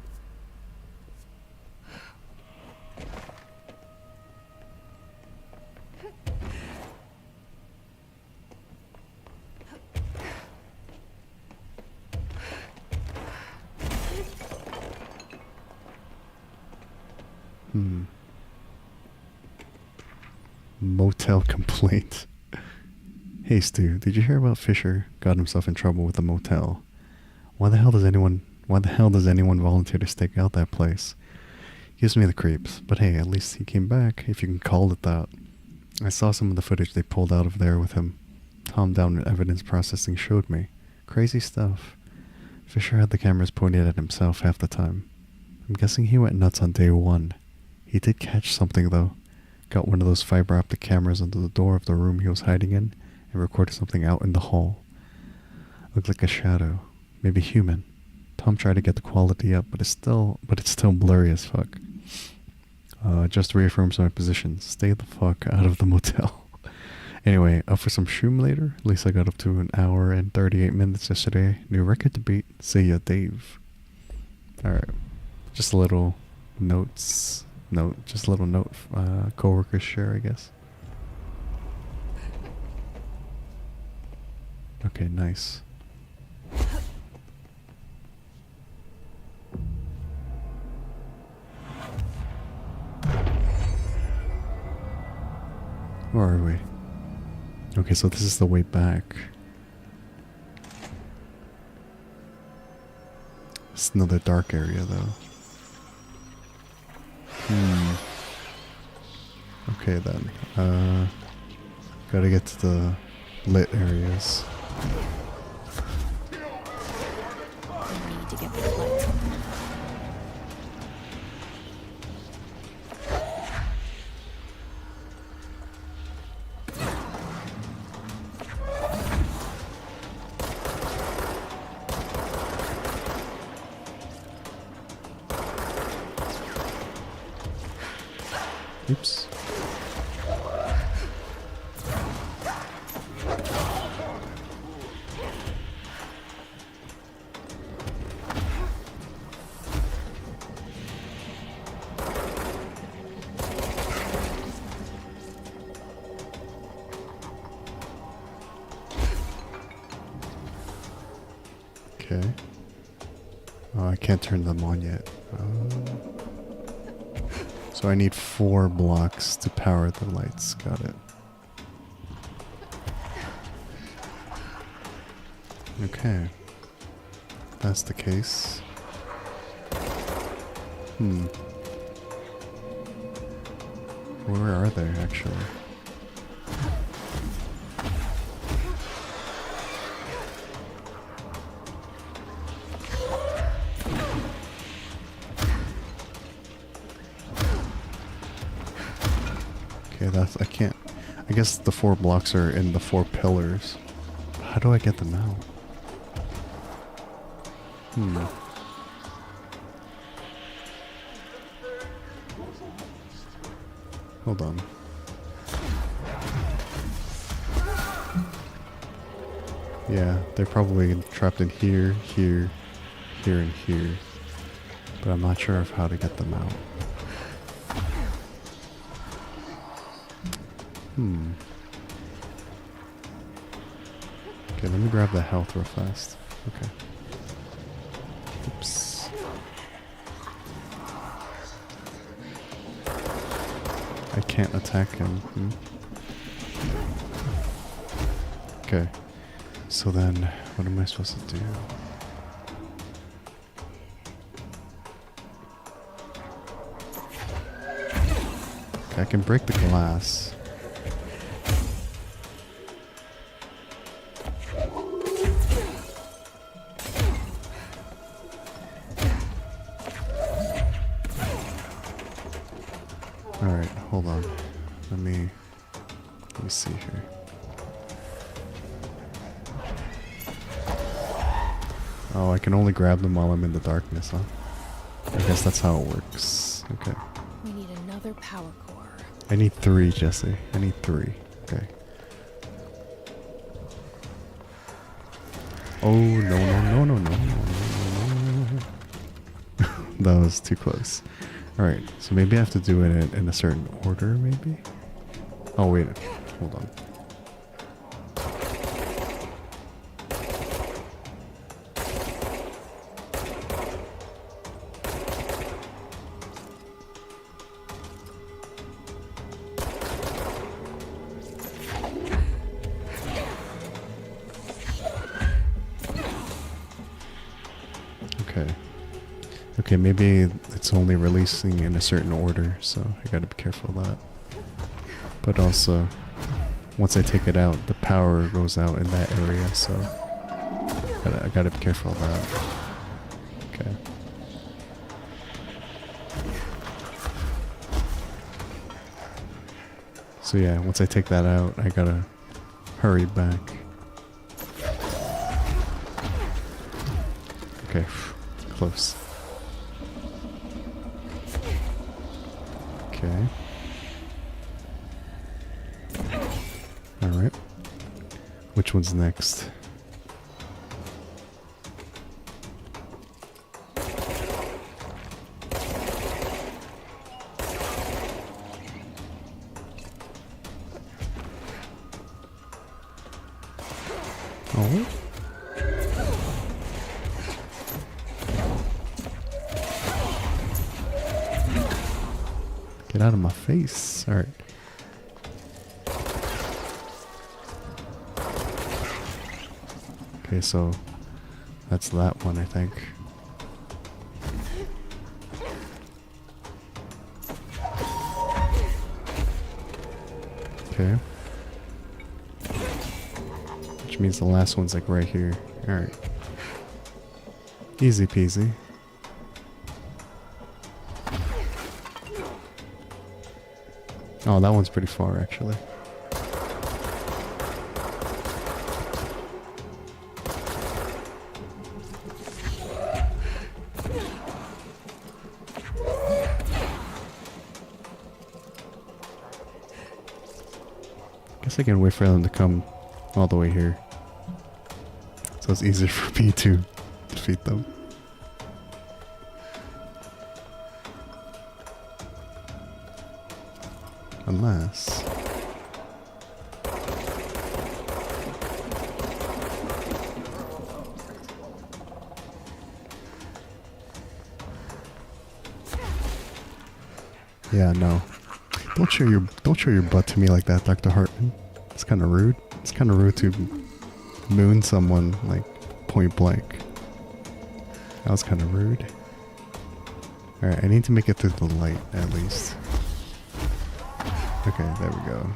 Motel complaint. Hey Stu, did you hear about Fisher got himself in trouble with a motel? Why the hell does anyone volunteer to stake out that place? Gives me the creeps, but hey, at least he came back, if you can call it that. I saw some of the footage they pulled out of there with him. Tom Down in evidence processing showed me. Crazy stuff. Fisher had the cameras pointed at himself half the time. I'm guessing he went nuts on day one. He did catch something though. Got one of those fiber optic cameras under the door of the room he was hiding in and recorded something out in the hall. Looked like a shadow. Maybe human. Tom tried to get the quality up, but it's still blurry as fuck. Just reaffirms my position. Stay the fuck out of the motel. Anyway, up for some shroom later? At least I got up to an hour and 38 minutes yesterday. New record to beat. See ya, Dave. Alright. Just a little coworkers share, I guess. Okay, nice. Where are we? Okay, so this is the way back. It's another dark area, though. Okay, then. Gotta get to the lit areas. I need to get the lights on. Oops. Okay. Oh, I can't turn them on yet. So I need 4 blocks to power the lights. Got it. Okay. If that's the case. Where are they, actually? I can't. I guess the 4 blocks are in the 4 pillars. How do I get them out? Hold on. Yeah, they're probably trapped in here, here, here, and here. But I'm not sure of how to get them out. Okay, let me grab the health real fast. Okay. Oops. I can't attack him. Okay. So then, what am I supposed to do? Okay, I can break the glass. Alright, hold on. Let me see here. Oh, I can only grab them while I'm in the darkness, huh? I guess that's how it works. Okay. We need another power core. I need 3, Jesse. I need 3. Okay. Oh, no. That was too close. Alright, so maybe I have to do it in a certain order, maybe? Oh, wait. Hold on. Okay, maybe it's only releasing in a certain order, so I gotta be careful of that. But also, once I take it out, the power goes out in that area, so I gotta be careful of that. Okay. So yeah, once I take that out, I gotta hurry back. Okay, close. Okay. Alright. Which one's next? Oh. Get out of my face. Alright. Okay, so that's that one, I think. Okay. Which means the last one's like right here. Alright. Easy peasy. Oh, that one's pretty far, actually. Guess I can wait for them to come all the way here, so it's easier for me to defeat them. Unless... yeah, no. Don't show your butt to me like that, Dr. Hartman. It's kind of rude. It's kind of rude to moon someone like point blank. That was kind of rude. All right, I need to make it through the light at least. Okay, there we go.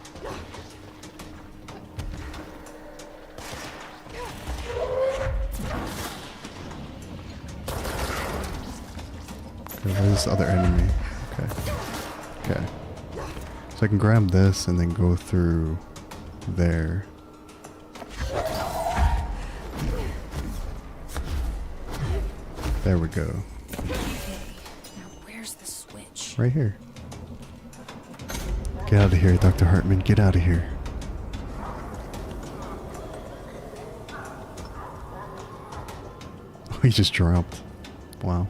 Okay, where's this other enemy? Okay. Okay. So I can grab this and then go through there. There we go. Okay, now where's the switch? Right here. Get out of here, Dr. Hartman. Get out of here. Oh, he just dropped. Wow.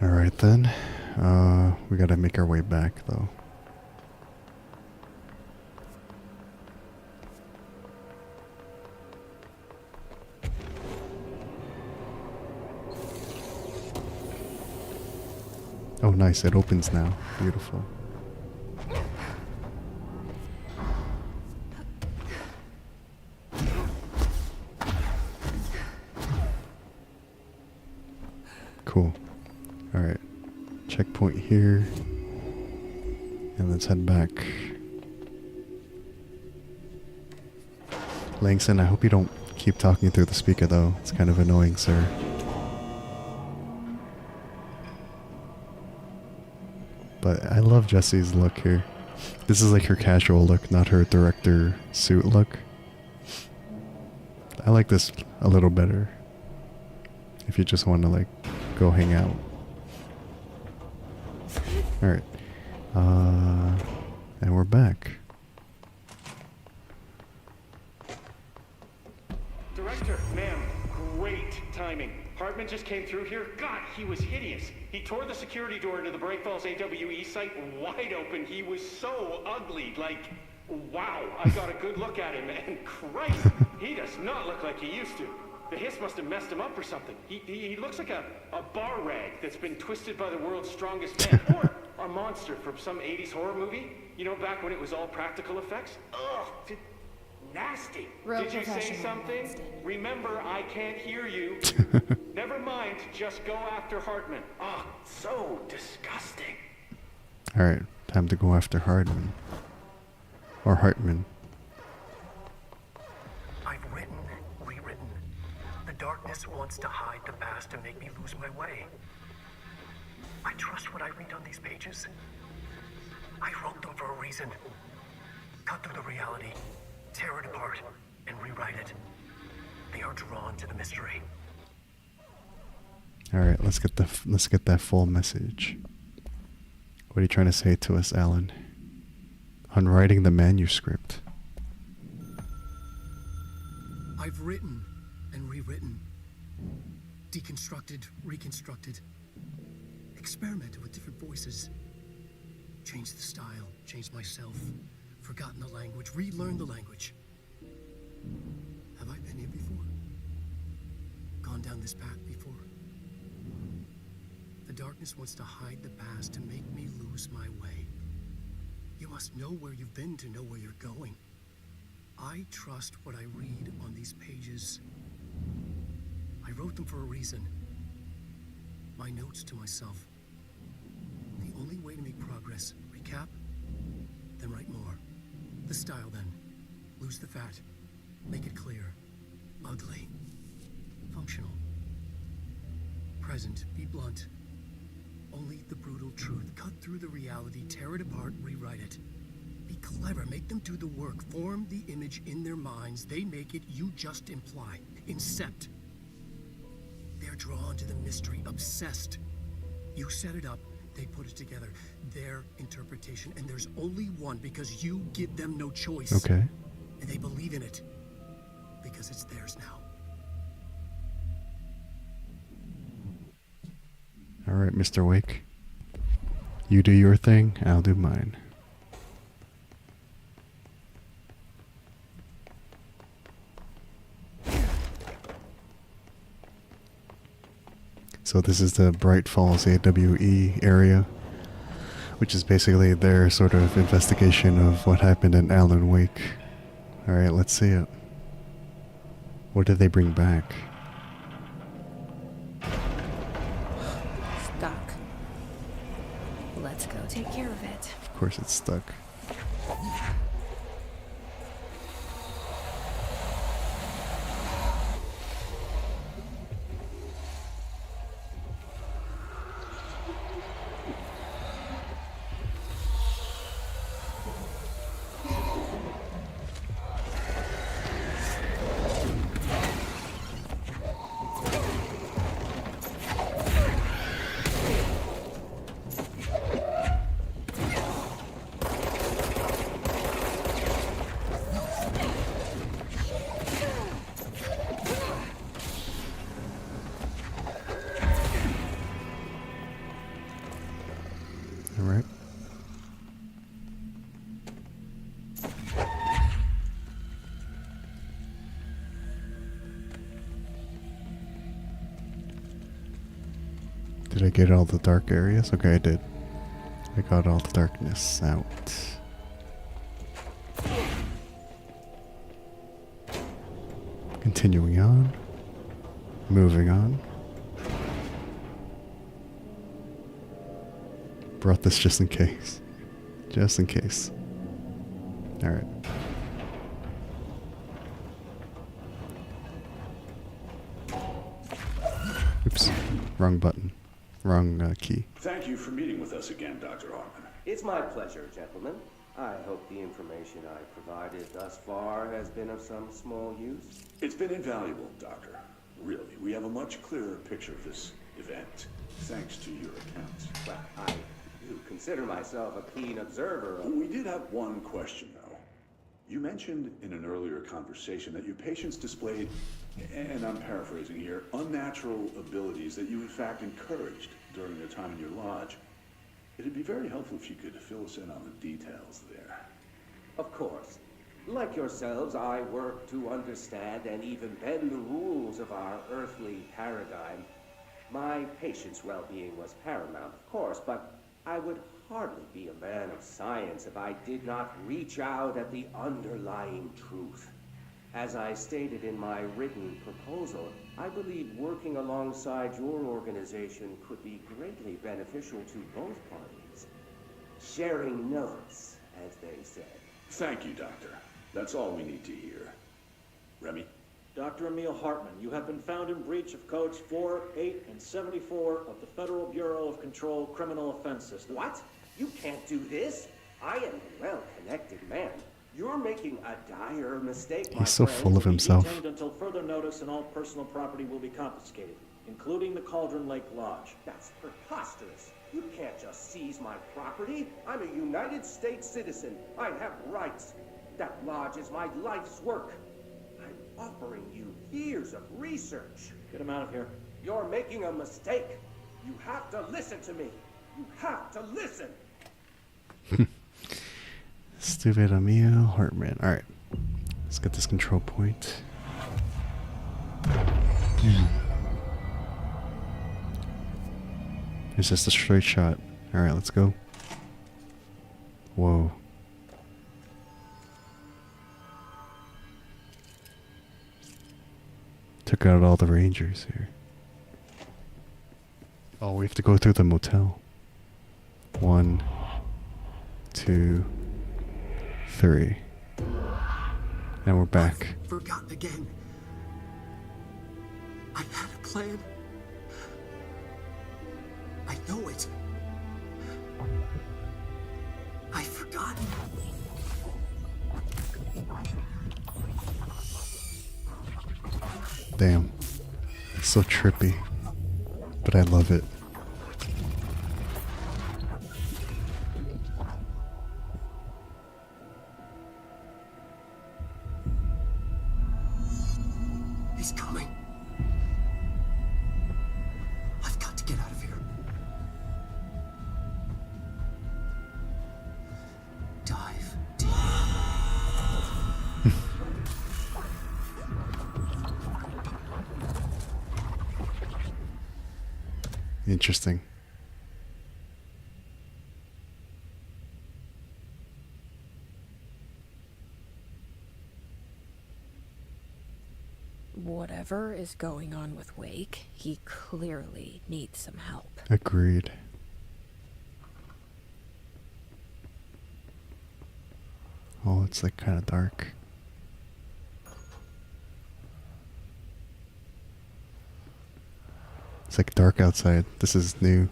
Alright. Alright then. We gotta make our way back though. Oh nice, it opens now. Beautiful. Cool. Alright. Checkpoint here. And let's head back. Langston, I hope you don't keep talking through the speaker though. It's kind of annoying, sir. But I love Jessie's look here. This is like her casual look, not her director suit look. I like this a little better. If you just want to like go hang out. Alright. And we're back. Director, ma'am, great timing. Hartman just came through here. God, he was hideous. He tore the security door into the Bright Falls AWE site wide open. He was so ugly. Like, wow. I got a good look at him, and Christ, he does not look like he used to. The hiss must have messed him up or something. He looks like a bar rag that's been twisted by the world's strongest man. Or a monster from some 80s horror movie. You know, back when it was all practical effects. Ugh, nasty. Real Did you say professional, something? Langston. Remember, I can't hear you. Never mind, just go after Hartman. Ah, so disgusting. Alright, time to go after Hartman. Or Hartman. I've written, rewritten. The darkness wants to hide the past and make me lose my way. I trust what I read on these pages. I wrote them for a reason. Cut through the reality, tear it apart, and rewrite it. They are drawn to the mystery. Alright, let's get that full message. What are you trying to say to us, Alan? On writing the manuscript. I've written and rewritten. Deconstructed, reconstructed. Experimented with different voices. Changed the style, changed myself. Forgotten the language, relearned the language. Have I been here before? Gone down this path before? The darkness wants to hide the past to make me lose my way. You must know where you've been to know where you're going. I trust what I read on these pages. I wrote them for a reason. My notes to myself. The only way to make progress, recap, then write more. The style then. Lose the fat. Make it clear. Ugly. Functional. Present. Be blunt. Only the brutal truth. Cut through the reality, tear it apart, rewrite it. Be clever, make them do the work. Form the image in their minds. They make it, you just imply. Incept. They're drawn to the mystery, obsessed. You set it up, they put it together. Their interpretation, and there's only one because you give them no choice. Okay. And they believe in it because it's theirs now. Alright, Mr. Wake. You do your thing, I'll do mine. So this is the Bright Falls AWE area, which is basically their sort of investigation of what happened in Alan Wake. Alright, let's see it. What did they bring back? Stuck. Let's go take care of it. Of course it's stuck. Did I get all the dark areas? Okay, I did. I got all the darkness out. Continuing on. Moving on. Brought this just in case. Just in case. Alright. Oops. Wrong button. Wrong key. Thank you for meeting with us again, Dr. Hartman. It's my pleasure, gentlemen. I hope the information I provided thus far has been of some small use. It's been invaluable, Doctor. Really, we have a much clearer picture of this event, thanks to your accounts. Well, I do consider myself a keen observer of... We did have one question, though. You mentioned in an earlier conversation that your patients displayed, and I'm paraphrasing here, unnatural abilities that you in fact encouraged during their time in your lodge. It'd be very helpful if you could fill us in on the details there. Of course. Like yourselves, I work to understand and even bend the rules of our earthly paradigm. My patient's well-being was paramount, of course, but I would hardly be a man of science if I did not reach out at the underlying truth. As I stated in my written proposal, I believe working alongside your organization could be greatly beneficial to both parties. Sharing notes, as they said. Thank you, Doctor. That's all we need to hear. Remy? Dr. Emil Hartman, you have been found in breach of codes 4, 8, and 74 of the Federal Bureau of Control Criminal Offense System. What? You can't do this. I am a well-connected man. You're making a dire mistake, my He's so friend. full of himself. Detained until further notice, and all personal property will be confiscated, including the Cauldron Lake Lodge. That's preposterous. You can't just seize my property. I'm a United States citizen. I have rights. That lodge is my life's work. I'm offering you years of research. Get him out of here. You're making a mistake. You have to listen to me. You have to listen. Stupid Emil Hartman. Alright. Let's get this control point. It's just a straight shot. Alright, let's go. Whoa. Took out all the rangers here. Oh, we have to go through the motel. 1, 2, 3. And we're back. Forgotten again. I had a plan. I know it. I've forgotten. Damn. It's so trippy. But I love it. He's coming. I've got to get out of here. Dive deep. Interesting. Whatever is going on with Wake, he clearly needs some help. Agreed. Oh, it's like kind of dark. It's like dark outside. This is new.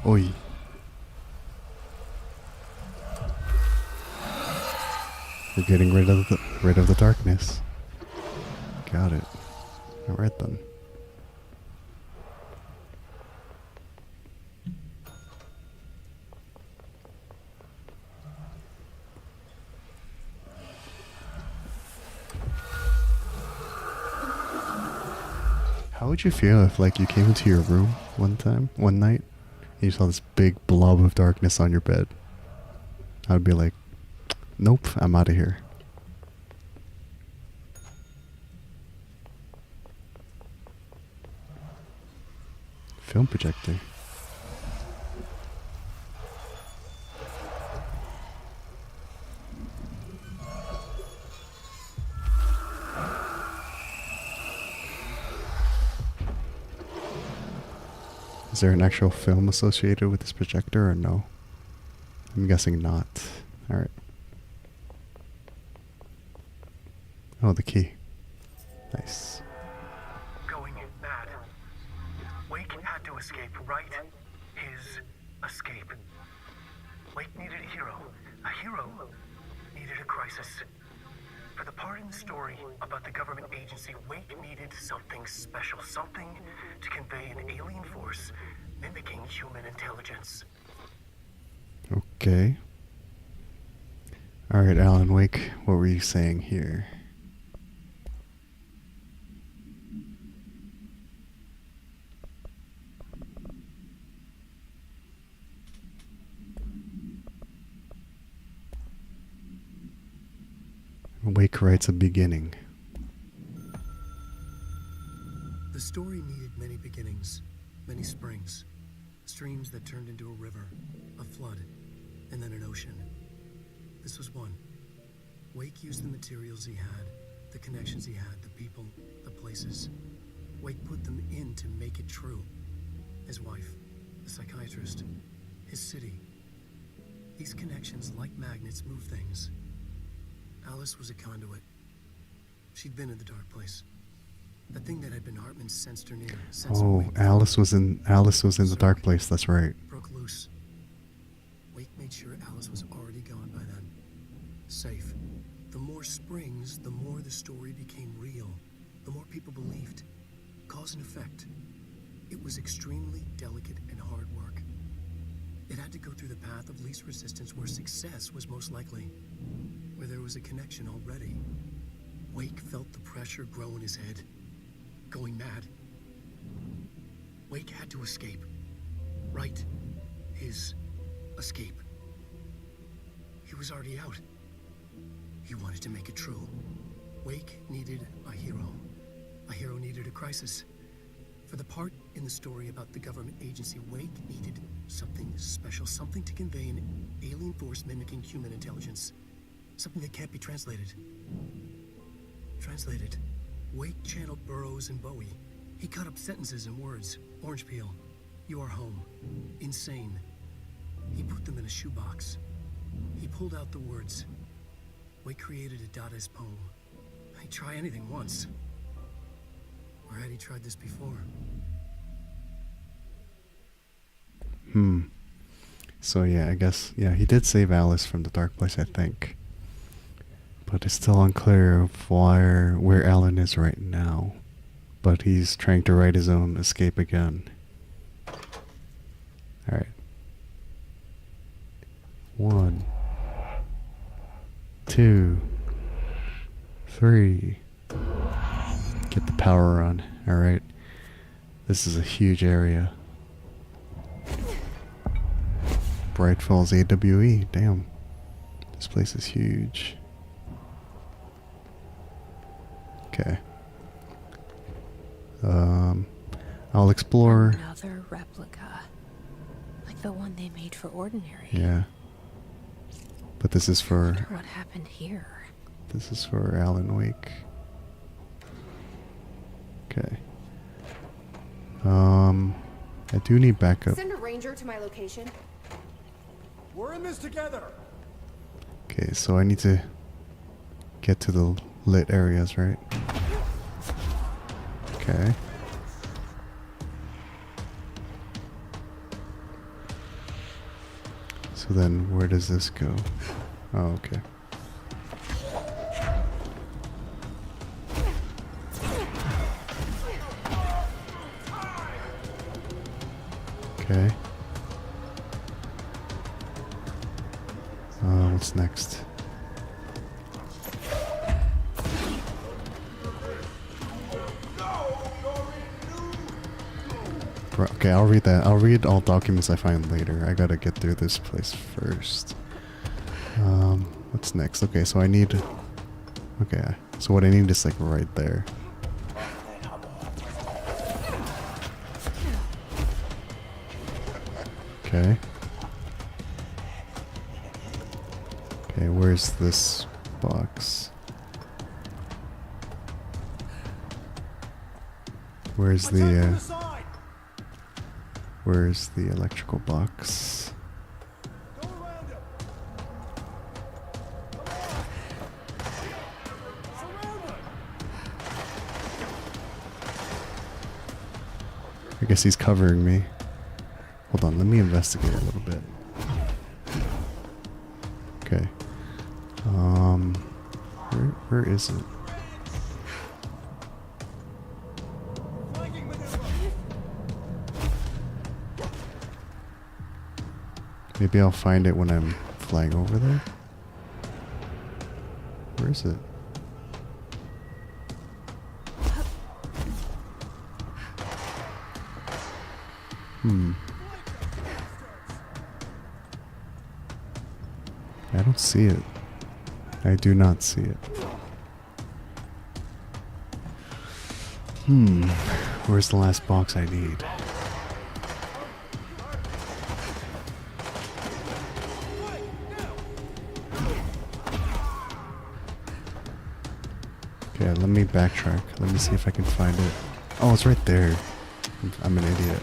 Oi. We're getting rid of the darkness. Got it. Alright then. How would you feel if, like, you came into your room one night, and you saw this big blob of darkness on your bed? I would be like, nope, I'm out of here. Film projector. Is there an actual film associated with this projector or no? I'm guessing not. Alright. Oh, the key. Nice. Going mad. Wake had to escape, right? His escape. Wake needed a hero. A hero needed a crisis. For the part in the story about the government agency, Wake needed something special, something to convey an alien force mimicking human intelligence. Okay. Alright, Alan Wake, what were you saying here? Wake writes a beginning. The story needed many beginnings, many springs. Streams that turned into a river, a flood, and then an ocean. This was one. Wake used the materials he had, the connections he had, the people, the places. Wake put them in to make it true. His wife, the psychiatrist, his city. These connections, like magnets, move things. Alice was a conduit. She'd been in the dark place. The thing that had been Hartman's sensed her near. Oh, Alice was in the dark place, that's right. Broke loose. Wake made sure Alice was already gone by then. Safe. The more springs, the more the story became real. The more people believed. Cause and effect. It was extremely delicate and hard work. It had to go through the path of least resistance where success was most likely. Where there was a connection already. Wake felt the pressure grow in his head. Going mad. Wake had to escape. Right. His escape. He was already out. He wanted to make it true. Wake needed a hero. A hero needed a crisis. For the part in the story about the government agency, Wake needed something special, something to convey an alien force mimicking human intelligence. Something that can't be translated. Translated. Wake channeled Burroughs and Bowie. He cut up sentences and words. Orange peel. You are home. Insane. He put them in a shoebox. He pulled out the words. Wake created a Dadaist poem. He'd try anything once. Or had he tried this before? So yeah, I guess, yeah, he did save Alice from the dark place, I think. But it's still unclear of where Alan is right now. But he's trying to write his own escape again. Alright. 1, 2, 3. Get the power on. Alright. This is a huge area. Bright Falls AWE. Damn. This place is huge. Okay. I'll explore. Another replica. Like the one they made for Ordinary. Yeah. But this is I for... wonder what happened here. This is for Alan Wake. Okay. I do need backup. Send a ranger to my location. We're in this together. Okay, so I need to get to the lit areas, right? Okay. So then where does this go? Oh, okay. Okay. What's next? Okay, I'll read that. I'll read all documents I find later. I gotta get through this place first. What's next? Okay, so I need... Okay, so what I need is like right there. Okay. Okay, where's this box? Where's the, Where's the electrical box? I guess he's covering me. Hold on, let me investigate a little bit. Okay. Where is it? Maybe I'll find it when I'm flying over there. Where is it? I don't see it. I do not see it. Where's the last box I need? Okay, let me backtrack. Let me see if I can find it. Oh, it's right there. I'm an idiot.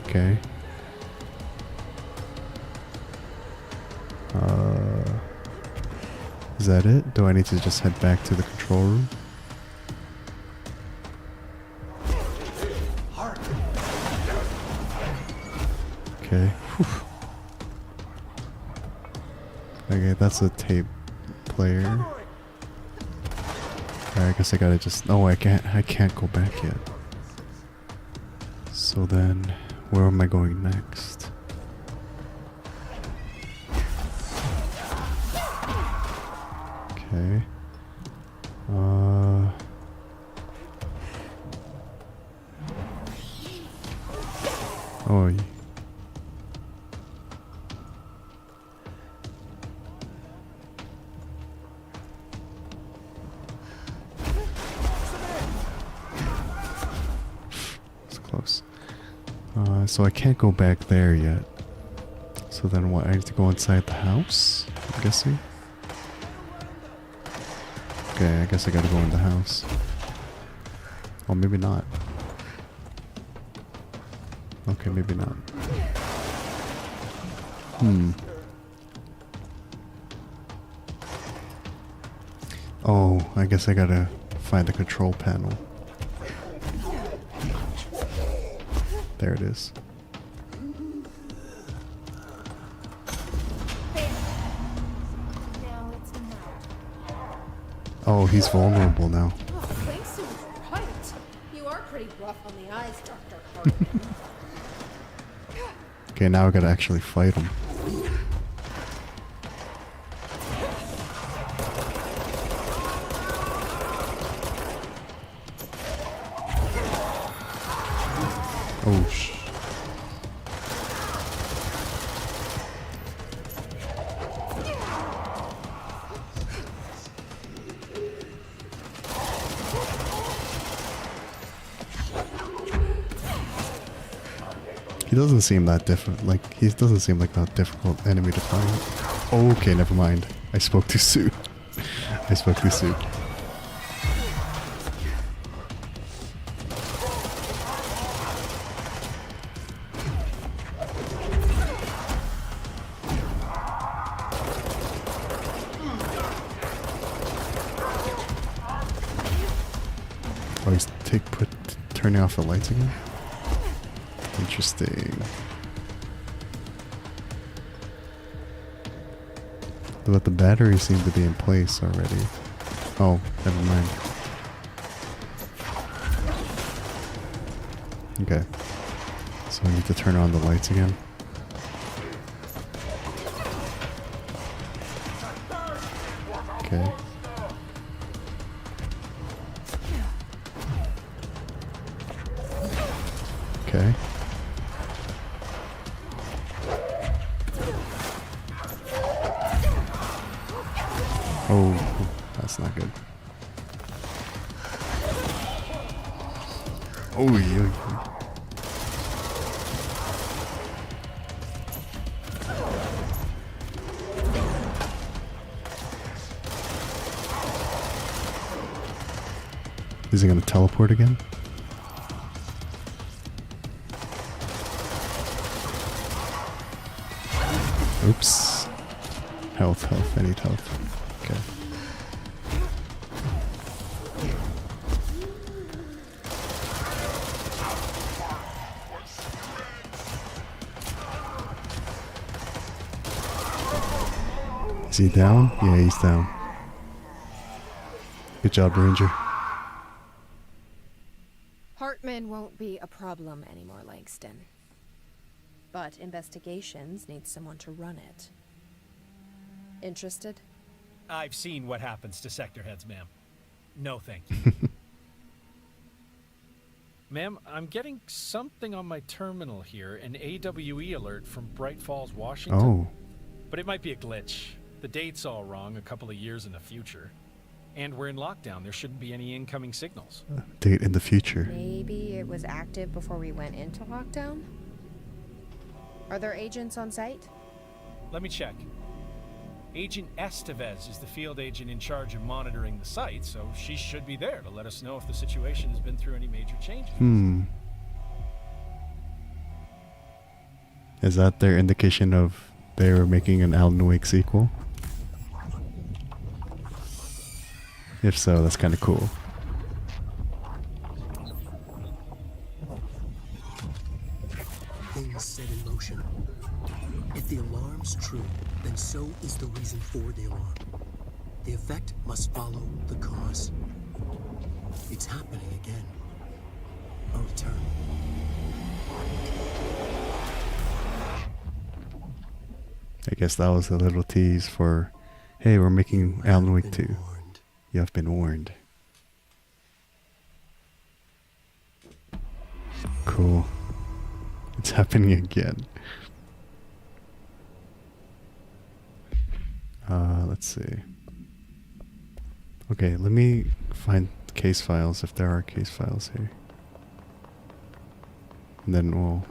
Okay. Is that it? Do I need to just head back to the control room? Okay. Whew. Okay, that's a tape player. Alright, I guess I gotta just... Oh, I can't go back yet. So then, where am I going next? Okay. Oh. It's close. So I can't go back there yet. So then what? I need to go inside the house? I'm guessing. Okay, I guess I gotta go in the house. Oh, maybe not. Okay, maybe not. Oh, I guess I gotta find the control panel. There it is. Oh, he's vulnerable now. Oh, thanks, you was right. You are pretty rough on the eyes, Dr. Hartman. Okay, now I gotta actually fight him. Oh, he doesn't seem that different. Like, he doesn't seem like a difficult enemy to fight. Okay, never mind. I spoke too soon. I spoke too soon. Oh, he's turning off the lights again? Interesting. But the batteries seem to be in place already. Oh, never mind. Okay. So I need to turn on the lights again. Okay. Okay. Oh, that's not good. Oh, yeah. Is he gonna teleport again? Oops. Health. I need health. Okay. Is he down? Yeah, he's down. Good job, Ranger. Hartman won't be a problem anymore, Langston. But investigations need someone to run it. Interested? I've seen what happens to sector heads, ma'am. No, thank you. Ma'am, I'm getting something on my terminal here, an AWE alert from Bright Falls, Washington. Oh. But it might be a glitch. The date's all wrong, a couple of years in the future. And we're in lockdown. There shouldn't be any incoming signals. Date in the future. Maybe it was active before we went into lockdown? Are there agents on site? Let me check. Agent Estevez is the field agent in charge of monitoring the site, so she should be there to let us know if the situation has been through any major changes. Is that their indication of they were making an Alan Wake sequel? If so, that's kind of cool. Things set in motion. If the alarm's true, then so is the reason for the alarm. The effect must follow the cause. It's happening again. A return. I guess that was a little tease for, hey, we're making Alan Wake 2. You have been warned. Cool. It's happening again. Let's see. Okay, let me find case files if there are case files here. And then we'll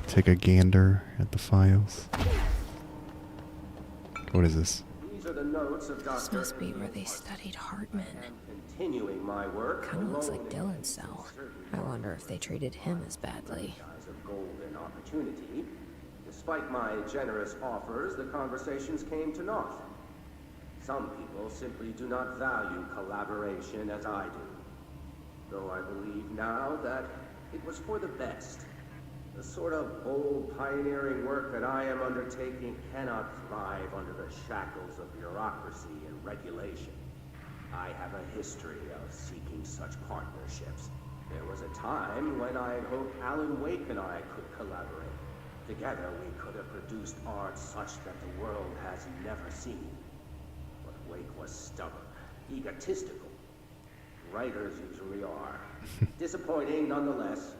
take a gander at the files. What is this? These are the notes of Dr. This must be where they studied Hartman. Continuing my work. Kinda looks like Dylan's cell. I wonder if they treated him as badly. Of golden opportunity. Despite my generous offers, the conversations came to naught. Some people simply do not value collaboration as I do. Though I believe now that it was for the best. The sort of bold, pioneering work that I am undertaking cannot thrive under the shackles of bureaucracy and regulation. I have a history of seeking such partnerships. There was a time when I had hoped Alan Wake and I could collaborate. Together we could have produced art such that the world has never seen. But Wake was stubborn, egotistical. Writers usually are. Disappointing nonetheless.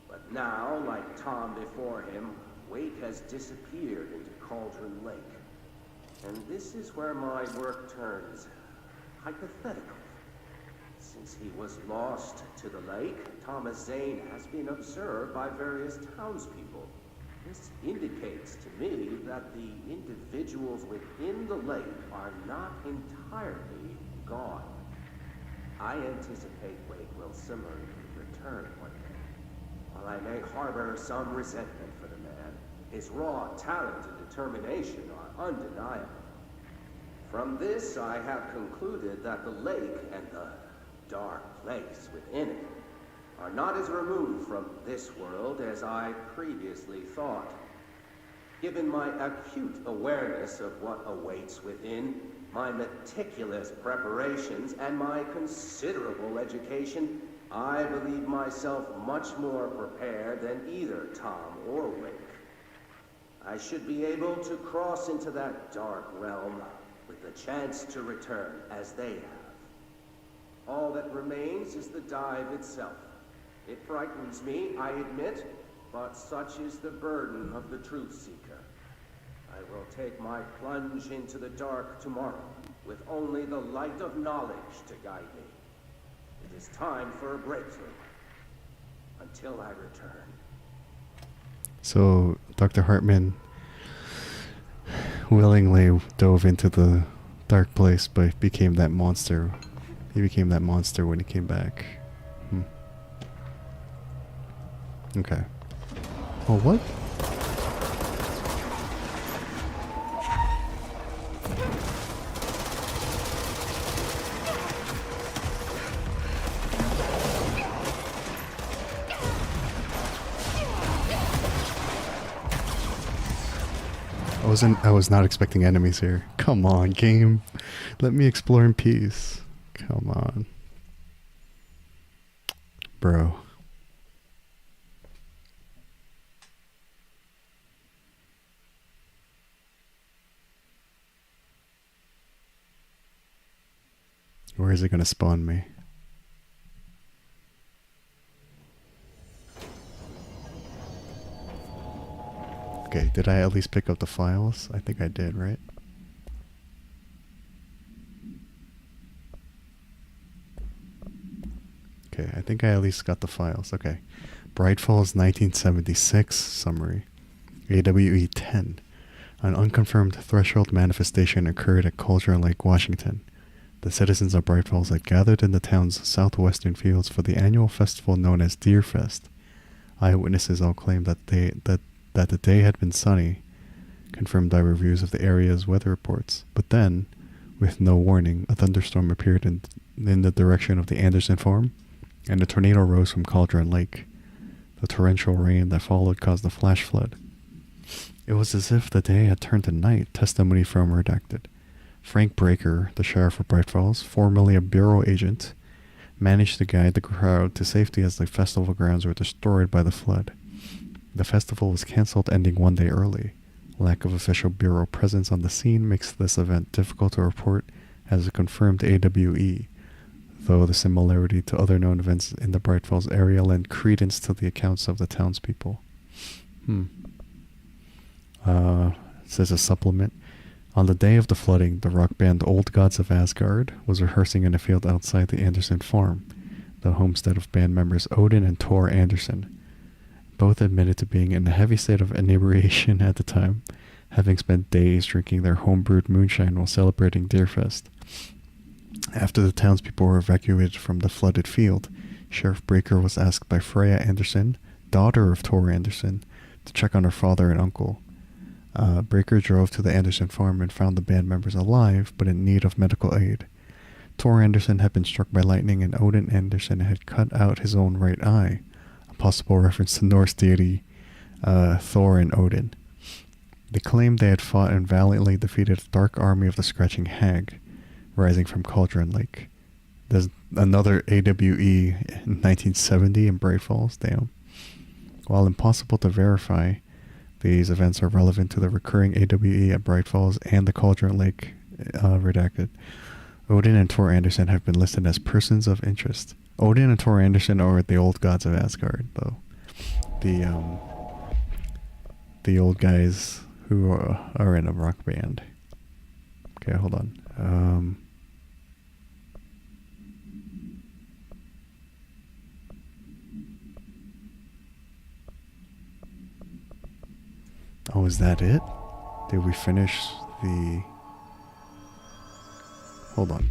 But now, like Tom before him, Wake has disappeared into Cauldron Lake. And this is where my work turns hypothetical. Since he was lost to the lake, Thomas Zane has been observed by various townspeople. This indicates to me that the individuals within the lake are not entirely gone. I anticipate Wake will similarly return one day. While I may harbor some resentment for the man, his raw talent and determination are undeniable. From this, I have concluded that the lake and the dark place within it are not as removed from this world as I previously thought. Given my acute awareness of what awaits within, my meticulous preparations, and my considerable education, I believe myself much more prepared than either Tom or Wake. I should be able to cross into that dark realm with the chance to return as they have. All that remains is the dive itself. It frightens me, I admit, but such is the burden of the truth seeker. I will take my plunge into the dark tomorrow, with only the light of knowledge to guide me. It is time for a breakthrough. Until I return. So, Dr. Hartman willingly dove into the dark place, but became that monster He became that monster when he came back. Okay. Oh, what? I was not expecting enemies here. Come on, game. Let me explore in peace. Come on. Bro. Where is it going to spawn me? Okay, did I at least pick up the files? I think I did, right? Okay, I think I at least got the files. Okay. Bright Falls 1976 summary. AWE 10. An unconfirmed threshold manifestation occurred at Cauldron Lake, Washington. The citizens of Bright Falls had gathered in the town's southwestern fields for the annual festival known as Deer Fest. Eyewitnesses all claimed that the day had been sunny, confirmed by reviews of the area's weather reports. But then, with no warning, a thunderstorm appeared in the direction of the Anderson farm, and a tornado rose from Cauldron Lake. The torrential rain that followed caused a flash flood. It was as if the day had turned to night, testimony from redacted. Frank Breaker, the sheriff of Bright Falls, formerly a bureau agent, managed to guide the crowd to safety as the festival grounds were destroyed by the flood. The festival was cancelled, ending one day early. Lack of official bureau presence on the scene makes this event difficult to report as a confirmed AWE, though the similarity to other known events in the Bright Falls area lend credence to the accounts of the townspeople. It says a supplement. On the day of the flooding, the rock band Old Gods of Asgard was rehearsing in a field outside the Anderson farm, the homestead of band members Odin and Tor Anderson. Both admitted to being in a heavy state of inebriation at the time, having spent days drinking their home-brewed moonshine while celebrating Deerfest. After the townspeople were evacuated from the flooded field, Sheriff Breaker was asked by Freya Anderson, daughter of Tor Anderson, to check on her father and uncle. Breaker drove to the Anderson farm and found the band members alive, but in need of medical aid. Tor Anderson had been struck by lightning, and Odin Anderson had cut out his own right eye, a possible reference to Norse deity Thor and Odin. They claimed they had fought and valiantly defeated a dark army of the Scratching Hag, rising from Cauldron Lake. There's another AWE in 1970 in Bright Falls, damn. While impossible to verify, these events are relevant to the recurring AWE at Bright Falls and the Cauldron Lake, redacted. Odin and Tor Anderson have been listed as persons of interest. Odin and Tor Anderson are the Old Gods of Asgard, though. The old guys who are in a rock band. Okay, hold on. Oh, is that it? Did we finish the... Hold on.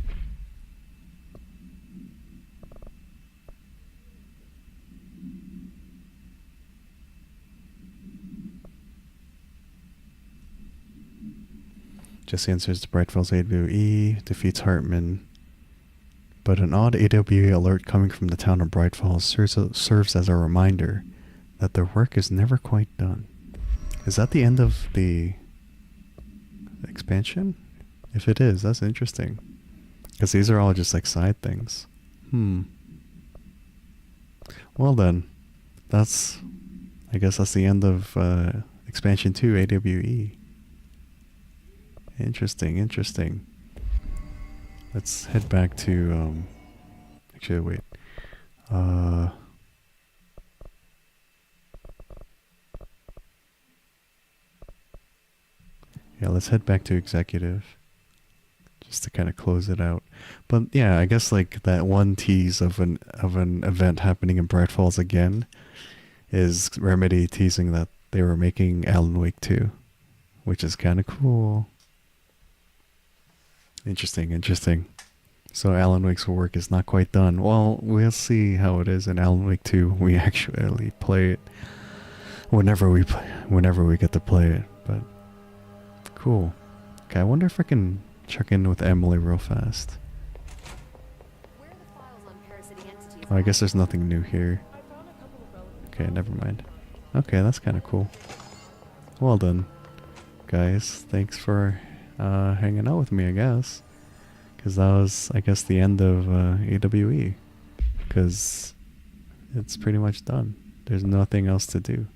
Jesse answers the Bright Falls AWE, defeats Hartman. But an odd AWE alert coming from the town of Bright Falls serves as a reminder that their work is never quite done. Is that the end of the expansion? If it is, that's interesting. Because these are all just like side things. Well then, I guess that's the end of expansion 2 AWE. Interesting. Let's head back to, actually wait. Yeah, let's head back to executive. Just to kind of close it out. But yeah, I guess like that one tease of an event happening in Bright Falls again is Remedy teasing that they were making Alan Wake 2, which is kind of cool. Interesting. So Alan Wake's work is not quite done. Well, we'll see how it is in Alan Wake 2. We actually play it whenever we get to play it. But cool. Okay, I wonder if I can check in with Emily real fast. Oh, I guess there's nothing new here. Okay, never mind. Okay, that's kind of cool. Well done, guys. Thanks for hanging out with me, I guess. Because that was, I guess, the end of AWE. Because it's pretty much done. There's nothing else to do.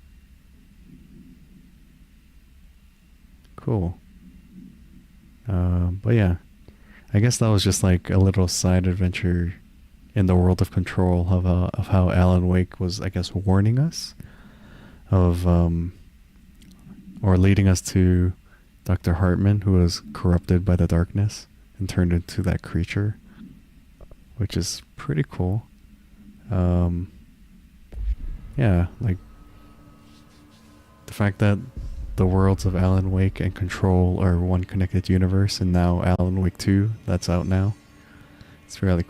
Cool. But yeah, I guess that was just like a little side adventure in the world of Control of how Alan Wake was, I guess, warning us of or leading us to Dr. Hartman, who was corrupted by the darkness and turned into that creature, which is pretty cool. Yeah, like the fact that the worlds of Alan Wake and Control are one connected universe, and now Alan Wake 2, that's out now. It's really